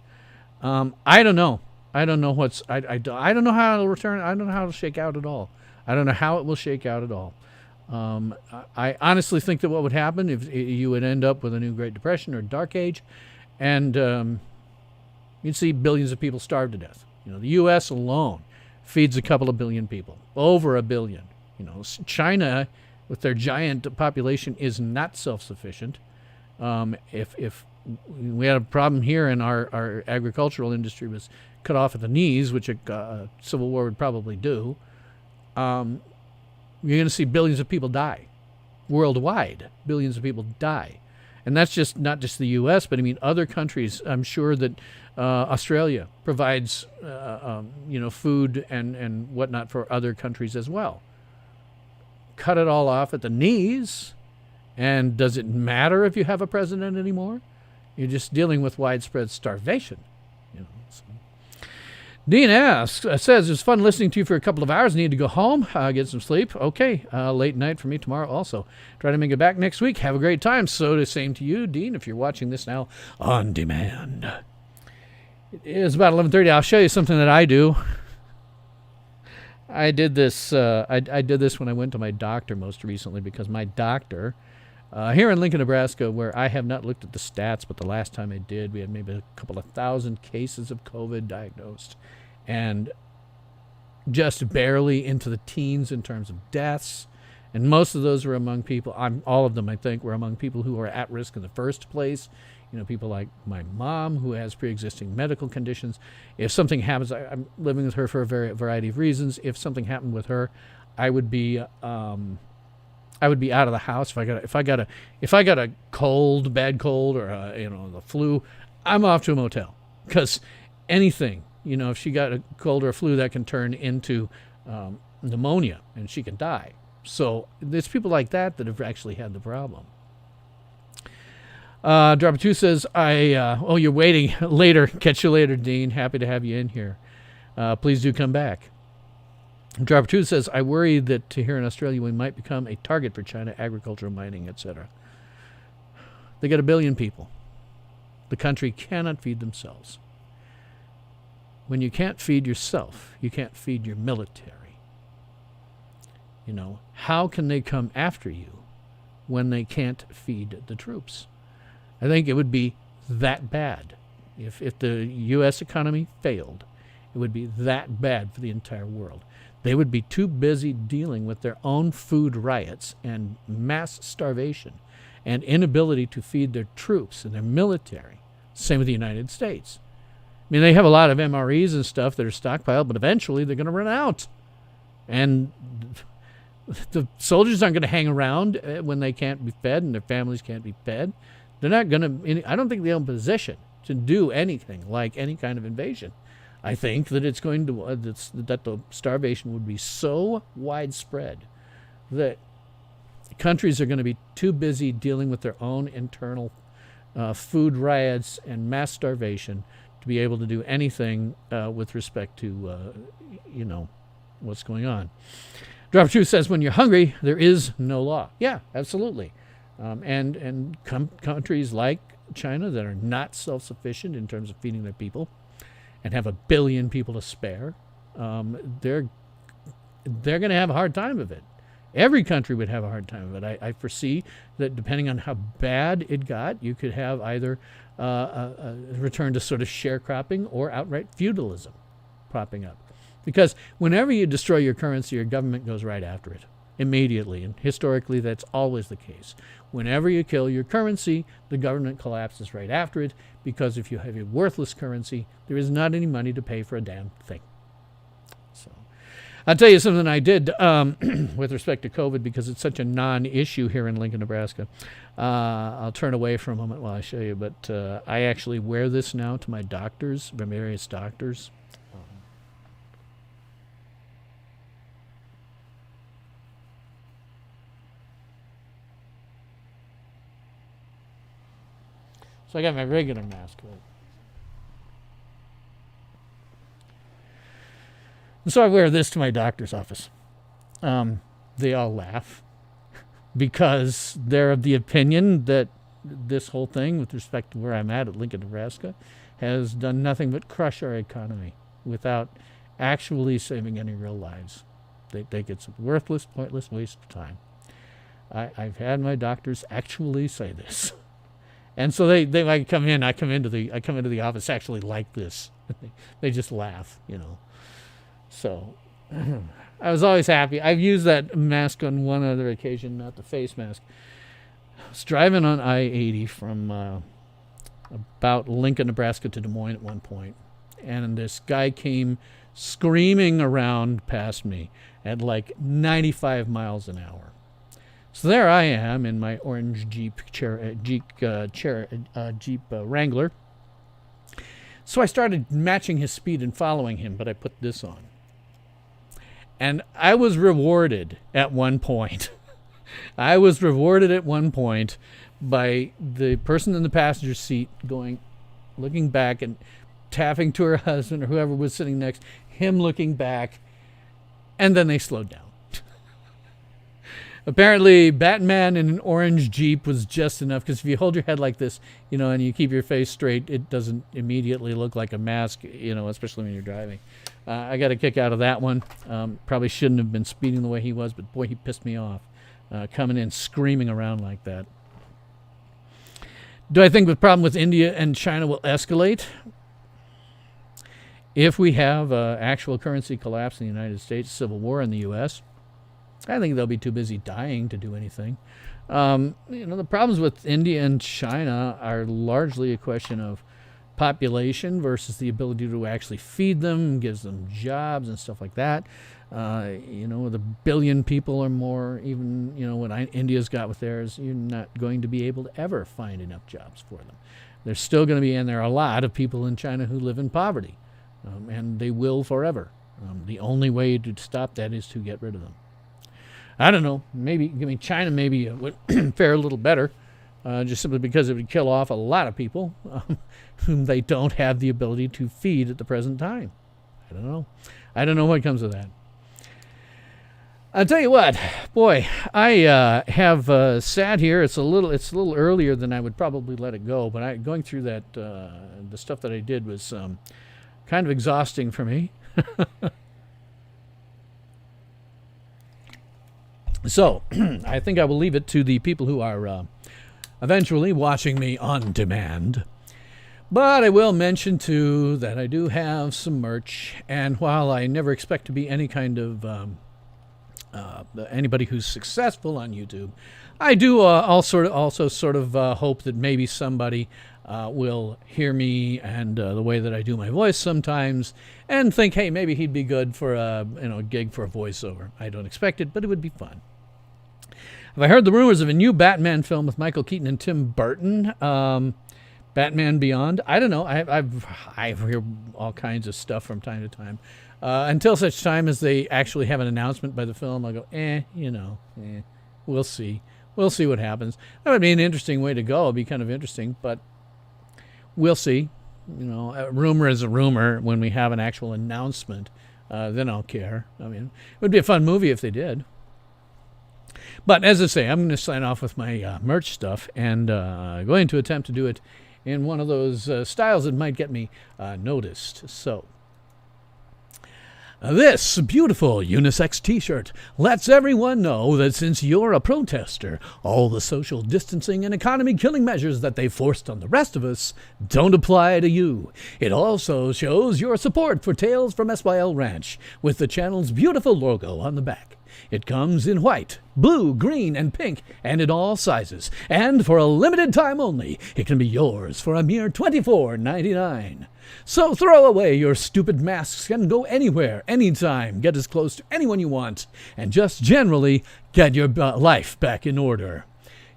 I don't know. I don't know I don't know how it'll return. I don't know how it'll shake out at all. I don't know how it will shake out at all. I honestly think that what would happen if you would end up with a new Great Depression or Dark Age, and you'd see billions of people starve to death. The U.S. alone feeds a couple of billion people, over a billion. China, with their giant population, is not self-sufficient. If we had a problem here and our agricultural industry was cut off at the knees, which a civil war would probably do, you're going to see billions of people die. Worldwide, billions of people die. And that's not just the U.S., but I mean other countries. I'm sure that Australia provides food and whatnot for other countries as well. Cut it all off at the knees, and does it matter if you have a president anymore? You're just dealing with widespread starvation. Dean says, it was fun listening to you for a couple of hours. Need to go home, get some sleep. Okay, late night for me tomorrow also. Try to make it back next week. Have a great time. So the same to you, Dean, if you're watching this now on demand. It is about 11:30. I'll show you something that I do. I did this. I did this when I went to my doctor most recently, because my doctor here in Lincoln, Nebraska, where I have not looked at the stats, but the last time I did, we had maybe a couple of thousand cases of COVID diagnosed, and just barely into the teens in terms of deaths. And most of those were among people, all of them, I think, were among people who were at risk in the first place. People like my mom, who has pre-existing medical conditions. If something happens, I'm living with her for a variety of reasons. If something happened with her, I would be out of the house. If I got a cold, bad cold, or the flu, I'm off to a motel, because anything, if she got a cold or a flu, that can turn into pneumonia, and she can die. So there's people like that have actually had the problem. Dropper 2 says, you're waiting later. Catch you later, Dean. Happy to have you in here. Please do come back. Dropper 2 says, I worry that here in Australia we might become a target for China, agriculture, mining, etc. They got 1 billion people. The country cannot feed themselves. When you can't feed yourself, you can't feed your military. How can they come after you when they can't feed the troops? I think it would be that bad. If the U.S. economy failed, it would be that bad for the entire world. They would be too busy dealing with their own food riots and mass starvation and inability to feed their troops and their military. Same with the United States. I mean, they have a lot of MREs and stuff that are stockpiled, but eventually they're going to run out. And the soldiers aren't going to hang around when they can't be fed and their families can't be fed. They're not going to, I don't think they're in a position to do anything like any kind of invasion. I think that it's going to, that the starvation would be so widespread that countries are going to be too busy dealing with their own internal food riots and mass starvation to be able to do anything with respect to, what's going on. Drop Truth says, when you're hungry, there is no law. Yeah, absolutely. And countries like China that are not self-sufficient in terms of feeding their people and have 1 billion people to spare, they're going to have a hard time of it. Every country would have a hard time of it. I foresee that depending on how bad it got, you could have either a return to sort of sharecropping or outright feudalism propping up. Because whenever you destroy your currency, your government goes right after it. immediately. And historically, that's always the case. Whenever you kill your currency, the government collapses right after it, because if you have a worthless currency, there is not any money to pay for a damn thing. So I'll tell you something I did with respect to COVID, because it's such a non-issue here in Lincoln, Nebraska. I'll turn away for a moment while I show you, but I actually wear this now to my doctors, my various doctors. So I got my regular mask. Right? And so I wear this to my doctor's office. They all laugh because they're of the opinion that this whole thing, with respect to where I'm at Lincoln, Nebraska, has done nothing but crush our economy without actually saving any real lives. They think it's a worthless, pointless waste of time. I've had my doctors actually say this. And so they I come into the office actually like this. They just laugh, So I was always happy. I've used that mask on one other occasion, not the face mask. I was driving on I-80 from about Lincoln, Nebraska to Des Moines at one point, and this guy came screaming around past me at like 95 miles an hour. So there I am in my orange Jeep Wrangler. So I started matching his speed and following him, but I put this on. And I was rewarded at one point. by the person in the passenger seat looking back and tapping to her husband or whoever was sitting next, him looking back, and then they slowed down. Apparently, Batman in an orange Jeep was just enough, because if you hold your head like this, and you keep your face straight, it doesn't immediately look like a mask, especially when you're driving. I got a kick out of that one. Probably shouldn't have been speeding the way he was, but boy, he pissed me off, coming in screaming around like that. Do I think the problem with India and China will escalate? If we have actual currency collapse in the United States, civil war in the U.S., I think they'll be too busy dying to do anything. The problems with India and China are largely a question of population versus the ability to actually feed them, gives them jobs and stuff like that. With 1 billion people or more, even, what India's got with theirs, you're not going to be able to ever find enough jobs for them. There's still going to be, and there are a lot of people in China who live in poverty, and they will forever. The only way to stop that is to get rid of them. I don't know. China maybe would fare a little better, just simply because it would kill off a lot of people whom they don't have the ability to feed at the present time. I don't know. I don't know what comes of that. I'll tell you what, boy, I have sat here. It's a little earlier than I would probably let it go, but going through that, the stuff that I did was kind of exhausting for me. So, I think I will leave it to the people who are eventually watching me on demand. But I will mention, too, that I do have some merch. And while I never expect to be any kind of anybody who's successful on YouTube, I do also hope that maybe somebody will hear me and the way that I do my voice sometimes and think, hey, maybe he'd be good for a gig for a voiceover. I don't expect it, but it would be fun. Have I heard the rumors of a new Batman film with Michael Keaton and Tim Burton? Batman Beyond? I don't know. I've heard all kinds of stuff from time to time. Until such time as they actually have an announcement by the film, I'll go, we'll see. We'll see what happens. That would be an interesting way to go. It'd be kind of interesting, but we'll see. A rumor is a rumor. When we have an actual announcement, then I'll care. I mean, it would be a fun movie if they did. But as I say, I'm going to sign off with my merch stuff and going to attempt to do it in one of those styles that might get me noticed. So, this beautiful unisex t-shirt lets everyone know that since you're a protester, all the social distancing and economy-killing measures that they forced on the rest of us don't apply to you. It also shows your support for Tales from SYL Ranch with the channel's beautiful logo on the back. It comes in white, blue, green, and pink, and in all sizes. And for a limited time only, it can be yours for a mere $24.99. So throw away your stupid masks and go anywhere, anytime. Get as close to anyone you want, and just generally get your life back in order.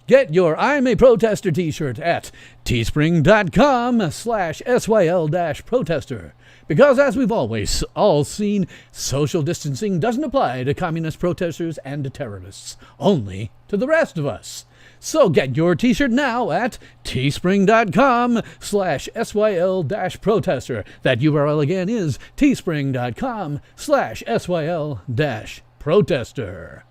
Get your I'm a Protester t-shirt at teespring.com/SYL-protester. Because as we've always all seen, social distancing doesn't apply to communist protesters and to terrorists, only to the rest of us. So get your t-shirt now at teespring.com/SYL-protester. That URL again is teespring.com/SYL-protester.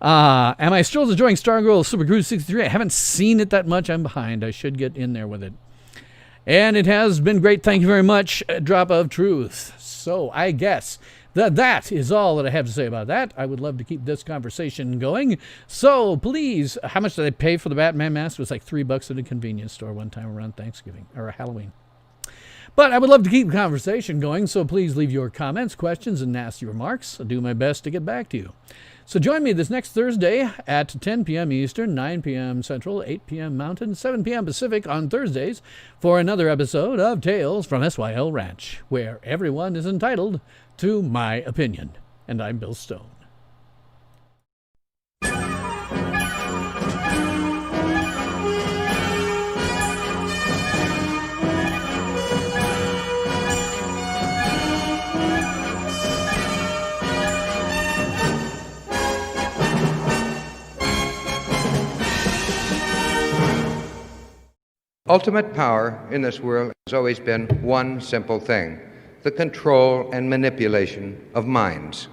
Am I still enjoying Stargirl Super Cruise 63? I haven't seen it that much. I'm behind. I should get in there with it. And it has been great. Thank you very much. A drop of truth. So I guess that is all that I have to say about that. I would love to keep this conversation going. So please, how much did I pay for the Batman mask? It was like $3 at a convenience store one time around Thanksgiving or Halloween. But I would love to keep the conversation going, so please leave your comments, questions, and nasty remarks. I'll do my best to get back to you. So join me this next Thursday at 10 p.m. Eastern, 9 p.m. Central, 8 p.m. Mountain, 7 p.m. Pacific on Thursdays for another episode of Tales from SYL Ranch, where everyone is entitled to my opinion. And I'm Bill Stone. Ultimate power in this world has always been one simple thing: the control and manipulation of minds.